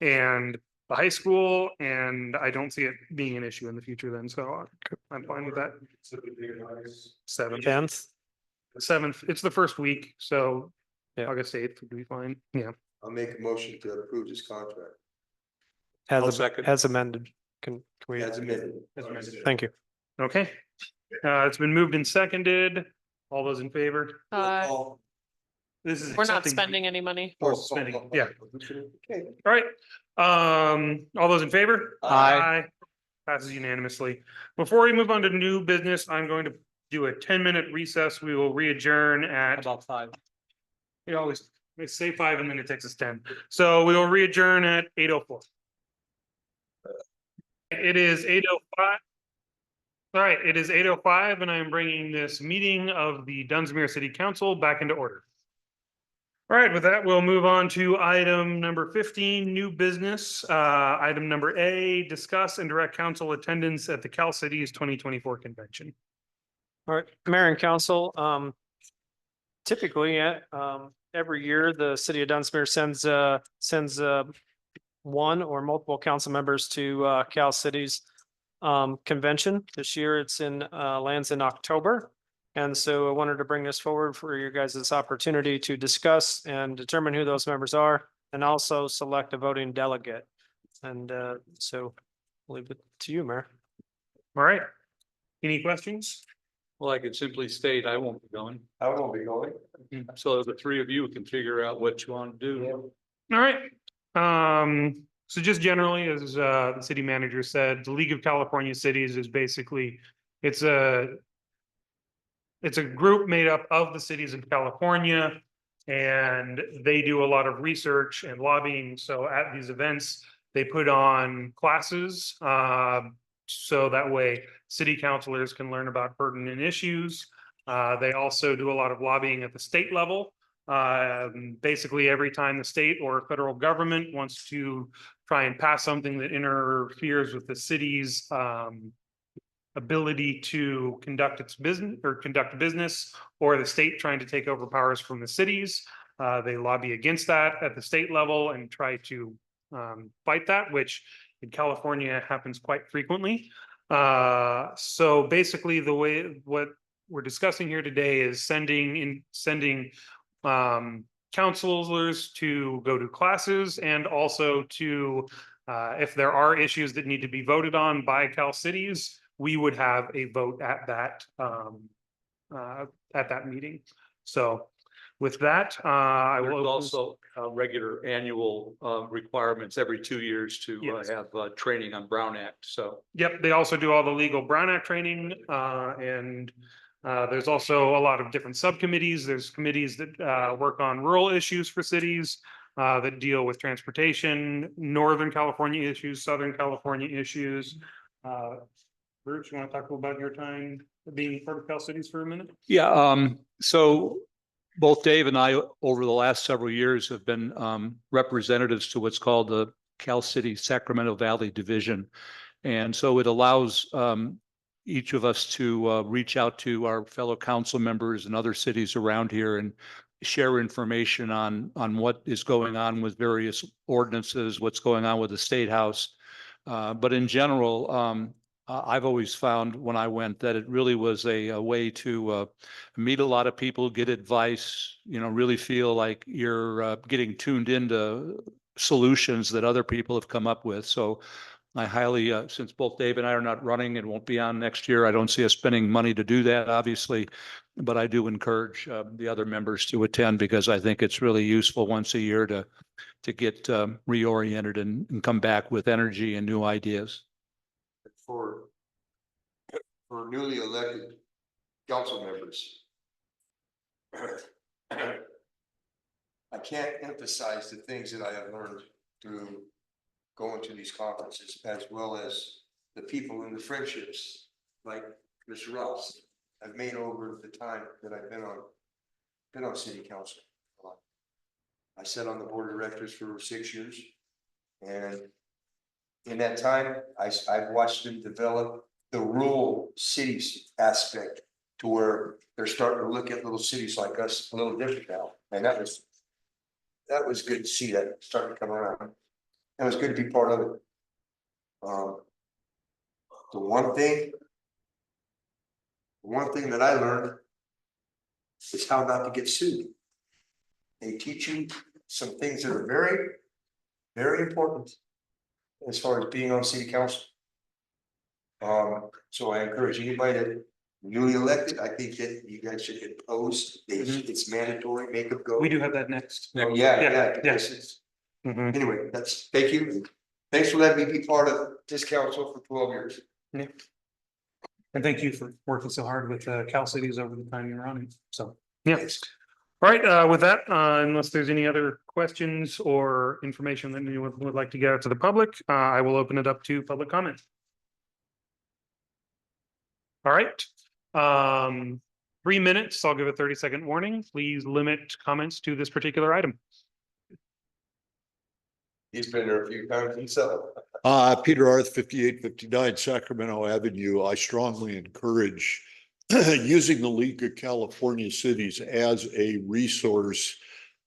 and the high school, and I don't see it being an issue in the future then, so I'm fine with that. 7th. 7th, it's the first week, so August 8th would be fine, yeah. I'll make a motion to approve this contract. as amended, can we? As amended. Thank you. Okay, it's been moved and seconded. All those in favor? This is. We're not accepting- spending any money. Or spending, yeah. Okay. All right, all those in favor? Aye. Passes unanimously. Before we move on to new business, I'm going to do a 10-minute recess. We will re-adjourn at. About 5. We always, they say 5 and then it takes us 10. So we will re-adjourn at 8:04. It is 8:05. All right, it is 8:05 and I am bringing this meeting of the Dunsmuir City Council back into order. All right, with that, we'll move on to item number 15, new business. Item number A, discuss and direct council attendance at the Cal Cities 2024 convention. All right, Mayor and Council, typically, every year, the city of Dunsmuir sends one or multiple council members to Cal Cities convention. This year, it's lands in October. And so I wanted to bring this forward for you guys' opportunity to discuss and determine who those members are and also select a voting delegate. And so I'll leave it to you, Mayor. All right. Any questions? Well, I could simply state I won't be going. I won't be going. So the three of you can figure out what you want to do. All right. So just generally, as the city manager said, the League of California Cities is basically, it's a group made up of the cities of California, and they do a lot of research and lobbying. So at these events, they put on classes, so that way city councilors can learn about pertinent issues. They also do a lot of lobbying at the state level. Basically, every time the state or federal government wants to try and pass something that interferes with the city's ability to conduct its business or the state trying to take over powers from the cities. They lobby against that at the state level and try to fight that, which in California happens quite frequently. So basically what we're discussing here today is sending counselors to go to classes and also to, if there are issues that need to be voted on by Cal Cities, we would have a vote at that meeting. So with that, I will. There's also regular annual requirements every 2 years to have training on Brown Act. So. Yep, they also do all the legal Brown Act training, and there's also a lot of different subcommittees. There's committees that work on rural issues for cities that deal with transportation, Northern California issues, Southern California issues. Bruce, you want to talk about your time being part of Cal Cities for a minute? Yeah, so both Dave and I, over the last several years, have been representatives to what's called the Cal City Sacramento Valley Division. And so it allows each of us to reach out to our fellow council members and other cities around here and share information on what is going on with various ordinances, what's going on with the State House. But in general, I've always found when I went that it really was a way to meet a lot of people, get advice, really feel like you're getting tuned into solutions that other people have come up with. So I highly, since both Dave and I are not running and won't be on next year, I don't see us spending money to do that, obviously. But I do encourage the other members to attend because I think it's really useful once a year to get reoriented and come back with energy and new ideas. For newly elected council members. I can't emphasize the things that I have learned through going to these conferences, as well as the people and the friendships like Mr. Ross I've made over the time that I've been on city council. I sat on the board of directors for 6 years, and in that time, I've watched them develop the rural cities aspect to where they're starting to look at little cities like us a little different now. And that was good to see that starting to come around. And it was good to be part of it. The one thing that I learned is how not to get sued. They teach you some things that are very, very important as far as being on city council. So I encourage anybody that newly elected, I think that you guys should impose, it's mandatory, make them go. We do have that next. Oh, yeah, Yeah, yeah, yeah. because it's, Mhm. anyway, thank you. Thanks for letting me be part of this council for 12 years. Yeah. And thank you for working so hard with Cal Cities over the time you're on it. So, yeah. All right, with that, unless there's any other questions or information that anyone would like to get out to the public, I will open it up to public comment. All right. 3 minutes, I'll give a 30-second warning. Please limit comments to this particular item. He's been there a few times himself. Peter Arth, 5859 Sacramento Avenue. I strongly encourage using the League of California Cities as a resource.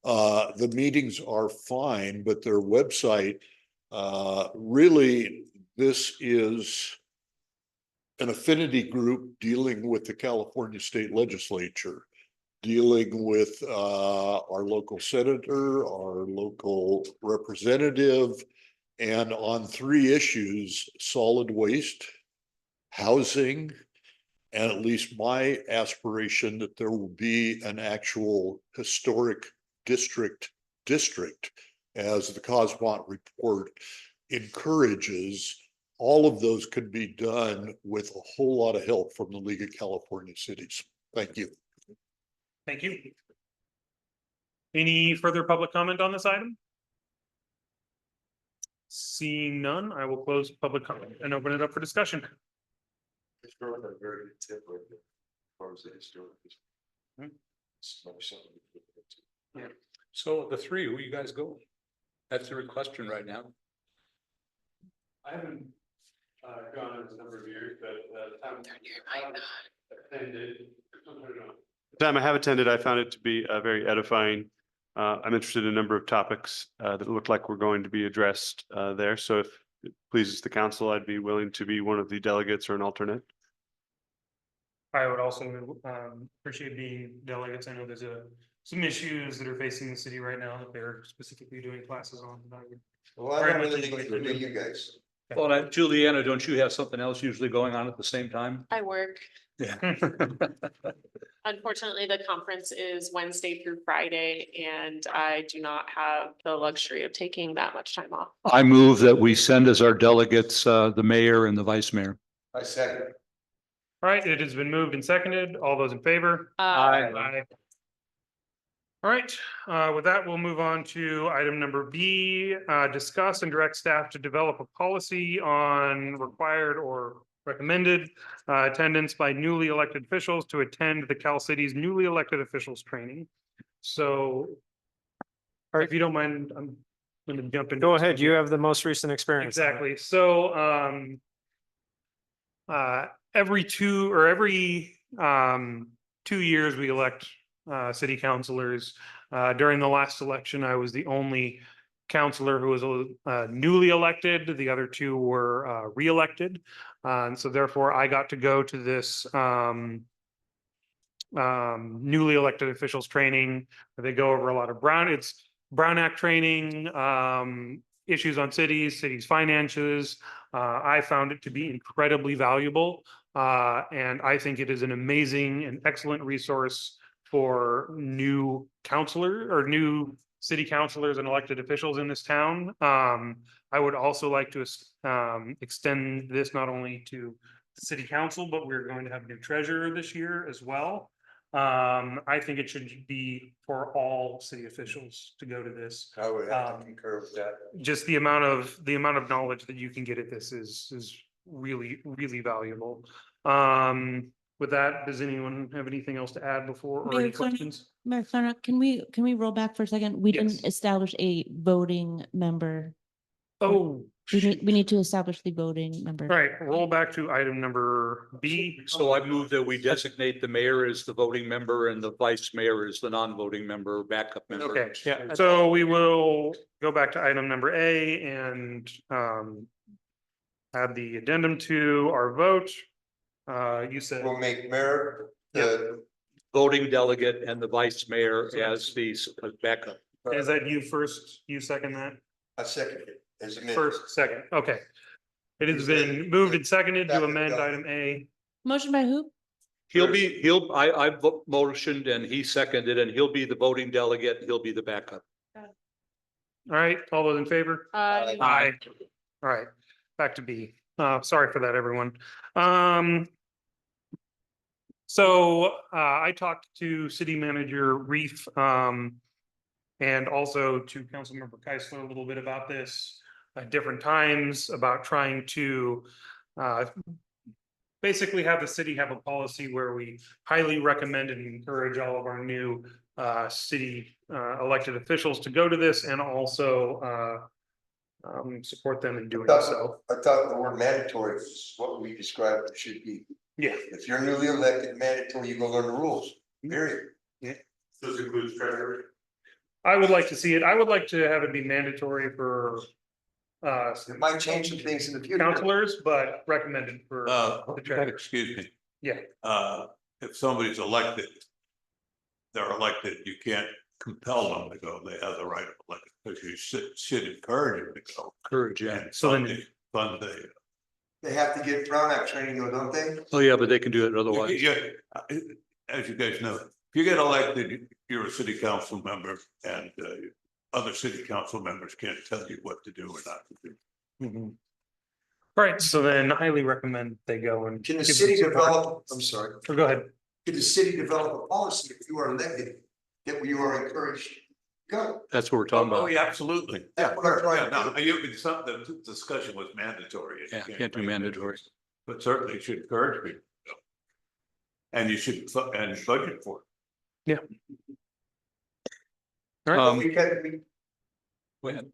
The meetings are fine, but their website, really, this is an affinity group dealing with the California State Legislature, dealing with our local senator, our local representative, and on 3 issues: solid waste, housing, and at least my aspiration that there will be an actual historic district, as the Cosmont report encourages. All of those could be done with a whole lot of help from the League of California Cities. Thank you. Thank you. Any further public comment on this item? Seeing none, I will close public comment and open it up for discussion. It's really a very good tip right there, as far as the historic. Yeah. So the 3, who you guys go? That's the question right now. I haven't gone in a number of years, but the time I have attended, I found it to be very edifying. I'm interested in a number of topics that look like we're going to be addressed there. So if it pleases the council, I'd be willing to be one of the delegates or an alternate. I would also appreciate being delegates. I know there's some issues that are facing the city right now that they're specifically doing classes on. Well, I don't really think to you guys. Well, Juliana, don't you have something else usually going on at the same time? I work. Yeah. Unfortunately, the conference is Wednesday through Friday, and I do not have the luxury of taking that much time off. I move that we send as our delegates, the mayor and the vice mayor. I second. All right, it has been moved and seconded. All those in favor? Aye. All right, with that, we'll move on to item number B, discuss and direct staff to develop a policy on required or recommended attendance by newly elected officials to attend the Cal Cities newly elected officials training. So if you don't mind, I'm going to jump in. Go ahead. You have the most recent experience. Exactly. So every 2 years we elect city councilors. During the last election, I was the only counselor who was newly elected. The other 2 were re-elected. And so therefore I got to go to this newly elected officials training. They go over a lot of Brown Act training, issues on cities finances. I found it to be incredibly valuable. And I think it is an amazing and excellent resource for new city councilors and elected officials in this town. I would also like to extend this not only to the city council, but we're going to have a new treasurer this year as well. I think it should be for all city officials to go to this. I would have to concur with that. Just the amount of knowledge that you can get at this is really, really valuable. With that, does anyone have anything else to add before or any questions? Mayor Clark, can we roll back for a second? We Yes. didn't establish a voting member. Oh, We need to establish the voting member. all right, roll back to item number B. So I move that we designate the mayor as the voting member and the vice mayor as the non-voting member, backup member. Okay, yeah, so we will go back to item number A and add the addendum to our vote. You said. We'll make mayor the Voting delegate and the vice mayor as the backup. Is that you first? You second that? I second it as amended. First, second, okay. It has been moved and seconded to amend item A. Motion by who? I motioned and he seconded, and he'll be the voting delegate. He'll be the backup. All right, all those in favor? Aye. Aye. All right, back to B. Sorry for that, everyone. So I talked to City Manager Reef and also to Councilmember Keisler a little bit about this at different times, about trying to basically have the city have a policy where we highly recommend and encourage all of our new city elected officials to go to this, and also support them in doing so. I thought the word mandatory is what we described it should be. Yeah. If you're newly elected, mandatory, you go learn the rules, period. Yeah. Does it include treasurer? I would like to see it. I would like to have it be mandatory for It might change some things in the future. counselors, but recommended for the treasurer. Excuse me. Yeah. If somebody's elected, they're elected, you can't compel them to go. They have the right of election, because you should encourage them to go. Encourage, yeah. And So then- fund the. They have to get Brown Act training though, don't they? Oh, yeah, but they can do it otherwise. Yeah, as you guys know, if you get elected, you're a city council member, and other city council members can't tell you what to do or not to do. All right, so then highly recommend they go and. Can the give city them support. develop, I'm sorry, Or go ahead. can the city develop a policy if you are elected, that you are encouraged, go? That's what we're talking Oh, about. yeah, absolutely. That's what I'm trying Yeah, to no, the discussion was mandatory. Yeah, can't do mandatory. But certainly you should encourage people to go. And you should, and budget for it. Yeah. All right. We can, Go ahead.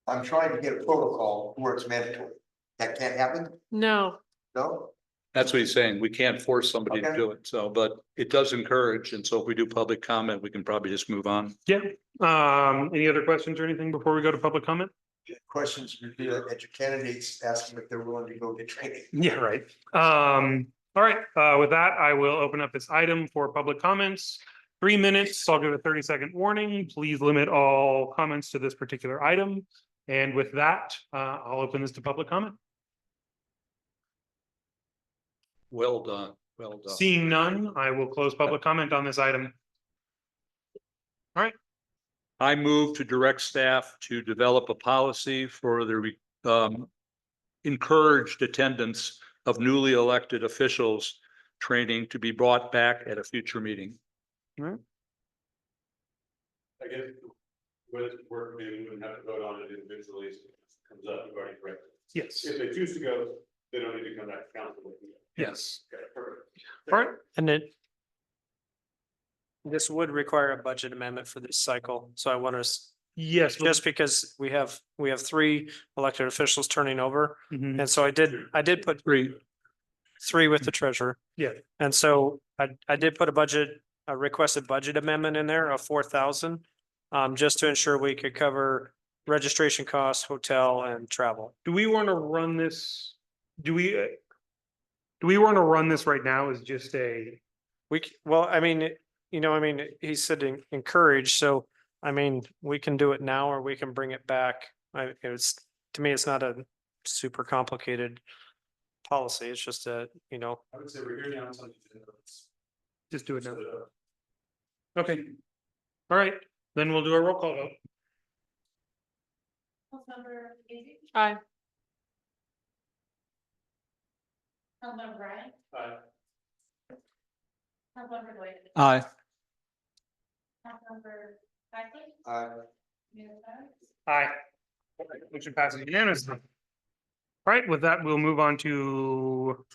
I'm trying to get a protocol where it's mandatory. That can't happen, No, no? That's what he's saying. We can't force somebody to Okay. do it. So, but it does encourage. And so if we do public comment, we can probably just move on. Yeah. Any other questions or anything before we go to public comment? Questions would be at your candidates, asking if they're willing to go get training. Yeah, right. All right, with that, I will open up this item for public comments. 3 minutes, I'll give a 30-second warning. Please limit all comments to this particular item. And with that, I'll open this to public comment. Well done. Well done. Seeing none, I will close public comment on this item. All right, I move to direct staff to develop a policy for the encouraged attendance of newly elected officials training to be brought back at a future meeting. I guess with work committee, we wouldn't have to vote on it individually, so it comes up, you've already corrected. yes, If they choose to go, they don't need to come back to council. yes. Okay, perfect. All right, And this would require a budget amendment for this cycle. So I want us, yes. just because we have 3 elected officials turning over. Mhm. And so I did put three with the treasurer. Yeah. And so I did put a requested budget amendment in there of 4,000. Just to ensure we could cover registration costs, hotel and travel. Do we want to run this? Do we want to run this right now as just a? Well, I mean, he said encourage, so I mean, we can do it now or we can bring it back. To me, it's not a super complicated policy. It's just I would say we're here now. Just do it now. Okay. All right, then we'll do a roll call vote. aye. Councilmember Brian. Aye. Councilmember Lloyd. Aye. Councilmember Keisler. Aye. Mayor Snyder. Aye. Motion passes unanimously. All right, with that, we'll move on to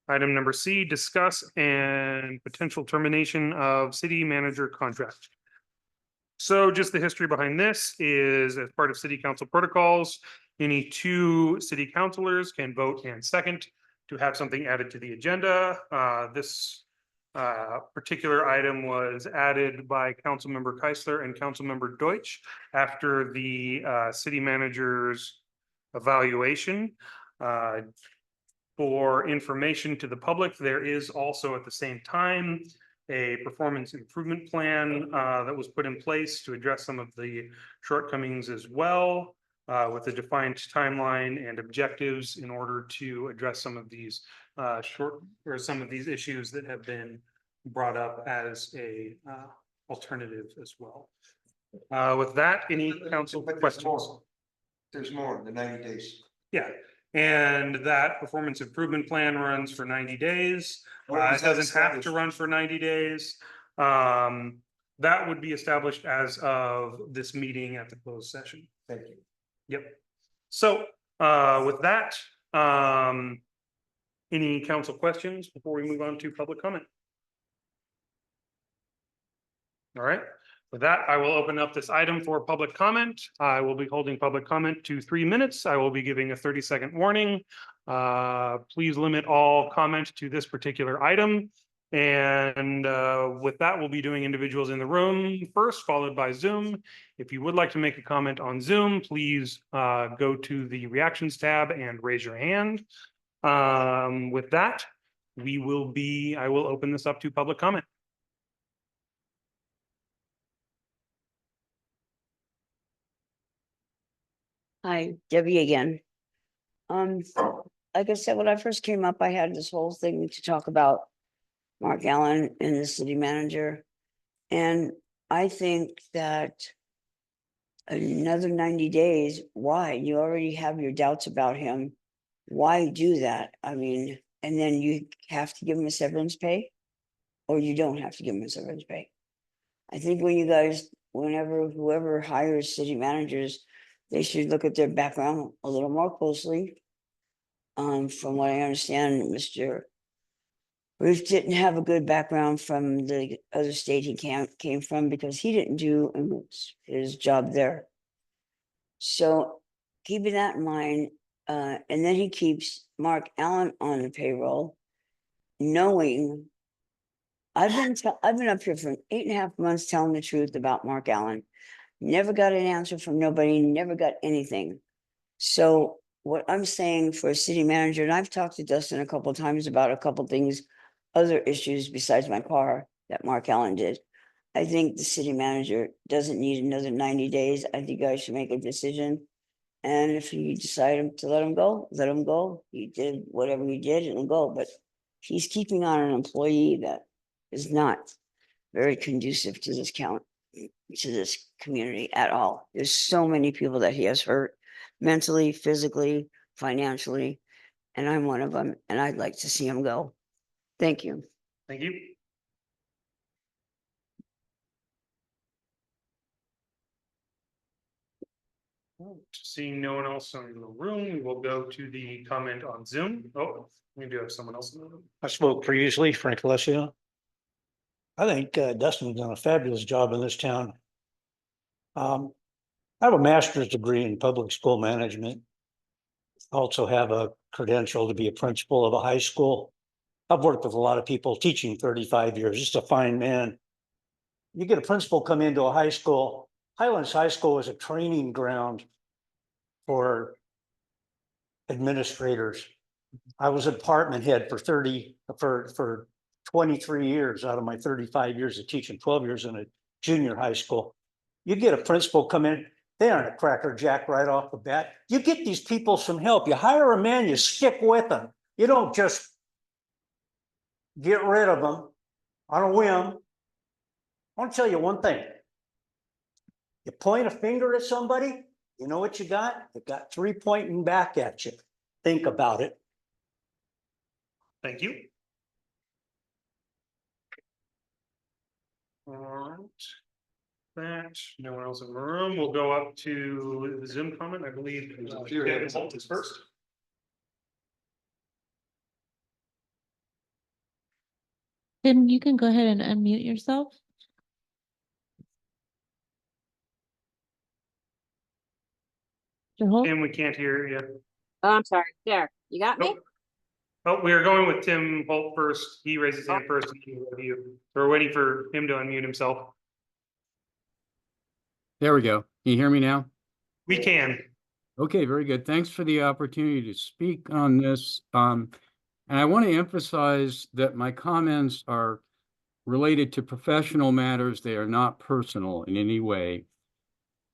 item number C, discuss and potential termination of city manager contract. So just the history behind this is, as part of city council protocols, any 2 city councilors can vote and second to have something added to the agenda. This particular item was added by Councilmember Keisler and Councilmember Deutsch after the city manager's evaluation. For information to the public, there is also at the same time a performance improvement plan that was put in place to address some of the shortcomings as well, with a defined timeline and objectives in order to address some of these short, or some of these issues that have been brought up as a alternative as well. With that, any council But there's questions? more. There's more than 90 days. Yeah, and that performance improvement plan runs for 90 days. When It was that doesn't have to established? run for 90 days. That would be established as of this meeting at the closed session. Thank you. Yep. So, with that, any council questions before we move on to public comment? All right, with that, I will open up this item for public comment. I will be holding public comment to 3 minutes. I will be giving a 30-second warning. Please limit all comment to this particular item. And with that, we'll be doing individuals in the room first, followed by Zoom. If you would like to make a comment on Zoom, please go to the reactions tab and raise your hand. With that, I will open this up to public comment. Hi, Debbie again. Like I said, when I first came up, I had this whole thing to talk about Mark Allen and the city manager. And I think that another 90 days, why? You already have your doubts about him. Why do that? I mean, and then you have to give him a severance pay, or you don't have to give him a severance pay. I think when you guys, whenever whoever hires city managers, they should look at their background a little more closely. From what I understand, Mr. Ruth didn't have a good background from the other state he came from, because he didn't do his job there. So keeping that in mind, and then he keeps Mark Allen on the payroll, knowing I've been up here for 8.5 months telling the truth about Mark Allen. Never got an answer from nobody, never got anything. So what I'm saying for a city manager, and I've talked to Dustin a couple of times about a couple of things, other issues besides my car that Mark Allen did. I think the city manager doesn't need another 90 days. I think you guys should make a decision. And if you decide to let him go, let him go. He did whatever he did and go, but he's keeping on an employee that is not very conducive to this to this community at all. There's so many people that he has hurt mentally, physically, financially, and I'm one of them, and I'd like to see him go. Thank you. Thank you. Seeing no one else in the room, we will go to the comment on Zoom. Oh, we do have someone else in the room. I spoke previously, Frank Alessio. I think Dustin's done a fabulous job in this town. I have a master's degree in public school management. Also have a credential to be a principal of a high school. I've worked with a lot of people teaching 35 years, just a fine man. You get a principal come into a high school. Highlands High School is a training ground for administrators. I was a department head for 23 years out of my 35 years of teaching, 12 years in a junior high school. You get a principal come in, they aren't a crackerjack right off the bat. You get these people some help. You hire a man, you stick with them. You don't just get rid of them on a whim. I want to tell you one thing. You point a finger at somebody, you know what you got? You got 3 pointing back at you. Think about it. Thank you. All right. That, no one else in the room. We'll go up to the Zoom comment. I believe Kevin Holt is first. Tim, you can go ahead and unmute yourself. Tim, we can't hear you. Oh, I'm sorry. There, you got me? Oh, we are going with Tim Holt first. He raised his hand first. So we're waiting for him to unmute himself. There we go. Can you hear me now? We can. Okay, very good. Thanks for the opportunity to speak on this. And I want to emphasize that my comments are related to professional matters. They are not personal in any way.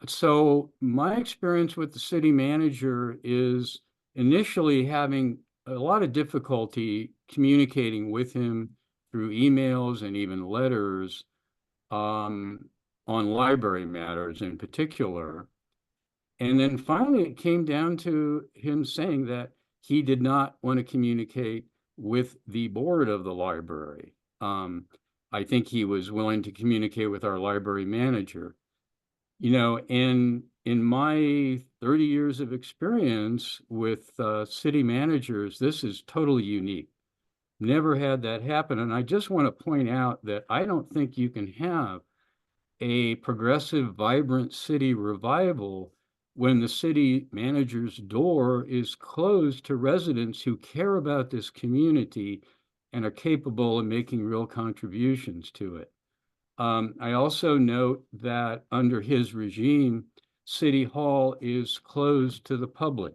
So my experience with the city manager is initially having a lot of difficulty communicating with him through emails and even letters on library matters in particular. And then finally, it came down to him saying that he did not want to communicate with the board of the library. I think he was willing to communicate with our library manager. You know, in my 30 years of experience with city managers, this is totally unique. Never had that happen. And I just want to point out that I don't think you can have a progressive, vibrant city revival when the city manager's door is closed to residents who care about this community and are capable of making real contributions to it. I also note that under his regime, City Hall is closed to the public.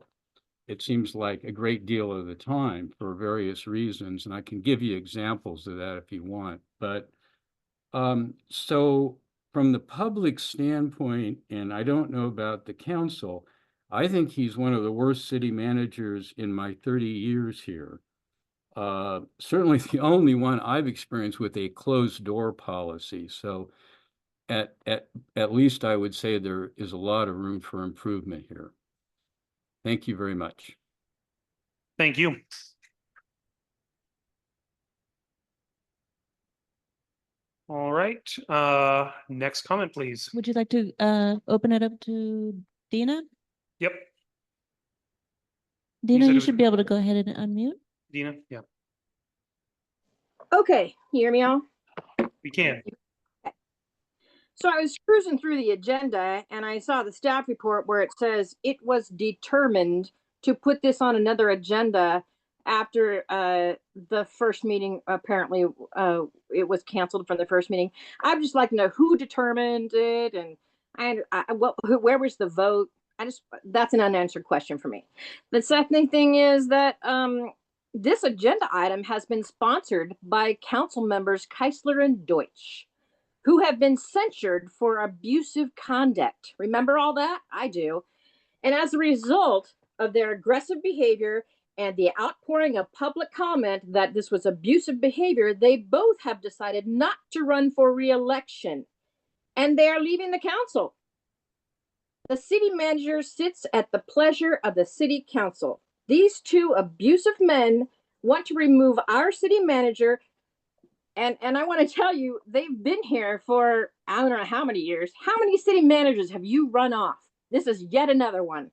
It seems like a great deal of the time for various reasons, and I can give you examples of that if you want. But so from the public standpoint, and I don't know about the council, I think he's one of the worst city managers in my 30 years here. Certainly the only one I've experienced with a closed door policy. So at least I would say there is a lot of room for improvement here. Thank you very much. Thank you. All right, next comment, please. Would you like to open it up to Dina? Yep, Dina, said it you was- should be able to go ahead and unmute. Dina, yeah, Okay, you hear me all? we can. So I was cruising through the agenda and I saw the staff report where it says it was determined to put this on another agenda after the first meeting. Apparently, it was canceled from the first meeting. I'd just like to know who determined it and where was the vote? That's an unanswered question for me. The second thing is that this agenda item has been sponsored by council members Keisler and Deutsch, who have been censured for abusive conduct. Remember all that? I do. And as a result of their aggressive behavior and the outpouring of public comment that this was abusive behavior, they both have decided not to run for re-election. And they are leaving the council. The city manager sits at the pleasure of the city council. These two abusive men want to remove our city manager. And I want to tell you, they've been here for I don't know how many years. How many city managers have you run off? This is yet another one.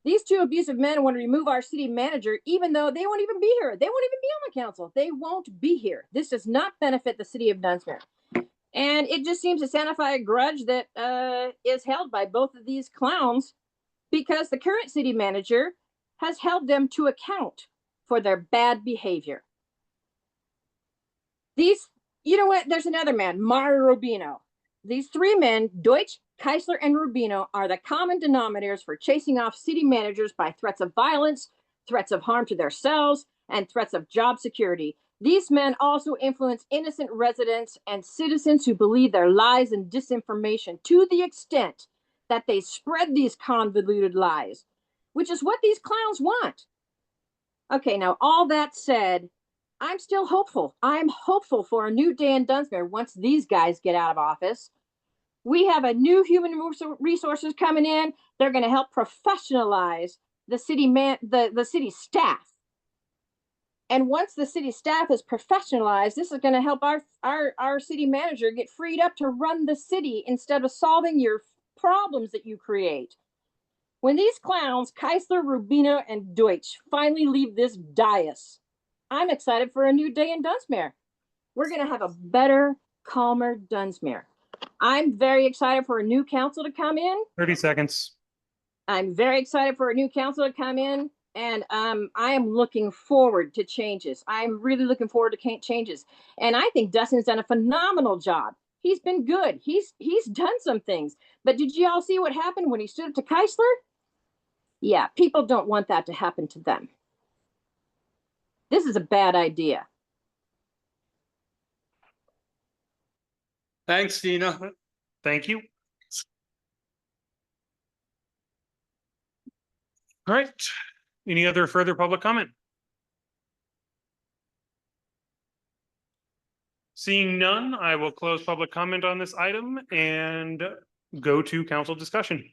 These two abusive men want to remove our city manager, even though they won't even be here. They won't even be on the council. They won't be here. This does not benefit the city of Dunsmuir. And it just seems to satisfy a grudge that is held by both of these clowns because the current city manager has held them to account for their bad behavior. These, you know what? There's another man, Mario Rubino. These three men, Deutsch, Keisler, and Rubino, are the common denominators for chasing off city managers by threats of violence, threats of harm to themselves, and threats of job security. These men also influence innocent residents and citizens who believe their lies and disinformation to the extent that they spread these convoluted lies, which is what these clowns want. Okay, now all that said, I'm still hopeful. I'm hopeful for a new day in Dunsmuir once these guys get out of office. We have a new human resources coming in. They're going to help professionalize the city staff. And once the city staff is professionalized, this is going to help our city manager get freed up to run the city instead of solving your problems that you create. When these clowns, Keisler, Rubino, and Deutsch, finally leave this dais, I'm excited for a new day in Dunsmuir. We're going to have a better, calmer Dunsmuir. I'm very excited for a new council to come in. 30 seconds. I'm very excited for a new council to come in. And I am looking forward to changes. I'm really looking forward to changes. And I think Dustin's done a phenomenal job. He's been good. He's done some things. But did you all see what happened when he stood up to Keisler? Yeah, people don't want that to happen to them. This is a bad idea. Thanks, Dina. Thank you. All right. Any other further public comment? Seeing none, I will close public comment on this item and go to council discussion.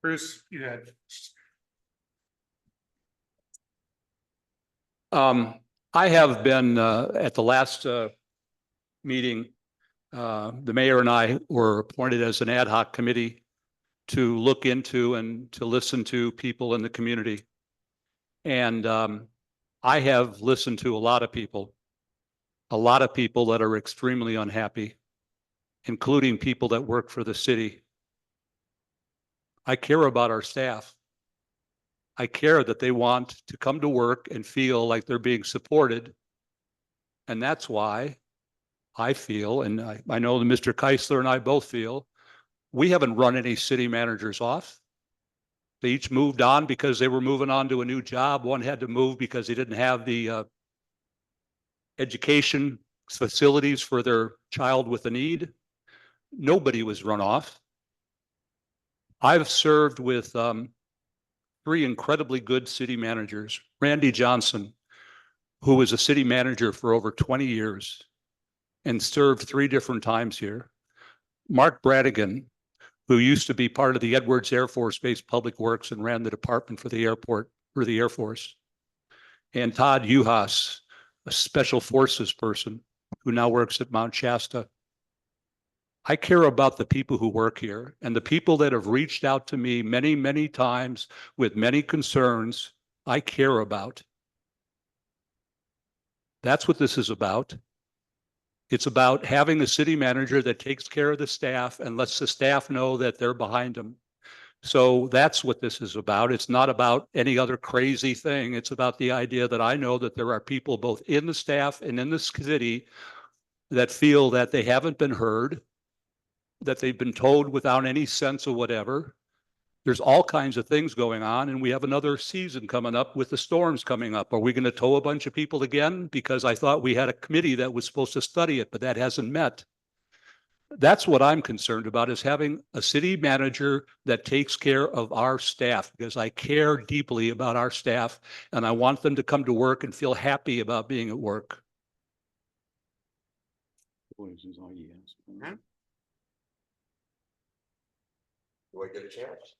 Bruce, you had. I have been, at the last, meeting, the mayor and I were appointed as an ad hoc committee to look into and to listen to people in the community. And, I have listened to a lot of people that are extremely unhappy, including people that work for the city. I care about our staff. I care that they want to come to work and feel like they're being supported. And that's why I feel, and I know that Mr. Keisler and I both feel, we haven't run any city managers off. They each moved on because they were moving on to a new job. One had to move because he didn't have the education facilities for their child with a need. Nobody was run off. I've served with three incredibly good city managers. Randy Johnson, who was a city manager for over 20 years and served 3 different times here. Mark Bradigan, who used to be part of the Edwards Air Force Base Public Works and ran the department for the airport, for the Air Force. And Todd Uhas, a special forces person who now works at Mount Shasta. I care about the people who work here, and the people that have reached out to me many, many times with many concerns, I care about. That's what this is about. It's about having a city manager that takes care of the staff and lets the staff know that they're behind them. So that's what this is about. It's not about any other crazy thing. It's about the idea that I know that there are people both in the staff and in the city that feel that they haven't been heard, that they've been told without any sense of whatever. There's all kinds of things going on, and we have another season coming up with the storms coming up. Are we going to tow a bunch of people again? Because I thought we had a committee that was supposed to study it, but that hasn't met. That's what I'm concerned about, is having a city manager that takes care of our staff, because I care deeply about our staff and I want them to come to work and feel happy about being at work. Do I get a chance?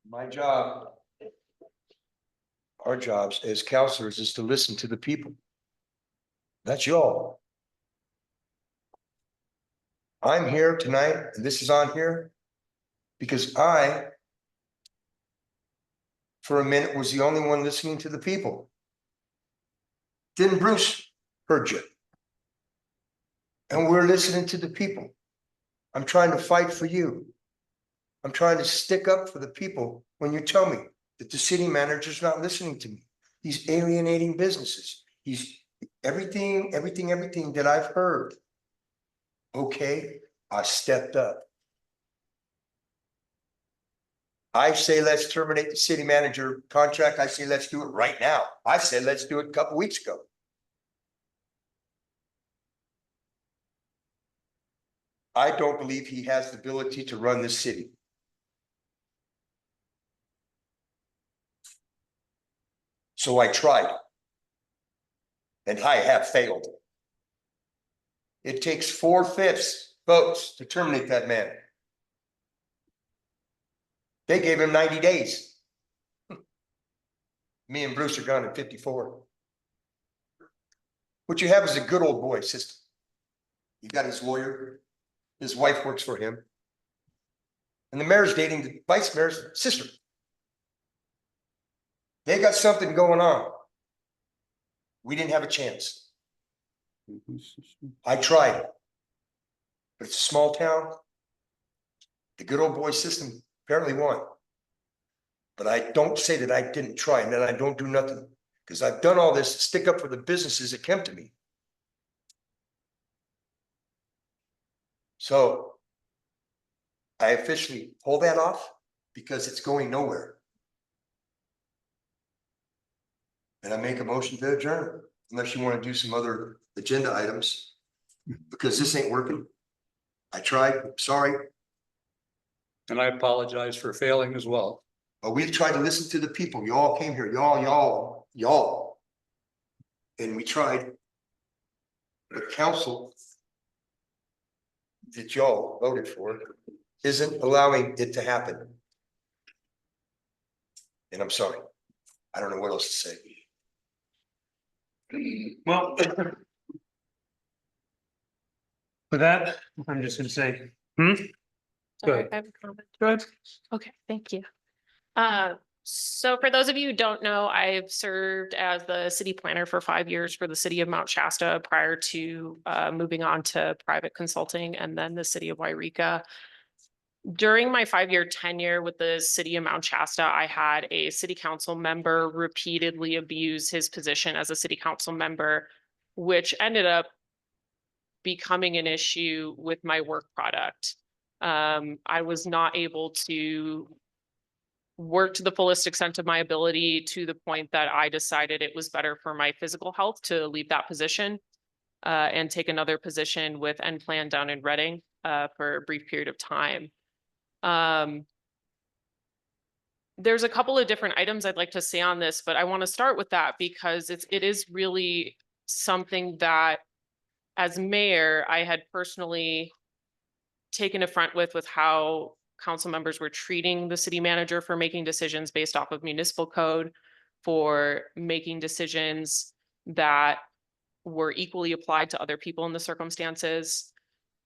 My job, our jobs as counselors is to listen to the people. That's y'all. I'm here tonight, and this is on here, because I, for a minute, was the only one listening to the people. Then Bruce heard you. And we're listening to the people. I'm trying to fight for you. I'm trying to stick up for the people when you tell me that the city manager's not listening to me. He's alienating businesses. He's everything that I've heard. Okay, I stepped up. I say let's terminate the city manager contract. I say let's do it right now. I said let's do it a couple weeks ago. I don't believe he has the ability to run this city. So I tried. And I have failed. It takes 4/5 votes to terminate that man. They gave him 90 days. Me and Bruce are gone at 54. What you have is a good old boy system. You got his lawyer. His wife works for him. And the mayor's dating the vice mayor's sister. They got something going on. We didn't have a chance. I tried. But it's a small town. The good old boy system apparently won. But I don't say that I didn't try and that I don't do nothing. Because I've done all this to stick up for the businesses that come to me. So I officially pull that off because it's going nowhere. And I make a motion to adjourn, unless you want to do some other agenda items, because this ain't working. I tried, sorry. And I apologize for failing as well. But we've tried to listen to the people. Y'all came here, y'all. And we tried. The council that y'all voted for isn't allowing it to happen. And I'm sorry. I don't know what else to say. Well, with that, I'm just gonna say, Sorry, Good. I have a comment. Go ahead. Okay, thank you. So for those of you who don't know, I've served as the city planner for 5 years for the city of Mount Shasta prior to moving on to private consulting and then the city of Wairika. During my 5-year tenure with the city of Mount Shasta, I had a city council member repeatedly abuse his position as a city council member, which ended up becoming an issue with my work product. I was not able to work to the fullest extent of my ability to the point that I decided it was better for my physical health to leave that position and take another position with N Plan down in Reading for a brief period of time. There's a couple of different items I'd like to say on this, but I want to start with that because it is really something that as mayor, I had personally taken affront with how council members were treating the city manager for making decisions based off of municipal code, for making decisions that were equally applied to other people in the circumstances.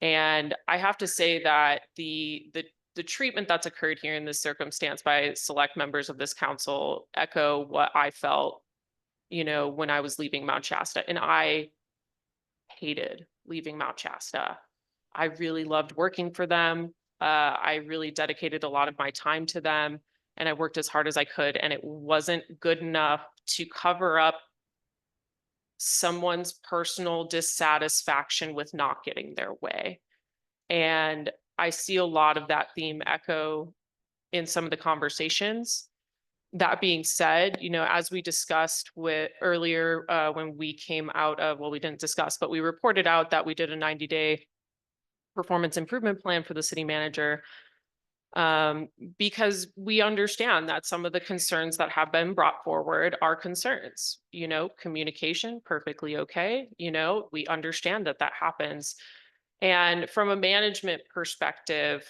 And I have to say that the treatment that's occurred here in this circumstance by select members of this council echo what I felt, when I was leaving Mount Shasta. And I hated leaving Mount Shasta. I really loved working for them. I really dedicated a lot of my time to them and I worked as hard as I could, and it wasn't good enough to cover up someone's personal dissatisfaction with not getting their way. And I see a lot of that theme echo in some of the conversations. That being said, as we discussed with earlier when we came out of, well, we didn't discuss, but we reported out that we did a 90-day performance improvement plan for the city manager because we understand that some of the concerns that have been brought forward are concerns. Communication, perfectly okay. We understand that that happens. And from a management perspective,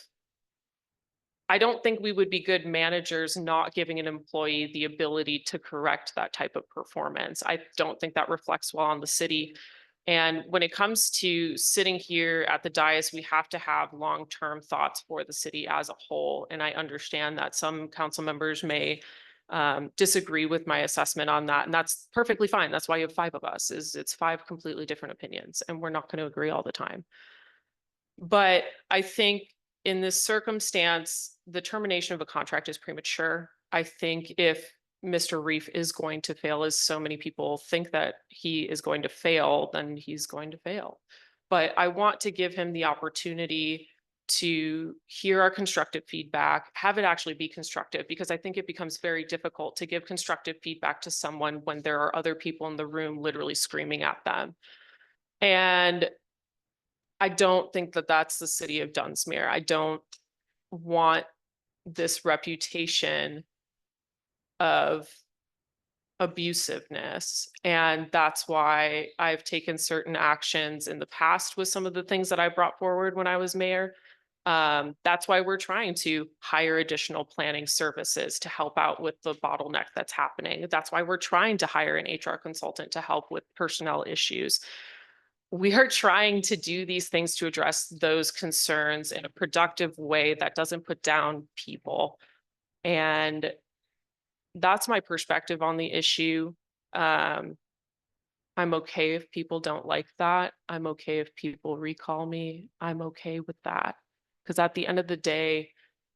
I don't think we would be good managers not giving an employee the ability to correct that type of performance. I don't think that reflects well on the city. And when it comes to sitting here at the dais, we have to have long-term thoughts for the city as a whole. And I understand that some council members may disagree with my assessment on that. And that's perfectly fine. That's why you have 5 of us, it's 5 completely different opinions, and we're not going to agree all the time. But I think in this circumstance, the termination of a contract is premature. I think if Mr. Reef is going to fail, as so many people think that he is going to fail, then he's going to fail. But I want to give him the opportunity to hear our constructive feedback, have it actually be constructive, because I think it becomes very difficult to give constructive feedback to someone when there are other people in the room literally screaming at them. And I don't think that that's the city of Dunsmuir. I don't want this reputation of abusiveness. And that's why I've taken certain actions in the past with some of the things that I brought forward when I was mayor. That's why we're trying to hire additional planning services to help out with the bottleneck that's happening. That's why we're trying to hire an HR consultant to help with personnel issues. We are trying to do these things to address those concerns in a productive way that doesn't put down people. And that's my perspective on the issue. I'm okay if people don't like that. I'm okay if people recall me. I'm okay with that. Because at the end of the day,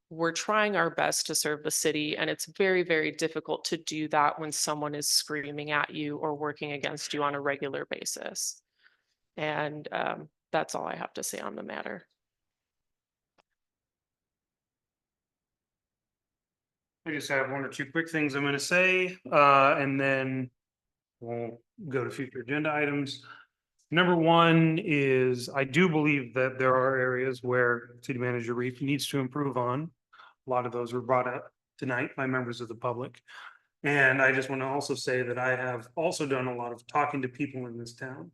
we're trying our best to serve the city, and it's very, very difficult to do that when someone is screaming at you or working against you on a regular basis. And that's all I have to say on the matter. I just have 1 or 2 quick things I'm going to say, and then we'll go to future agenda items. Number 1 is I do believe that there are areas where City Manager Reef needs to improve on. A lot of those were brought up tonight by members of the public. And I just want to also say that I have also done a lot of talking to people in this town.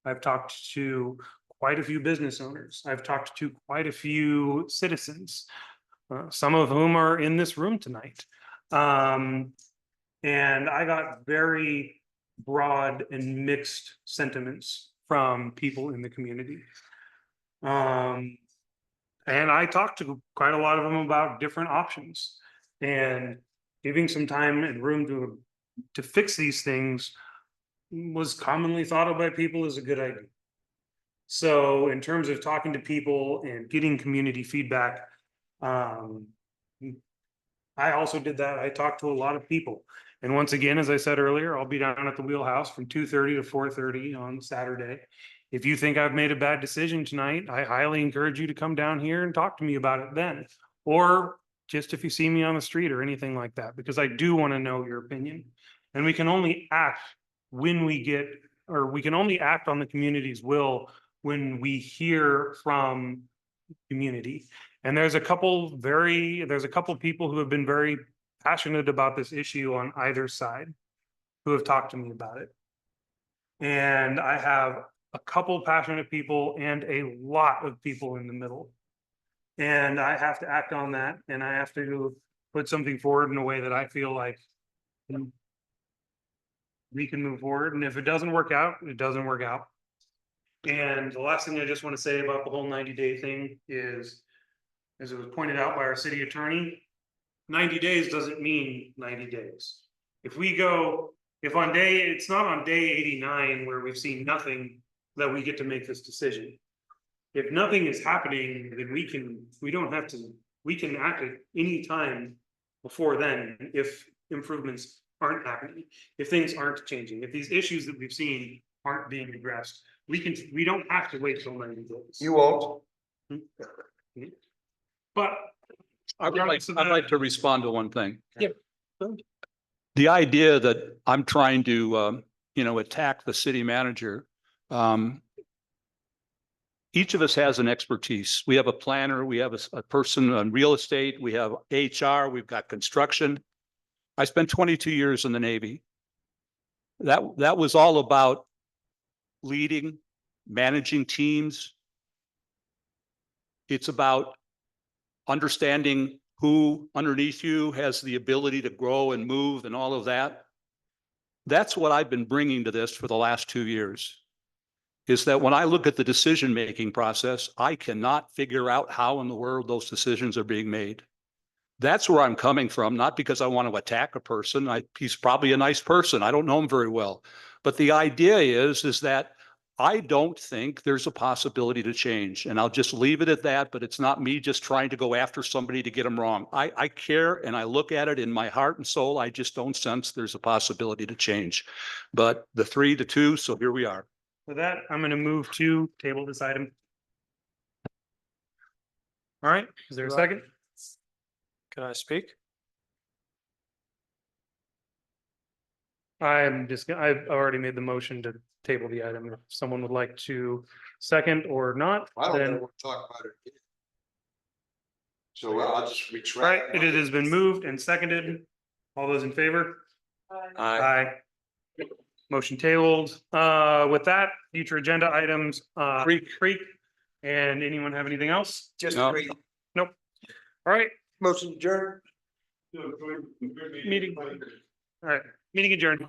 I've talked to quite a few business owners. I've talked to quite a few citizens, some of whom are in this room tonight. And I got very broad and mixed sentiments from people in the community. And I talked to quite a lot of them about different options, and giving some time and room to fix these things was commonly thought of by people as a good idea. So in terms of talking to people and getting community feedback, I also did that. I talked to a lot of people. And once again, as I said earlier, I'll be down at the Wheelhouse from 2:30 to 4:30 on Saturday. If you think I've made a bad decision tonight, I highly encourage you to come down here and talk to me about it then. Or just if you see me on the street or anything like that, because I do want to know your opinion. And we can only act when we get, or we can only act on the community's will when we hear from community. And there's a couple people who have been very passionate about this issue on either side who have talked to me about it. And I have a couple passionate people and a lot of people in the middle. And I have to act on that, and I have to put something forward in a way that I feel like we can move forward. And if it doesn't work out, it doesn't work out. And the last thing I just want to say about the whole 90-day thing is, as it was pointed out by our city attorney, 90 days doesn't mean 90 days. If it's not on day 89 where we've seen nothing, that we get to make this decision. If nothing is happening, then we can act at any time before then if improvements aren't happening, if things aren't changing, if these issues that we've seen aren't being addressed. We don't have to wait till 90 days. You won't. But I'd like to respond to one thing. Yep. The idea that I'm trying to, attack the city manager. Each of us has an expertise. We have a planner, we have a person on real estate, we have HR, we've got construction. I spent 22 years in the Navy. That was all about leading, managing teams. It's about understanding who underneath you has the ability to grow and move and all of that. That's what I've been bringing to this for the last 2 years, is that when I look at the decision-making process, I cannot figure out how in the world those decisions are being made. That's where I'm coming from, not because I want to attack a person. He's probably a nice person. I don't know him very well. But the idea is that I don't think there's a possibility to change. And I'll just leave it at that, but it's not me just trying to go after somebody to get them wrong. I care and I look at it in my heart and soul. I just don't sense there's a possibility to change. But the 3-2, so here we are. With that, I'm going to move to table this item. All right, is there a second? Can I speak? I've already made the motion to table the item. If someone would like to second or not, I don't then. know, we'll talk about it again. So I'll just All retract. right, it has been moved and seconded. All those in favor? Aye. Motion tabled. With that, future agenda items, Creek. And anyone have anything else? Just No. agree. Nope. All right, Motion adjourned. meeting. All right, meeting adjourned.